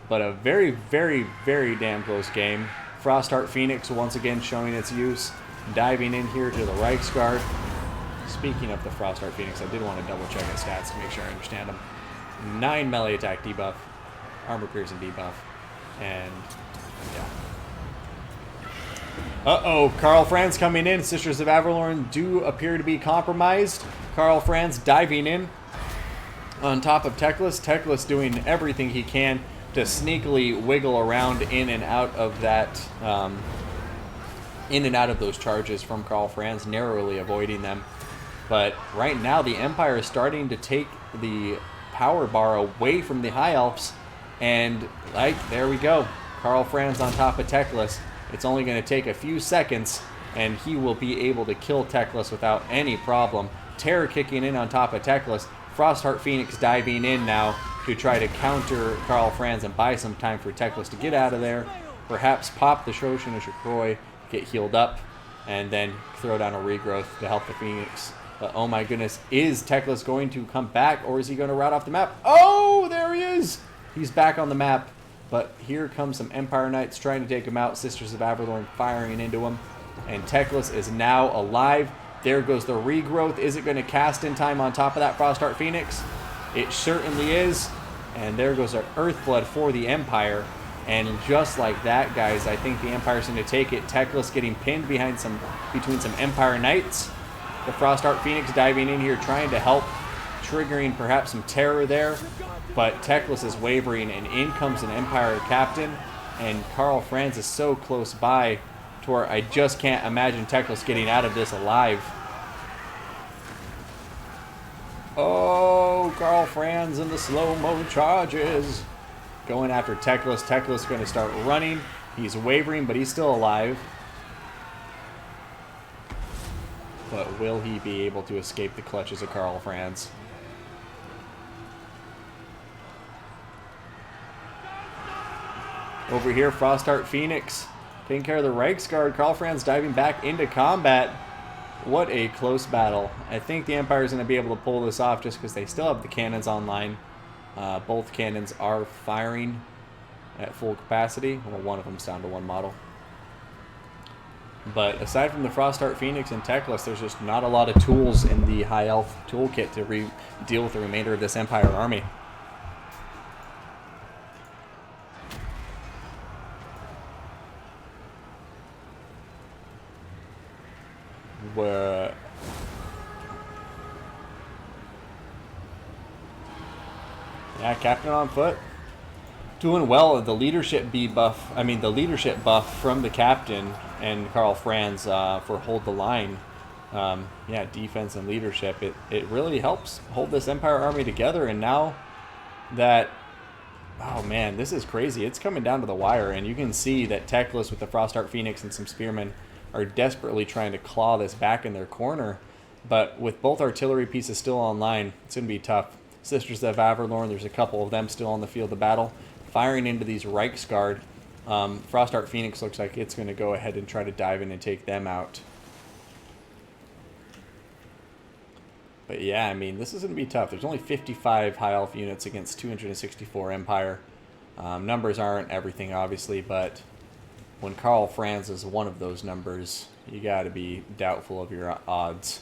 But a very, very, very damn close game. Frostheart Phoenix once again showing its use, diving in here to the Reiksguard. Speaking of the Frostheart Phoenix, I did want to double check its stats to make sure I understand them. 9 melee attack debuff, armor piercing debuff, and yeah. Uh-oh, Karl Franz coming in. Sisters of Avalorn do appear to be compromised. Karl Franz diving in on top of Teclis. Teclis doing everything he can to sneakily wiggle around in and out of that, in and out of those charges from Karl Franz, narrowly avoiding them. But right now, the Empire is starting to take the power bar away from the High Elves, and like, there we go. Karl Franz on top of Teclis. It's only going to take a few seconds, and he will be able to kill Teclis without any problem. Terror kicking in on top of Teclis. Frostheart Phoenix diving in now to try to counter Karl Franz and buy some time for Teclis to get out of there. Perhaps pop the Shoshin or Shakroi, get healed up, and then throw down a regrowth to help the Phoenix. But oh my goodness, is Teclis going to come back, or is he going to rout off the map? Oh, there he is! He's back on the map. But here comes some Empire Knights trying to take him out. Sisters of Avalorn firing into him. And Teclis is now alive. There goes the regrowth. Is it going to cast in time on top of that Frostheart Phoenix? It certainly is. And there goes our Earthblood for the Empire. And just like that, guys, I think the Empire's going to take it. Teclis getting pinned between some Empire Knights. The Frostheart Phoenix diving in here, trying to help, triggering perhaps some terror there. But Teclis is wavering, and in comes an Empire Captain. And Karl Franz is so close by to where I just can't imagine Teclis getting out of this alive. Oh, Karl Franz in the slow-mo charges. Going after Teclis. Teclis going to start running. He's wavering, but he's still alive. But will he be able to escape the clutches of Karl Franz? Over here, Frostheart Phoenix taking care of the Reiksguard. Karl Franz diving back into combat. What a close battle. I think the Empire is going to be able to pull this off just because they still have the cannons online. Both cannons are firing at full capacity. Well, one of them's down to one model. But aside from the Frostheart Phoenix and Teclis, there's just not a lot of tools in the High Elf toolkit to deal with the remainder of this Empire army. Yeah, Captain on foot. Doing well. The leadership the leadership buff from the Captain and Karl Franz for hold the line. Yeah, defense and leadership. It really helps hold this Empire army together. And now that, oh man, this is crazy. It's coming down to the wire, and you can see that Teclis with the Frostheart Phoenix and some Spearmen are desperately trying to claw this back in their corner. But with both artillery pieces still online, it's going to be tough. Sisters of Avalorn, there's a couple of them still on the field of battle, firing into these Reiksguard. Frostheart Phoenix looks like it's going to go ahead and try to dive in and take them out. But yeah, I mean, this is going to be tough. There's only 55 High Elf units against 264 Empire. Numbers aren't everything, obviously, but when Karl Franz is one of those numbers, you got to be doubtful of your odds.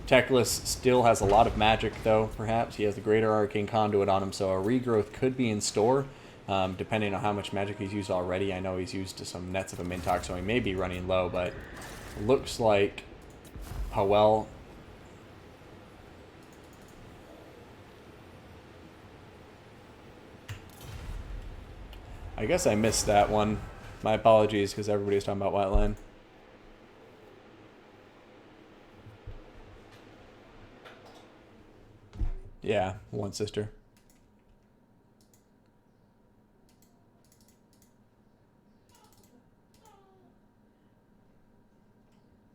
Teclis still has a lot of magic, though, perhaps. He has the Greater Arcane Conduit on him, so a regrowth could be in store. Depending on how much magic he's used already. I know he's used some Nets of a Mintox, so he may be running low, but looks like Powell... I guess I missed that one. My apologies, because everybody's talking about Whiteline. Yeah, one sister.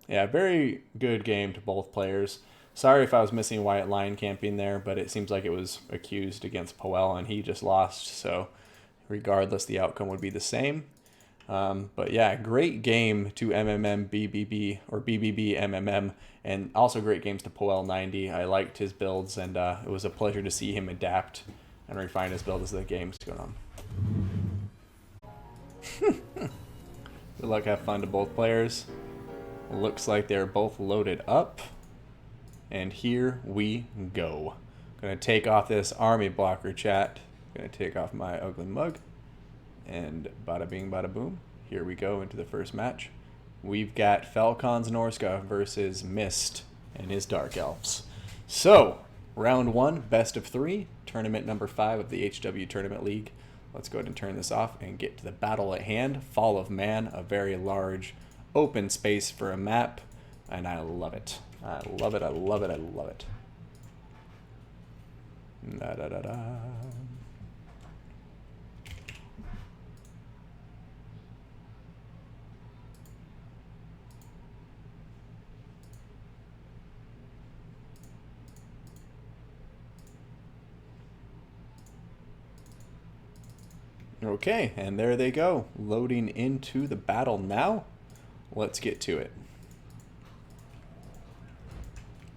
Yeah, very good game to both players. Sorry if I was missing White Line camping there, but it seems like it was accused against Powell, and he just lost, so regardless, the outcome would be the same. But yeah, great game to MMM BBB, or BBB MMM, and also great games to Powell 90. I liked his builds, and it was a pleasure to see him adapt and refine his build as the game's going on. Good luck, have fun to both players. Looks like they're both loaded up. And here we go. Gonna take off this army blocker, chat. Gonna take off my ugly mug. And bada bing, bada boom. Here we go into the first match. We've got Falcons Norska versus Mist and his Dark Elves. So, round one, best of three, tournament number 5 of the HW Tournament League. Let's go ahead and turn this off and get to the battle at hand. Fall of Man, a very large open space for a map, and I love it. I love it, I love it, I love it. Da, da, da, da. Okay, and there they go, loading into the battle now. Let's get to it.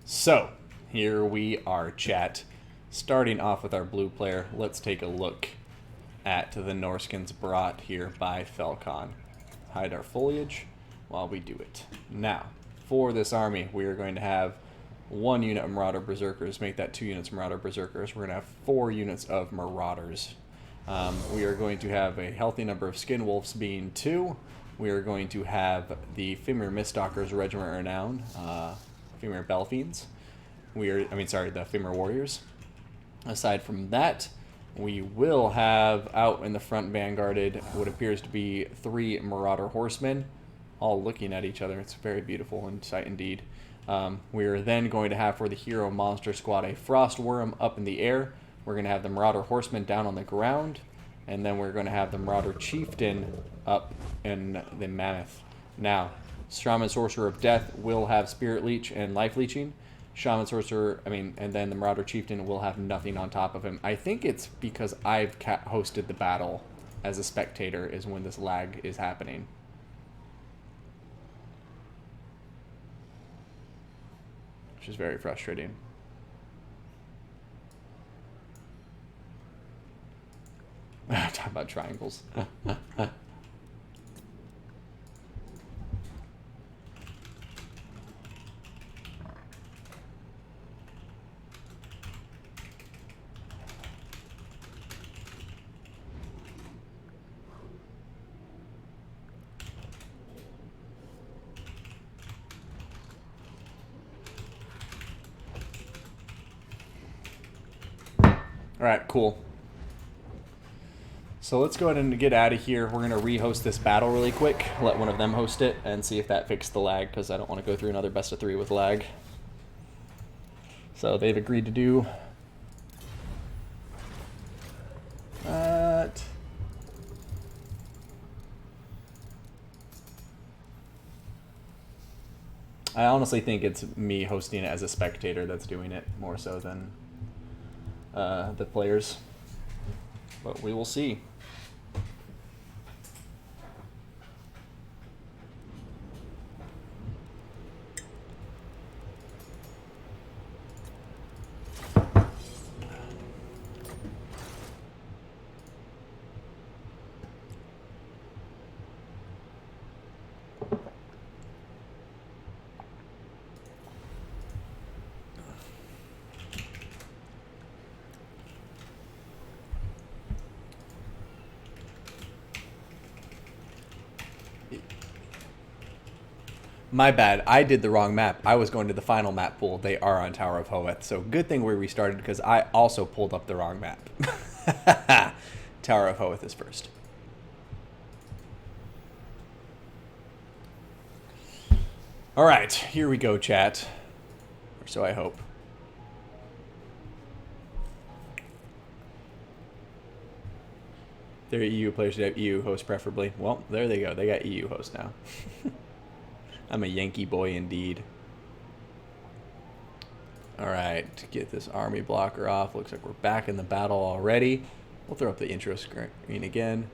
So, here we are, chat. Starting off with our blue player, let's take a look at the Norskins brought here by Falcon. Hide our foliage while we do it. Now, for this army, we are going to have 1 unit of Marauder Berserkers, make that 2 units of Marauder Berserkers. We're going to have 4 units of Marauders. We are going to have a healthy number of Skin Wolves, being 2. We are going to have the Fimir Miststalkers Regiment Renown, Fimir Belfiends. The Fimir Warriors. Aside from that, we will have out in the front vanguarded what appears to be 3 Marauder Horsemen, all looking at each other. It's very beautiful in sight indeed. We are then going to have for the Hero Monster Squad a Frost Worm up in the air. We're going to have the Marauder Horsemen down on the ground, and then we're going to have the Marauder Chieftain up in the Mammoth. Now, Shaman Sorcerer of Death will have Spirit Leech and Life Leeching. And then the Marauder Chieftain will have nothing on top of him. I think it's because I've hosted the battle as a spectator is when this lag is happening. Which is very frustrating. Talk about triangles. All right, cool. So let's go ahead and get out of here. We're going to re-host this battle really quick, let one of them host it, and see if that fixed the lag, because I don't want to go through another best of 3 with lag. So they've agreed to do that. I honestly think it's me hosting it as a spectator that's doing it more so than the players. But we will see. My bad. I did the wrong map. I was going to the final map pool. They are on Tower of Hoeth. So good thing we restarted because I also pulled up the wrong map. Tower of Hoeth is first. All right, here we go, chat. Or so I hope. Their EU players should have EU host preferably. Well, there they go. They got EU host now. I'm a Yankee boy indeed. All right, to get this army blocker off. Looks like we're back in the battle already. We'll throw up the intro screen again.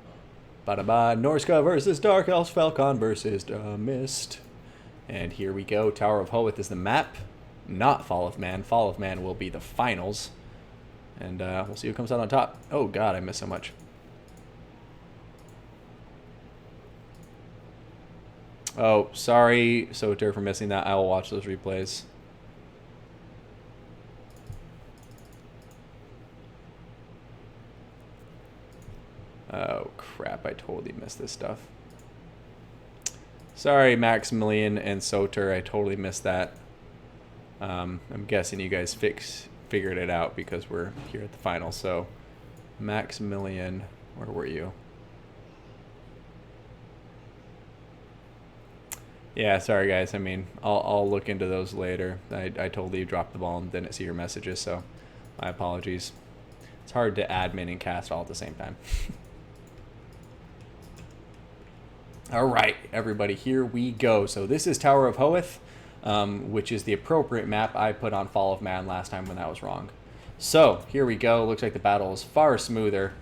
Ba-da-ba. Norsca versus Dark Elves. Falcon versus Mist. And here we go. Tower of Hoeth is the map. Not Fall of Man. Fall of Man will be the finals. And we'll see who comes out on top. Oh, God, I missed so much. Oh, sorry, Soter, for missing that. I will watch those replays. Oh, crap. I totally missed this stuff. Sorry, Maximilian and Soter. I totally missed that. I'm guessing you guys figured it out because we're here at the final. So, Maximilian, where were you? Yeah, sorry guys. I mean, I'll look into those later. I totally dropped the ball and didn't see your messages, so my apologies. It's hard to admin and cast all at the same time. All right, everybody, here we go. So this is Tower of Hoeth, which is the appropriate map. I put on Fall of Man last time when that was wrong. So here we go. Looks like the battle is far smoother.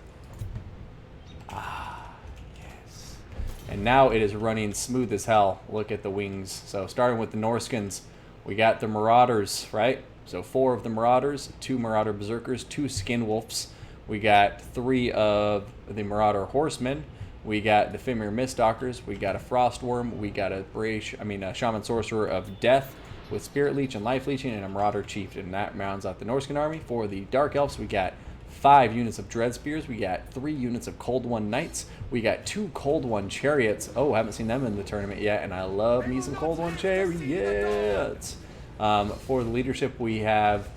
And now it is running smooth as hell. Look at the wings. So starting with the Norskins, we got the Marauders, right? So 4 of the Marauders, 2 Marauder Berserkers, 2 Skin Wolves. We got 3 of the Marauder Horsemen. We got the Fimir Miststalkers. We got a Frostworm. We got a Shaman Sorcerer of Death with Spirit Leech and Life Leeching, and a Marauder Chieftain. That rounds out the Norskin army. For the Dark Elves, we got 5 units of Dread Spears. We got 3 units of Cold One Knights. We got 2 Cold One Chariots. Oh, I haven't seen them in the tournament yet, and I love me some Cold One Chariots. For the leadership, we have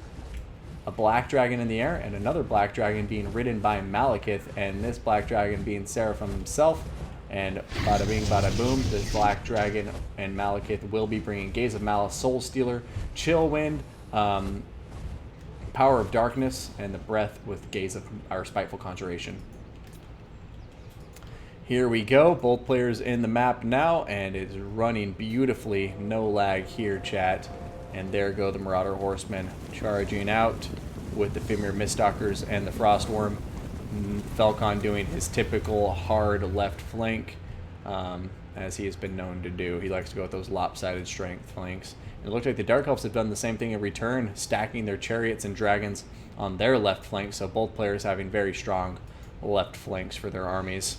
a Black Dragon in the air and another Black Dragon being ridden by Malekith, and this Black Dragon being Seraphim himself. And bada bing, bada boom, this Black Dragon and Malekith will be bringing Gaze of Malice, Soul Stealer, Chill Wind, Power of Darkness, and the Breath with Gaze of our Spiteful Conjuration. Here we go, both players in the map now, and it's running beautifully. No lag here, chat. And there go the Marauder Horsemen charging out with the Fimir Miststalkers and the Frostworm. Falcon doing his typical hard left flank, as he has been known to do. He likes to go with those lopsided strength flanks. It looks like the Dark Elves have done the same thing in return, stacking their chariots and dragons on their left flank, so both players having very strong left flanks for their armies.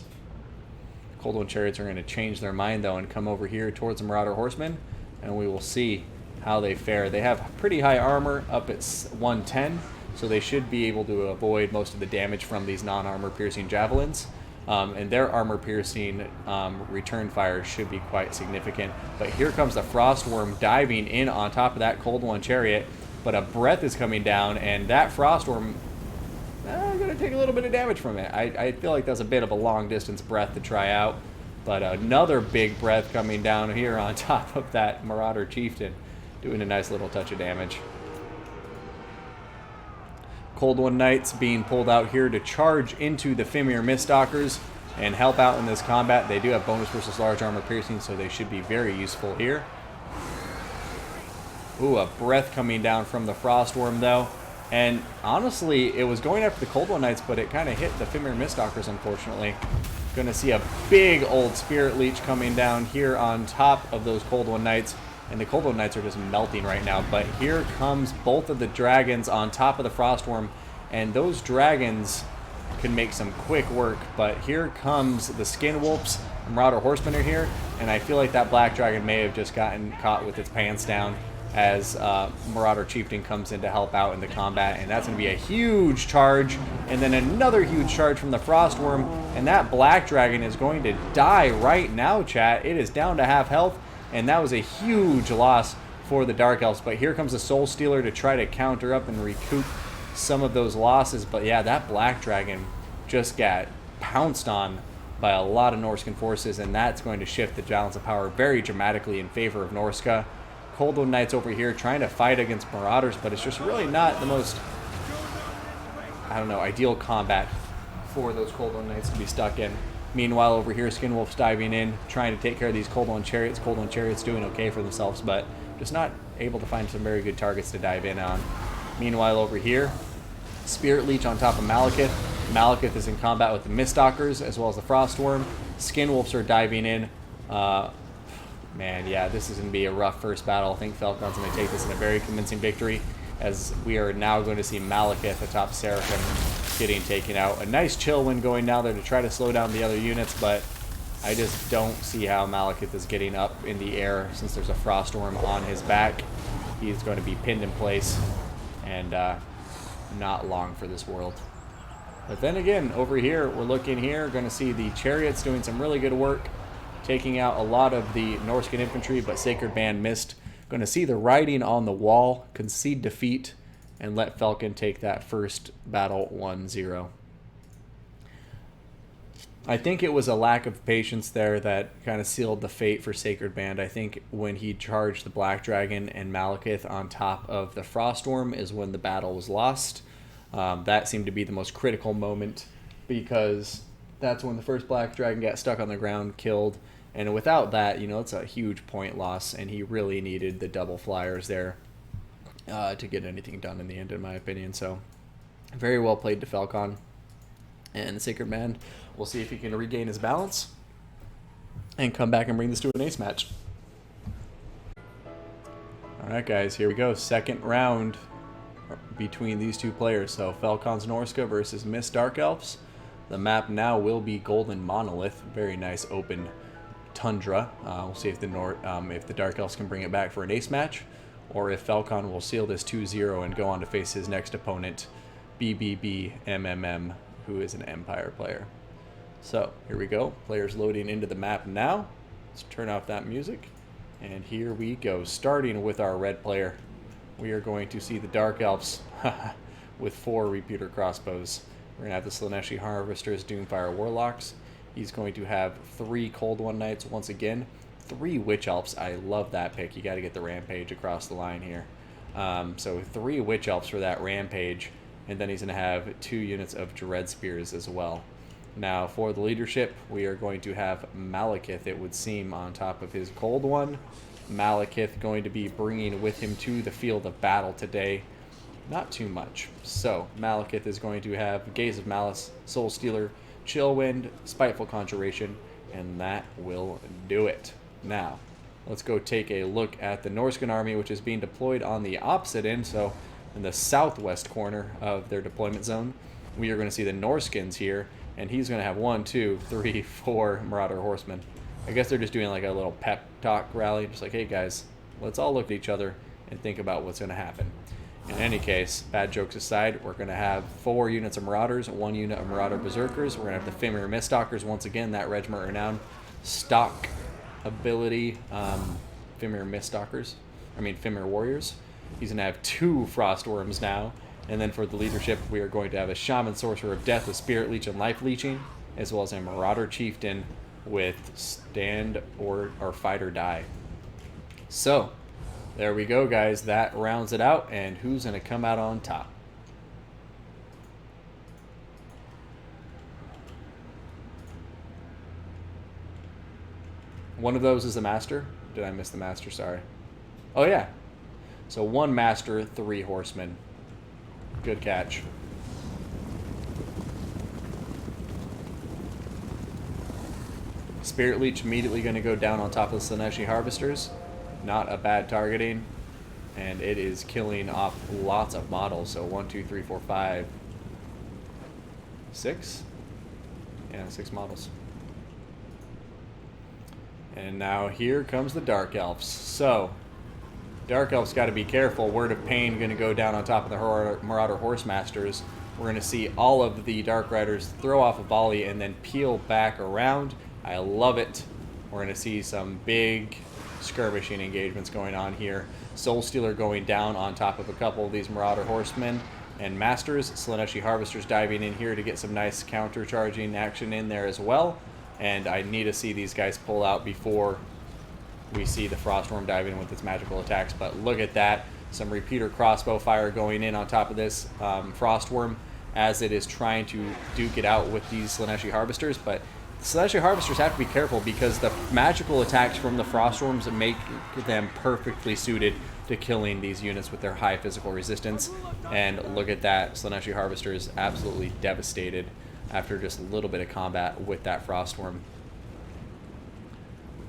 Cold One Chariots are going to change their mind, though, and come over here towards the Marauder Horsemen, and we will see how they fare. They have pretty high armor, up at 110, so they should be able to avoid most of the damage from these non-armor piercing javelins. And their armor-piercing return fire should be quite significant. But here comes the Frostworm diving in on top of that Cold One Chariot. But a Breath is coming down, and that Frostworm going to take a little bit of damage from it. I feel like that's a bit of a long-distance Breath to try out. But another big Breath coming down here on top of that Marauder Chieftain, doing a nice little touch of damage. Cold One Knights being pulled out here to charge into the Fimir Miststalkers and help out in this combat. They do have bonus versus large armor piercing, so they should be very useful here. Ooh, a Breath coming down from the Frostworm, though. And honestly, it was going after the Cold One Knights, but it kind of hit the Fimir Miststalkers, unfortunately. Gonna see a big old Spirit Leech coming down here on top of those Cold One Knights. And the Cold One Knights are just melting right now. But here comes both of the dragons on top of the Frostworm. And those dragons can make some quick work. But here comes the Skin Wolves. The Marauder Horsemen are here. And I feel like that Black Dragon may have just gotten caught with its pants down as Marauder Chieftain comes in to help out in the combat. And that's going to be a huge charge. And then another huge charge from the Frostworm. And that Black Dragon is going to die right now, chat. It is down to half health. and that was a huge loss for the Dark Elves. But here comes the Soul Stealer to try to counter up and recoup some of those losses. But yeah, that Black Dragon just got pounced on by a lot of Norscan forces, and that's going to shift the balance of power very dramatically in favor of Norsca. Cold One Knights over here trying to fight against Marauders, but it's just really not the most, I don't know, ideal combat for those Cold One Knights to be stuck in. Meanwhile, over here, Skinwolf's diving in, trying to take care of these Cold One Chariots. Cold One Chariots doing okay for themselves, but just not able to find some very good targets to dive in on. Meanwhile, over here, Spirit Leech on top of Malekith. Malekith is in combat with the Miststalkers as well as the Frostworm. Skinwolves are diving in. Man, yeah, this is going to be a rough first battle. I think Falcon's going to take this in a very convincing victory, as we are now going to see Malekith atop Seraphim getting taken out. A nice chill wind going down there to try to slow down the other units, but I just don't see how Malekith is getting up in the air since there's a Frostworm on his back. He's going to be pinned in place, and not long for this world. But then again, over here, we're looking here, going to see the Chariots doing some really good work, taking out a lot of the Norscan infantry, but Sacred Band missed. Going to see the writing on the wall, concede defeat, and let Falcon take that first battle 1-0. I think it was a lack of patience there that kind of sealed the fate for Sacred Band. I think when he charged the Black Dragon and Malekith on top of the Frostworm is when the battle was lost. That seemed to be the most critical moment, because that's when the first Black Dragon got stuck on the ground, killed, and without that, you know, it's a huge point loss, and he really needed the double flyers there to get anything done in the end, in my opinion. So, very well played to Falcon. And the Sacred Band, we'll see if he can regain his balance and come back and bring this to an ace match. Alright guys, here we go. Second round between these two players. So Falcon's Norsca versus Miss Dark Elves. The map now will be Golden Monolith. Very nice open tundra. We'll see if the Dark Elves can bring it back for an ace match, or if Falcon will seal this 2-0 and go on to face his next opponent, BBBMMM, who is an Empire player. So here we go. Players loading into the map now. Let's turn off that music. And here we go. Starting with our red player, we are going to see the Dark Elves with 4 Repeater Crossbows. We're going to have the Slaaneshi Harvesters, Doomfire Warlocks. He's going to have 3 Cold One Knights once again. 3 Witch Elves. I love that pick. You got to get the Rampage across the line here. So 3 Witch Elves for that Rampage. And then he's going to have 2 units of Dread Spears as well. Now, for the leadership, we are going to have Malekith, it would seem, on top of his Cold One. Malekith going to be bringing with him to the field of battle today. Not too much. So, Malekith is going to have Gaze of Malice, Soul Stealer, Chill Wind, Spiteful Conjuration, and that will do it. Now, let's go take a look at the Norscan army, which is being deployed on the opposite end. So, in the southwest corner of their deployment zone, we are going to see the Norskins here, and he's going to have 1, 2, 3, 4 Marauder Horsemen. I guess they're just doing like a little pep talk rally, just like, hey guys, let's all look at each other and think about what's going to happen. In any case, bad jokes aside, we're going to have 4 units of Marauders, 1 unit of Marauder Berserkers. We're going to have the Fimir Miststalkers once again, that Regiment renowned stock ability, Fimir Warriors. He's going to have 2 Frostworms now. And then for the leadership, we are going to have a Shaman Sorcerer of Death with Spirit Leech and Life Leeching, as well as a Marauder Chieftain with Stand or Fight or Die. So, there we go, guys. That rounds it out. And who's going to come out on top? One of those is the Master. Did I miss the Master? Sorry. Oh, yeah. So 1 Master, 3 Horsemen. Good catch. Spirit Leech immediately going to go down on top of the Slaaneshi Harvesters. Not a bad targeting. And it is killing off lots of models. So 1, 2, 3, 4, 5, 6? Yeah, 6 models. And now here comes the Dark Elves. So, Dark Elves got to be careful. Word of Pain going to go down on top of the Marauder Horsemasters. We're going to see all of the Dark Riders throw off a volley and then peel back around. I love it. We're going to see some big skirmishing engagements going on here. Soul Stealer going down on top of a couple of these Marauder Horsemen and Masters. Slaaneshi Harvesters diving in here to get some nice counter-charging action in there as well. And I need to see these guys pull out before we see the Frostworm diving in with its magical attacks. But look at that. Some repeater crossbow fire going in on top of this Frostworm as it is trying to duke it out with these Slaaneshi Harvesters. But Slaaneshi Harvesters have to be careful because the magical attacks from the Frostworms make them perfectly suited to killing these units with their high physical resistance. And look at that. Slaaneshi Harvester is absolutely devastated after just a little bit of combat with that Frostworm.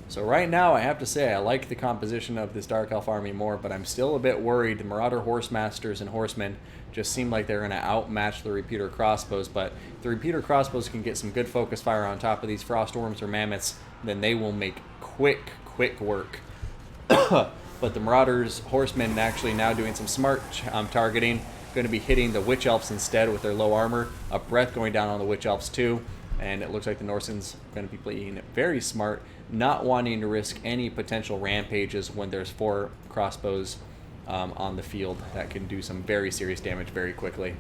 So right now, I have to say, I like the composition of this Dark Elf army more, but I'm still a bit worried. The Marauder Horsemasters and Horsemen just seem like they're going to outmatch the Repeater Crossbows, but if the Repeater Crossbows can get some good focus fire on top of these Frostworms or Mammoths, then they will make quick work. But the Marauders Horsemen actually now doing some smart targeting, going to be hitting the Witch Elves instead with their low armor. A breath going down on the Witch Elves too, and it looks like the Norsans going to be playing very smart, not wanting to risk any potential rampages when there's 4 crossbows on the field that can do some very serious damage very quickly.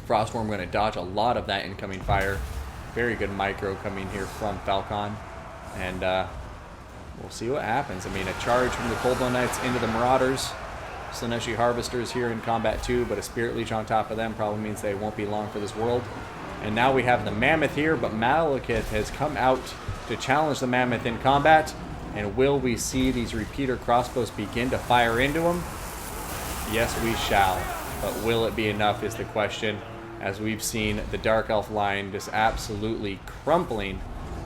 Frostworm going to dodge a lot of that incoming fire. Very good micro coming here from Falcon, and we'll see what happens. I mean, a charge from the Coldblood Knights into the Marauders. Slaaneshi Harvesters here in combat too, but a Spirit Leech on top of them probably means they won't be long for this world. And now we have the Mammoth here, but Malekith has come out to challenge the Mammoth in combat. And will we see these repeater crossbows begin to fire into him? Yes, we shall. But will it be enough is the question, as we've seen the Dark Elf line just absolutely crumpling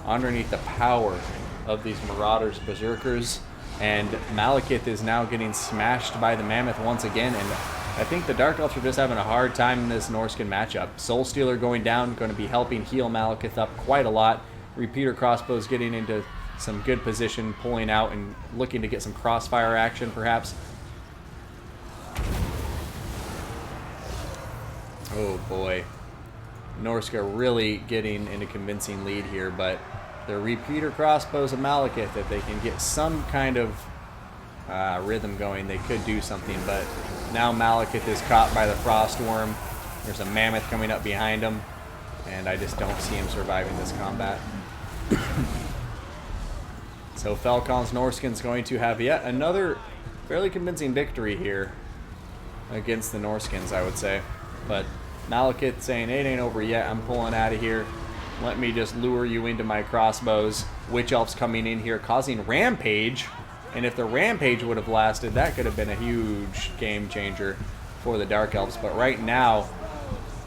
underneath the power of these Marauders Berserkers. And Malekith is now getting smashed by the Mammoth once again, and I think the Dark Elves are just having a hard time in this Norscan matchup. Soul Stealer going down, going to be helping heal Malekith up quite a lot. Repeater Crossbows getting into some good position, pulling out and looking to get some crossfire action perhaps. Oh boy. Norsca really getting in a convincing lead here, but the Repeater Crossbows of Malekith, if they can get some kind of rhythm going, they could do something. But now Malekith is caught by the Frostworm. There's a Mammoth coming up behind him, and I just don't see him surviving this combat. So Falcon's Norscan's going to have yet another fairly convincing victory here against the Norskins, I would say. But Malekith saying, it ain't over yet, I'm pulling out of here. Let me just lure you into my crossbows. Witch Elves coming in here, causing Rampage. And if the Rampage would have lasted, that could have been a huge game changer for the Dark Elves. But right now,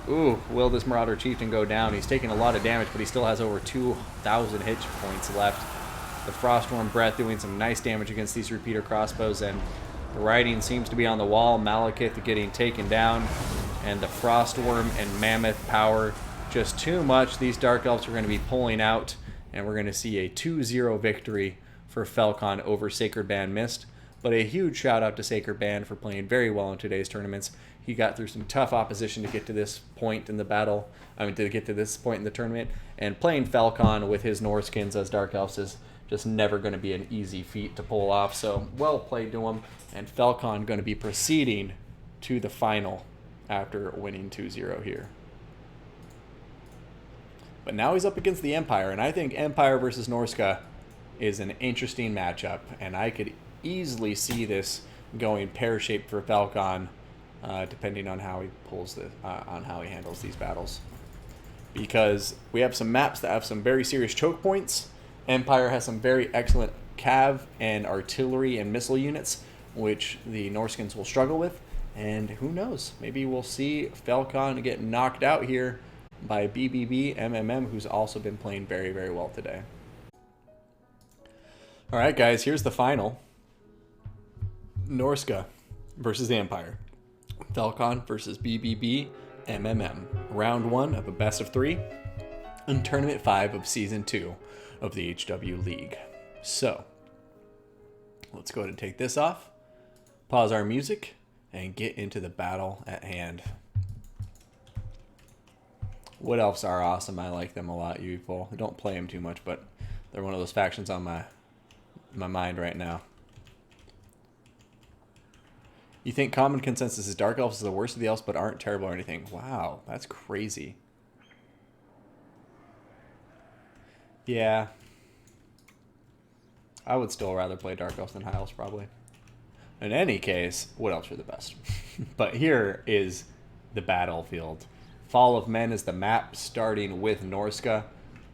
ooh, will this Marauder Chieftain go down? He's taking a lot of damage, but he still has over 2,000 hit points left. The Frostworm Breath doing some nice damage against these Repeater Crossbows, and the writing seems to be on the wall. Malekith getting taken down, and the Frostworm and Mammoth power just too much. These Dark Elves are going to be pulling out, and we're going to see a 2-0 victory for Falcon over Sacred Band Mist. But a huge shout out to Sacred Band for playing very well in today's tournaments. He got through some tough opposition to get to this point in the battle. To get to this point in the tournament. And playing Falcon with his Norskins as Dark Elves is just never going to be an easy feat to pull off. So well played to him. And Falcon going to be proceeding to the final after winning 2-0 here. But now he's up against the Empire, and I think Empire versus Norsca is an interesting matchup, and I could easily see this going pear-shaped for Falcon, depending on how he on how he handles these battles. Because we have some maps that have some very serious choke points. Empire has some very excellent cav and artillery and missile units, which the Norskins will struggle with. And who knows? Maybe we'll see Falcon get knocked out here by BBB MMM, who's also been playing very, very well today. All right, guys, here's the final. Norsca versus the Empire. Falcon versus BBB MMM. Round 1 of a best of 3 and Tournament 5 of Season 2 of the HW League. So, let's go ahead and take this off, pause our music, and get into the battle at hand. Wood Elves are awesome. I like them a lot, you people. I don't play them too much, but they're one of those factions on my in my mind right now. You think common consensus is Dark Elves is the worst of the elves, but aren't terrible or anything. Wow, that's crazy. Yeah. I would still rather play Dark Elves than High Elves, probably. In any case, Wood Elves are the best. But here is the battlefield. Fall of Men is the map, starting with Norsca.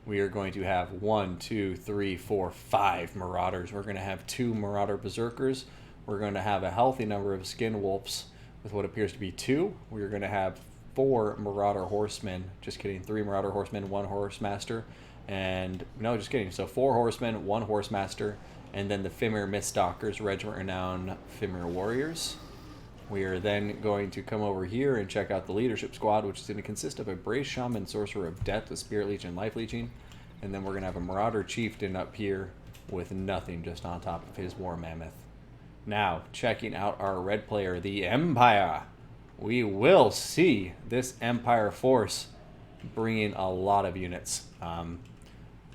We are going to have 1, 2, 3, 4, 5 Marauders. We're going to have 2 Marauder Berserkers. We're going to have a healthy number of Skin Wolves with what appears to be 2. We're going to have 4 Marauder Horsemen. Just kidding. 3 Marauder Horsemen, 1 Horsemaster. And, no, just kidding. So 4 Horsemen, 1 Horsemaster. And then the Fimir Miststalkers, Regiment Renowned Fimir Warriors. We are then going to come over here and check out the leadership squad, which is going to consist of a Brace Shaman, Sorcerer of Death with Spirit Leech and Life Leeching. And then we're going to have a Marauder Chieftain up here with nothing just on top of his War Mammoth. Now, checking out our red player, the Empire. We will see this Empire force bringing a lot of units.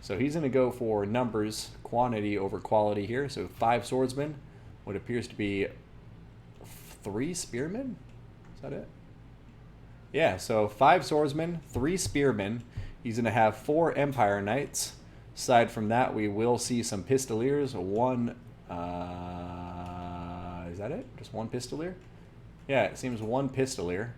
So he's going to go for numbers, quantity over quality here. So 5 Swordsmen, what appears to be 3 Spearmen? Is that it? Yeah, so 5 Swordsmen, 3 Spearmen. He's going to have 4 Empire Knights. Aside from that, we will see some Pistoliers. 1... is that it? Just 1 Pistolier? Yeah, it seems 1 Pistolier.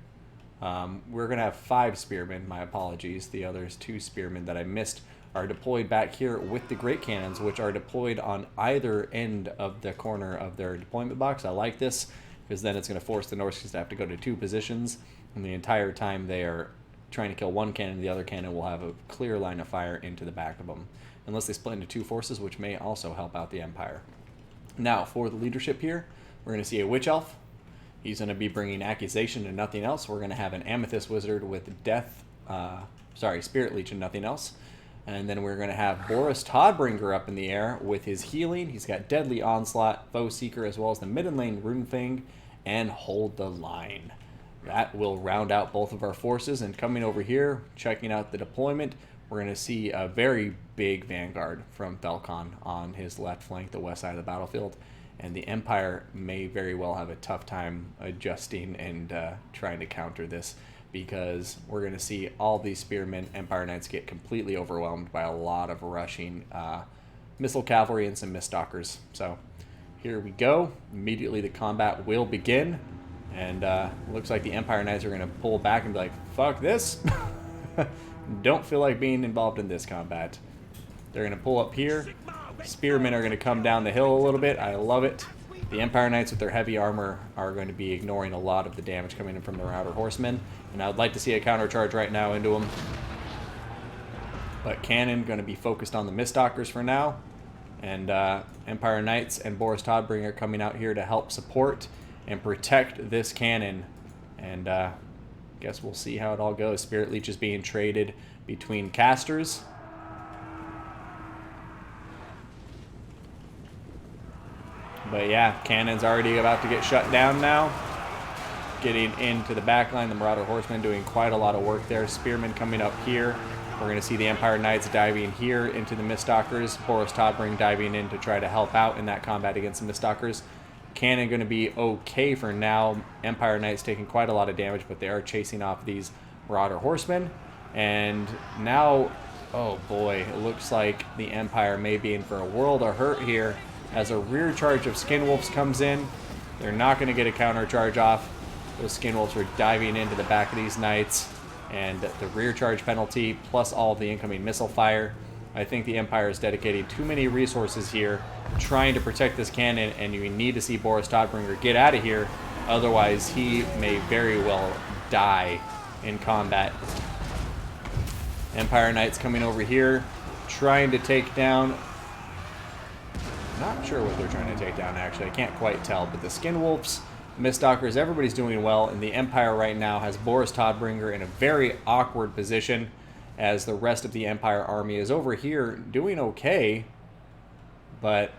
We're going to have 5 Spearmen. My apologies. The others 2 Spearmen that I missed are deployed back here with the Great Cannons, which are deployed on either end of the corner of their deployment box. I like this, because then it's going to force the Norseans to have to go to 2 positions, and the entire time they are trying to kill one cannon, the other cannon will have a clear line of fire into the back of them, unless they split into 2 forces, which may also help out the Empire. Now, for the leadership here, we're going to see a Witch Elf. He's going to be bringing Accusation and nothing else. We're going to have an Amethyst Wizard with Spirit Leech and nothing else. And then we're going to have Boris Todbringer up in the air with his healing. He's got Deadly Onslaught, Foe Seeker, as well as the Midden Lane Runefang, and Hold the Line. That will round out both of our forces. And coming over here, checking out the deployment, we're going to see a very big vanguard from Thelcon on his left flank, the west side of the battlefield. And the Empire may very well have a tough time adjusting and trying to counter this, because we're going to see all these Spearmen, Empire Knights, get completely overwhelmed by a lot of rushing Missile Cavalry and some Miststalkers. So here we go. Immediately the combat will begin. And looks like the Empire Knights are going to pull back and be like, fuck this. Don't feel like being involved in this combat. They're going to pull up here. Spearmen are going to come down the hill a little bit. I love it. The Empire Knights with their heavy armor are going to be ignoring a lot of the damage coming in from the Marauder Horsemen. And I would like to see a countercharge right now into them. But Cannon going to be focused on the Miststalkers for now. And Empire Knights and Boris Todbringer coming out here to help support and protect this cannon. And guess we'll see how it all goes. Spirit Leech is being traded between casters. But yeah, Cannon's already about to get shut down now. Getting into the back line, the Marauder Horsemen doing quite a lot of work there. Spearmen coming up here. We're going to see the Empire Knights diving here into the Miststalkers. Boris Todbringer diving in to try to help out in that combat against the Miststalkers. Cannon going to be okay for now. Empire Knights taking quite a lot of damage, but they are chasing off these Marauder Horsemen. And now, oh boy, it looks like the Empire may be in for a world of hurt here. As a rear charge of Skin Wolves comes in, they're not going to get a counter charge off. Those Skin Wolves are diving into the back of these Knights, and the rear charge penalty, plus all of the incoming missile fire. I think the Empire is dedicating too many resources here, trying to protect this cannon, and you need to see Boris Todbringer get out of here. Otherwise, he may very well die in combat. Empire Knights coming over here, trying to take down... Not sure what they're trying to take down, actually. I can't quite tell. But the Skin Wolves, Miststalkers, everybody's doing well. And the Empire right now has Boris Todbringer in a very awkward position, as the rest of the Empire army is over here doing okay. But,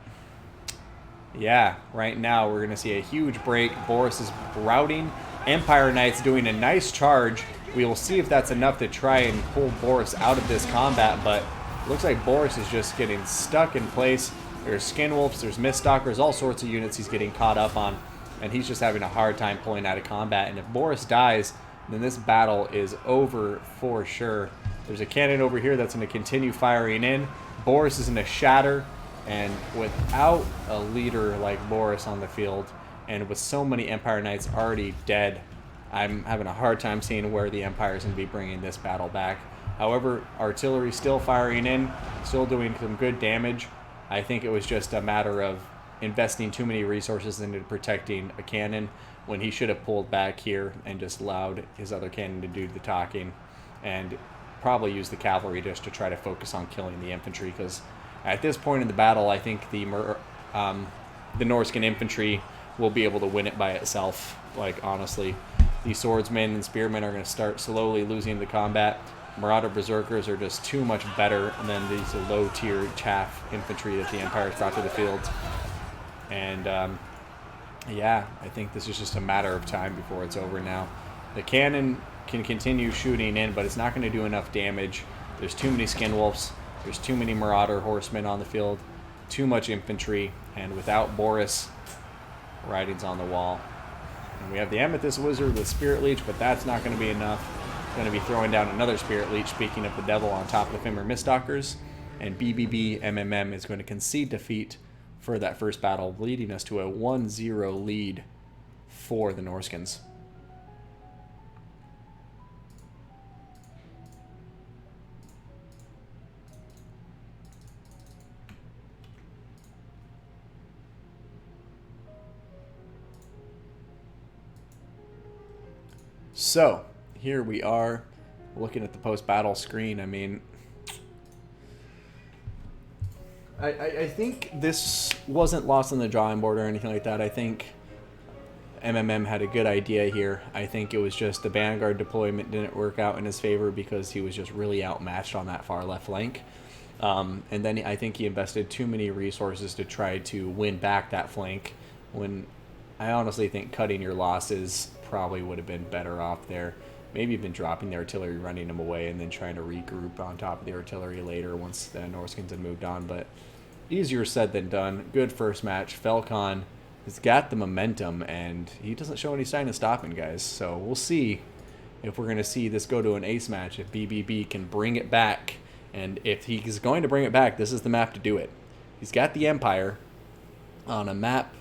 yeah, right now we're going to see a huge break. Boris is routing. Empire Knights doing a nice charge. We will see if that's enough to try and pull Boris out of this combat. But it looks like Boris is just getting stuck in place. There's Skinwolves, there's Miststalkers, all sorts of units he's getting caught up on, and he's just having a hard time pulling out of combat. And if Boris dies, then this battle is over for sure. There's a cannon over here that's going to continue firing in. Boris is going to shatter, and without a leader like Boris on the field, and with so many Empire Knights already dead, I'm having a hard time seeing where the Empire is going to be bringing this battle back. However, artillery still firing in, still doing some good damage. I think it was just a matter of investing too many resources into protecting a cannon when he should have pulled back here and just allowed his other cannon to do the talking, and probably use the cavalry just to try to focus on killing the infantry, because at this point in the battle, I think the Norscan infantry will be able to win it by itself. Like, honestly, these swordsmen and spearmen are going to start slowly losing the combat. Marauder Berserkers are just too much better than these low-tier chaff infantry that the Empire's brought to the field. And, yeah, I think this is just a matter of time before it's over now. The cannon can continue shooting in, but it's not going to do enough damage. There's too many Skinwolves. There's too many Marauder horsemen on the field. Too much infantry. And without Boris, writing's on the wall. And we have the Amethyst Wizard with Spirit Leech, but that's not going to be enough. Going to be throwing down another Spirit Leech, speaking of the devil, on top of the Fimmer Miststalkers. And BBB MMM is going to concede defeat for that first battle, leading us to a 1-0 lead for the Norskins. So, here we are, looking at the post-battle screen. I mean, I think this wasn't lost on the drawing board or anything like that. I think MMM had a good idea here. I think it was just the Vanguard deployment didn't work out in his favor because he was just really outmatched on that far left flank. And then I think he invested too many resources to try to win back that flank, when I honestly think cutting your losses probably would have been better off there. Maybe even dropping the artillery, running them away, and then trying to regroup on top of the artillery later once the Norskins had moved on. But easier said than done. Good first match. Falcon has got the momentum, and he doesn't show any sign of stopping, guys. So we'll see if we're going to see this go to an ace match, if BBB can bring it back. And if he's going to bring it back, this is the map to do it. He's got the Empire on a map.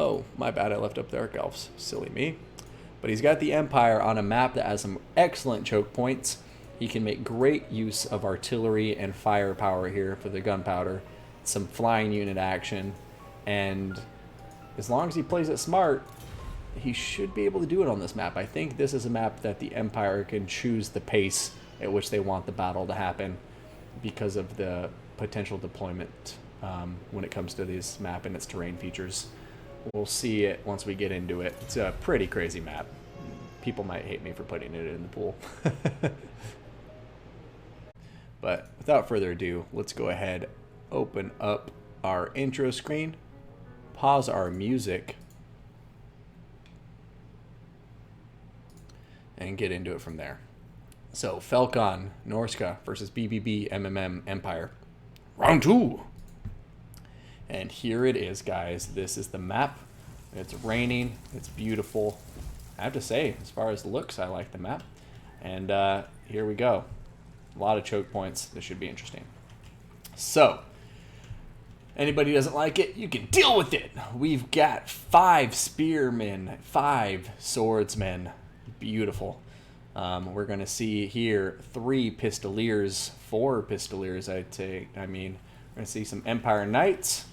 Oh, my bad, I left up the Arc Elves. Silly me. But he's got the Empire on a map that has some excellent choke points. He can make great use of artillery and firepower here for the gunpowder. Some flying unit action. And as long as he plays it smart, he should be able to do it on this map. I think this is a map that the Empire can choose the pace at which they want the battle to happen because of the potential deployment when it comes to this map and its terrain features. We'll see it once we get into it. It's a pretty crazy map. People might hate me for putting it in the pool. But without further ado, let's go ahead, open up our intro screen, pause our music, and get into it from there. So, Falcon, Norska versus BBB MMM Empire. Round 2! And here it is, guys. This is the map. It's raining. It's beautiful. I have to say, as far as looks, I like the map. And here we go. A lot of choke points. This should be interesting. So, anybody who doesn't like it, you can deal with it. We've got 5 spearmen, 5 swordsmen. Beautiful. We're going to see here 3 pistoliers, 4 pistoliers, I'd say. I mean, we're going to see some Empire Knights.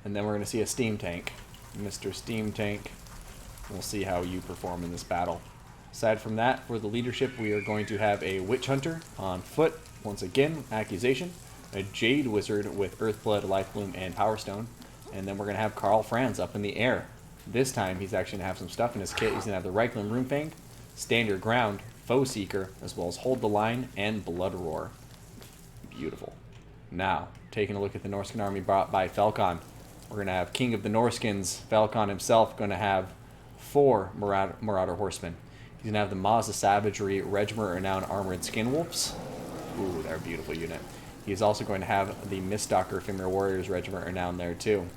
And then we're going to see a steam tank. Mr. Steam Tank. We'll see how you perform in this battle. Aside from that, for the leadership, we are going to have a Witch Hunter on foot. Once again, Accusation. A Jade Wizard with Earthblood, Lifebloom, and Power Stone. And then we're going to have Karl Franz up in the air. This time, he's actually going to have some stuff in his kit. He's going to have the Reikland Runefang, Stand Your Ground, Foe Seeker, as well as Hold the Line, and Blood Roar. Beautiful. Now, taking a look at the Norscan army brought by Falcon. We're going to have King of the Norskins, Falcon himself, going to have 4 Marauder Horsemen. He's going to have the Maws of Savagery, Regiment Renowned Armored Skinwolves. Ooh, they're a beautiful unit. He's also going to have the Mistdocker Ephemeral Warriors Regiment are down there too.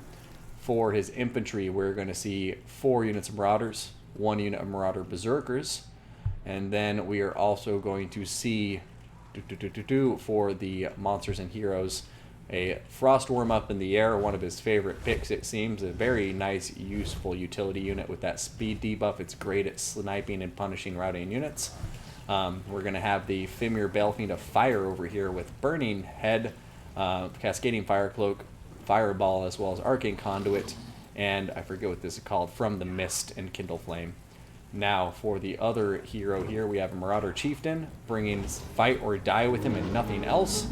For his infantry, we're going to see 4 units of Marauders, 1 unit of Marauder Berserkers, and then we are also going to see, for the monsters and heroes, a Frostworm up in the air, one of his favorite picks it seems, a very nice, useful utility unit with that speed debuff. It's great at sniping and punishing routing units. We're going to have the Fimir Balefiend of Fire over here with Burning Head, Cascading Fire Cloak, Fireball, as well as Arcane Conduit, and I forget what this is called, From the Mist and Kindle Flame. Now, for the other hero here, we have a Marauder Chieftain, bringing Fight or Die with him and nothing else.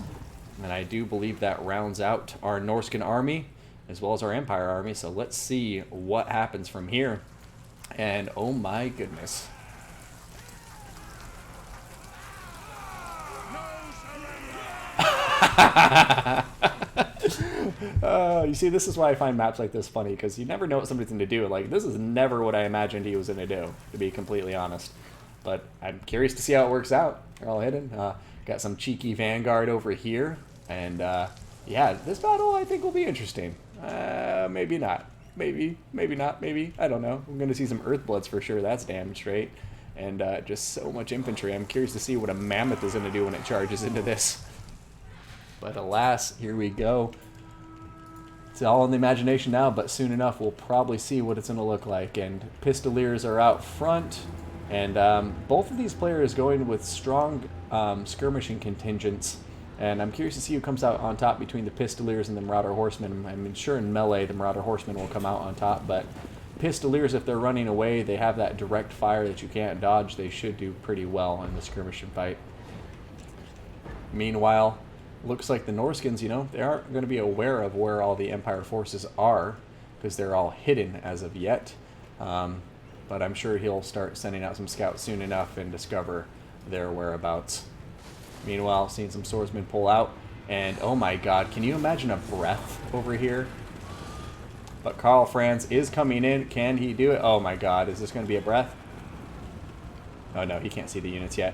And I do believe that rounds out our Norscan army, as well as our Empire army, so let's see what happens from here. And oh my goodness. You see, this is why I find maps like this funny, because you never know what somebody's going to do. Like, this is never what I imagined he was going to do, to be completely honest. But I'm curious to see how it works out. They're all hidden. Got some cheeky Vanguard over here. And, yeah, this battle I think will be interesting. Maybe not. Maybe not. Maybe. I don't know. We're going to see some Earthbloods for sure. That's damn straight. And just so much infantry. I'm curious to see what a Mammoth is going to do when it charges into this. But alas, here we go. It's all in the imagination now, but soon enough we'll probably see what it's going to look like. And Pistoliers are out front, and both of these players going with strong skirmishing contingents. And I'm curious to see who comes out on top between the Pistoliers and the Marauder Horsemen. I'm sure in melee the Marauder Horsemen will come out on top, but Pistoliers, if they're running away, they have that direct fire that you can't dodge. They should do pretty well in the skirmishing fight. Meanwhile, looks like the Norskins, you know, they aren't going to be aware of where all the Empire forces are, because they're all hidden as of yet. But I'm sure he'll start sending out some scouts soon enough and discover their whereabouts. Meanwhile, seeing some swordsmen pull out, and oh my god, can you imagine a breath over here? But Karl Franz is coming in. Can he do it? Oh my god, is this going to be a breath? Oh no, he can't see the units yet.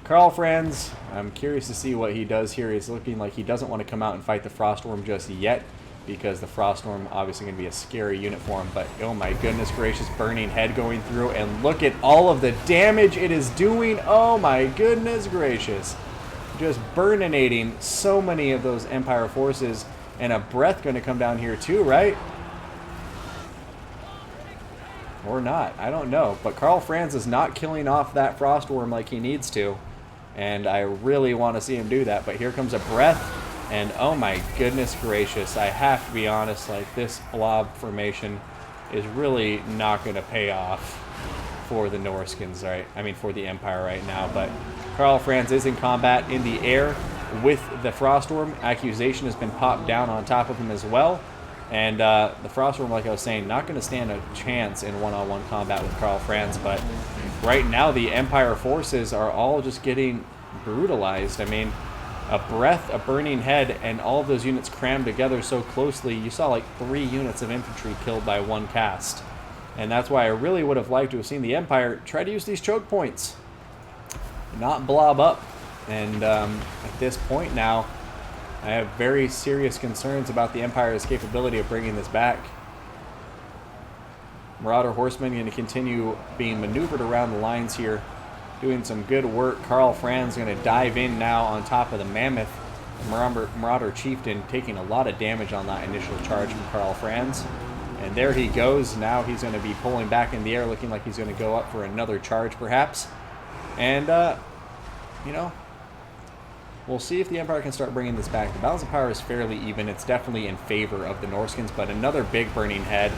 Karl Franz, I'm curious to see what he does here. He's looking like he doesn't want to come out and fight the Frostworm just yet, because the Frostworm obviously going to be a scary unit for him. But oh my goodness gracious, Burning Head going through, and look at all of the damage it is doing. Oh my goodness gracious. Just burninating so many of those Empire forces, and a breath going to come down here too, right? Or not, I don't know. But Karl Franz is not killing off that Frostworm like he needs to. And I really want to see him do that. But here comes a breath. And oh my goodness gracious. I have to be honest, like, this blob formation is really not going to pay off for the Norskins, right? I mean, for the Empire right now. But Karl Franz is in combat in the air with the Frostworm. Accusation has been popped down on top of him as well. And the Frostworm, like I was saying, not going to stand a chance in one-on-one combat with Karl Franz. But right now, the Empire forces are all just getting brutalized. I mean, a breath, a Burning Head, and all of those units crammed together so closely. You saw like 3 units of infantry killed by one cast. And that's why I really would have liked to have seen the Empire try to use these choke points, not blob up. And at this point now, I have very serious concerns about the Empire's capability of bringing this back. Marauder Horsemen going to continue being maneuvered around the lines here, doing some good work. Karl Franz going to dive in now on top of the Mammoth. The Marauder Chieftain taking a lot of damage on that initial charge from Karl Franz. And there he goes. Now he's going to be pulling back in the air, looking like he's going to go up for another charge perhaps. And, you know, we'll see if the Empire can start bringing this back. The balance of power is fairly even. It's definitely in favor of the Norskins, but another big Burning Head.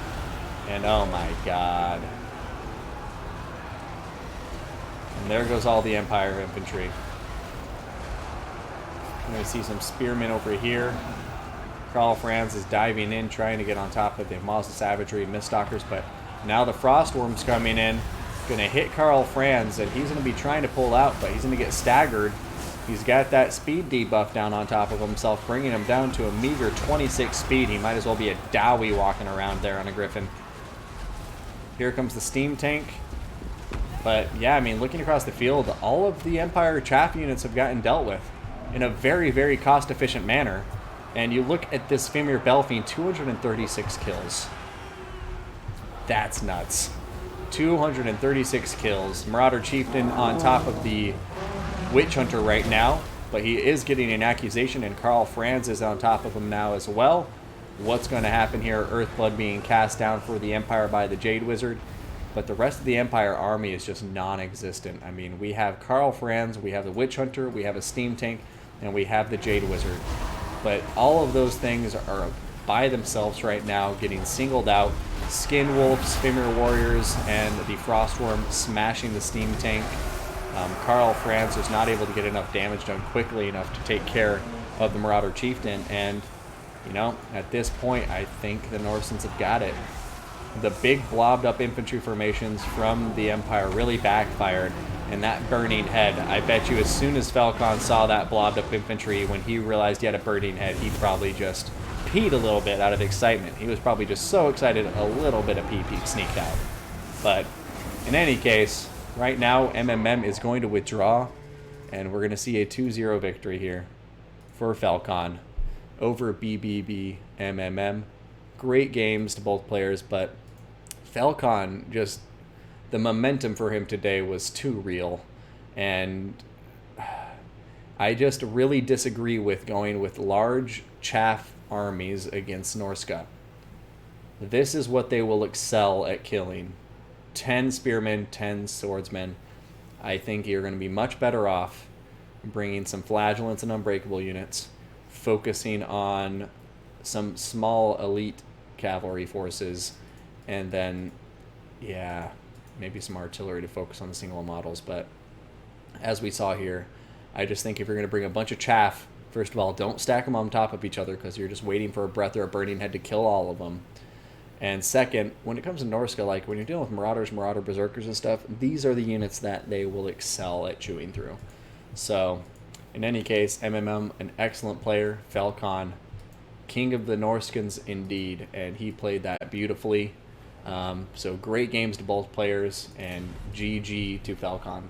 And oh my god. And there goes all the Empire infantry. I'm going to see some spearmen over here. Karl Franz is diving in, trying to get on top of the Mazda Savagery Miststalkers, but now the Frostworm's coming in. Going to hit Karl Franz, and he's going to be trying to pull out, but he's going to get staggered. He's got that speed debuff down on top of himself, bringing him down to a meager 26 speed. He might as well be a Dowie walking around there on a Griffin. Here comes the steam tank. But yeah, I mean, looking across the field, all of the Empire chaff units have gotten dealt with. in a very, very cost-efficient manner. And you look at this Fimir Belfiend, 236 kills. That's nuts. 236 kills. Marauder Chieftain on top of the Witch Hunter right now, but he is getting an accusation, and Karl Franz is on top of him now as well. What's going to happen here? Earthblood being cast down for the Empire by the Jade Wizard, but the rest of the Empire army is just non-existent. I mean, we have Karl Franz, we have the Witch Hunter, we have a Steam Tank, and we have the Jade Wizard. But all of those things are by themselves right now, getting singled out. Skin Wolves, Fimir Warriors, and the Frostworm smashing the Steam Tank. Karl Franz was not able to get enough damage done quickly enough to take care of the Marauder Chieftain, and, you know, at this point, I think the Norsans have got it. The big blobbed up infantry formations from the Empire really backfired, and that burning head, I bet you as soon as Falcon saw that blobbed up infantry, when he realized he had a burning head, he probably just peed a little bit out of excitement. He was probably just so excited a little bit of pee sneaked out. But in any case, right now MMM is going to withdraw, and we're going to see a 2-0 victory here for Falcon over BBB MMM. Great games to both players, but Falcon, just the momentum for him today was too real, and I just really disagree with going with large chaff armies against Norsca. This is what they will excel at killing. 10 spearmen, 10 swordsmen. I think you're going to be much better off bringing some flagellants and unbreakable units, focusing on some small elite cavalry forces, and then, yeah, maybe some artillery to focus on the single models. But as we saw here, I just think if you're going to bring a bunch of chaff, first of all, don't stack them on top of each other because you're just waiting for a breath or a burning head to kill all of them. And second, when it comes to Norsca, like when you're dealing with Marauders, Marauder Berserkers and stuff, these are the units that they will excel at chewing through. So, in any case, MMM, an excellent player. Falcon, king of the Norscans indeed, and he played that beautifully. So great games to both players, and GG to Falcon.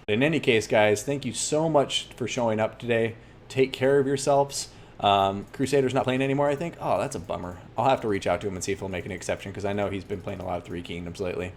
In any case, guys, thank you so much for showing up today. Take care of yourselves. Crusader's not playing anymore, I think. Oh, that's a bummer. I'll have to reach out to him and see if he'll make an exception, because I know he's been playing a lot of Three Kingdoms lately.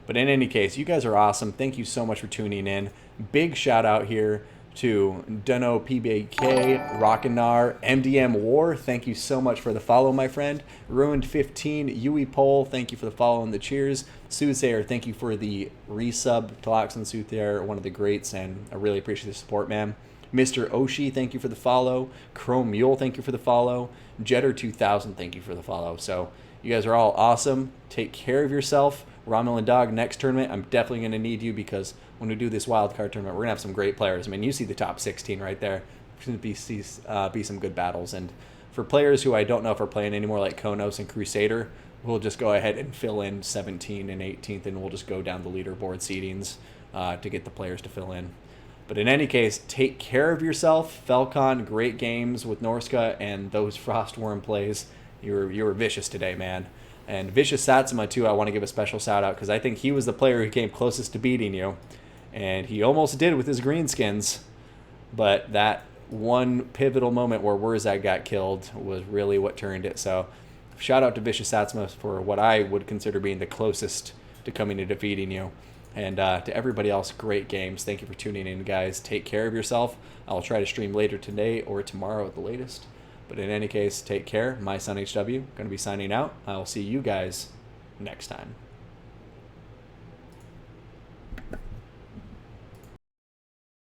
But in any case, you guys are awesome. Thank you so much for tuning in. Big shout out here to Dunno PBK, Rockinar, MDM War. Thank you so much for the follow, my friend. Ruined15, Yui Pole, thank you for the follow and the cheers. Soothsayer, thank you for the resub. Taloxan Soothsayer, one of the greats, and I really appreciate the support, man. Mr. Oshi, thank you for the follow. Chrome Mule, thank you for the follow. Jetter2000, thank you for the follow. So you guys are all awesome. Take care of yourself. Romulan Dog, next tournament, I'm definitely going to need you, because when we do this wildcard tournament, we're going to have some great players. I mean, you see the top 16 right there. It's going to be some good battles. And for players who I don't know if are playing anymore, like Konos and Crusader, we'll just go ahead and fill in 17th and 18th, and we'll just go down the leaderboard seedings to get the players to fill in. But in any case, take care of yourself. Falcon, great games with Norsca and those Frostworm plays. You were vicious today, man. And Vicious Satsuma, too, I want to give a special shout-out, because I think he was the player who came closest to beating you. And he almost did with his greenskins. But that one pivotal moment where Wurzag got killed was really what turned it. So shout-out to Vicious Satsuma for what I would consider being the closest to coming to defeating you. And to everybody else, great games. Thank you for tuning in, guys. Take care of yourself. I'll try to stream later today or tomorrow at the latest. But in any case, take care. My son HW, going to be signing out. I'll see you guys next time.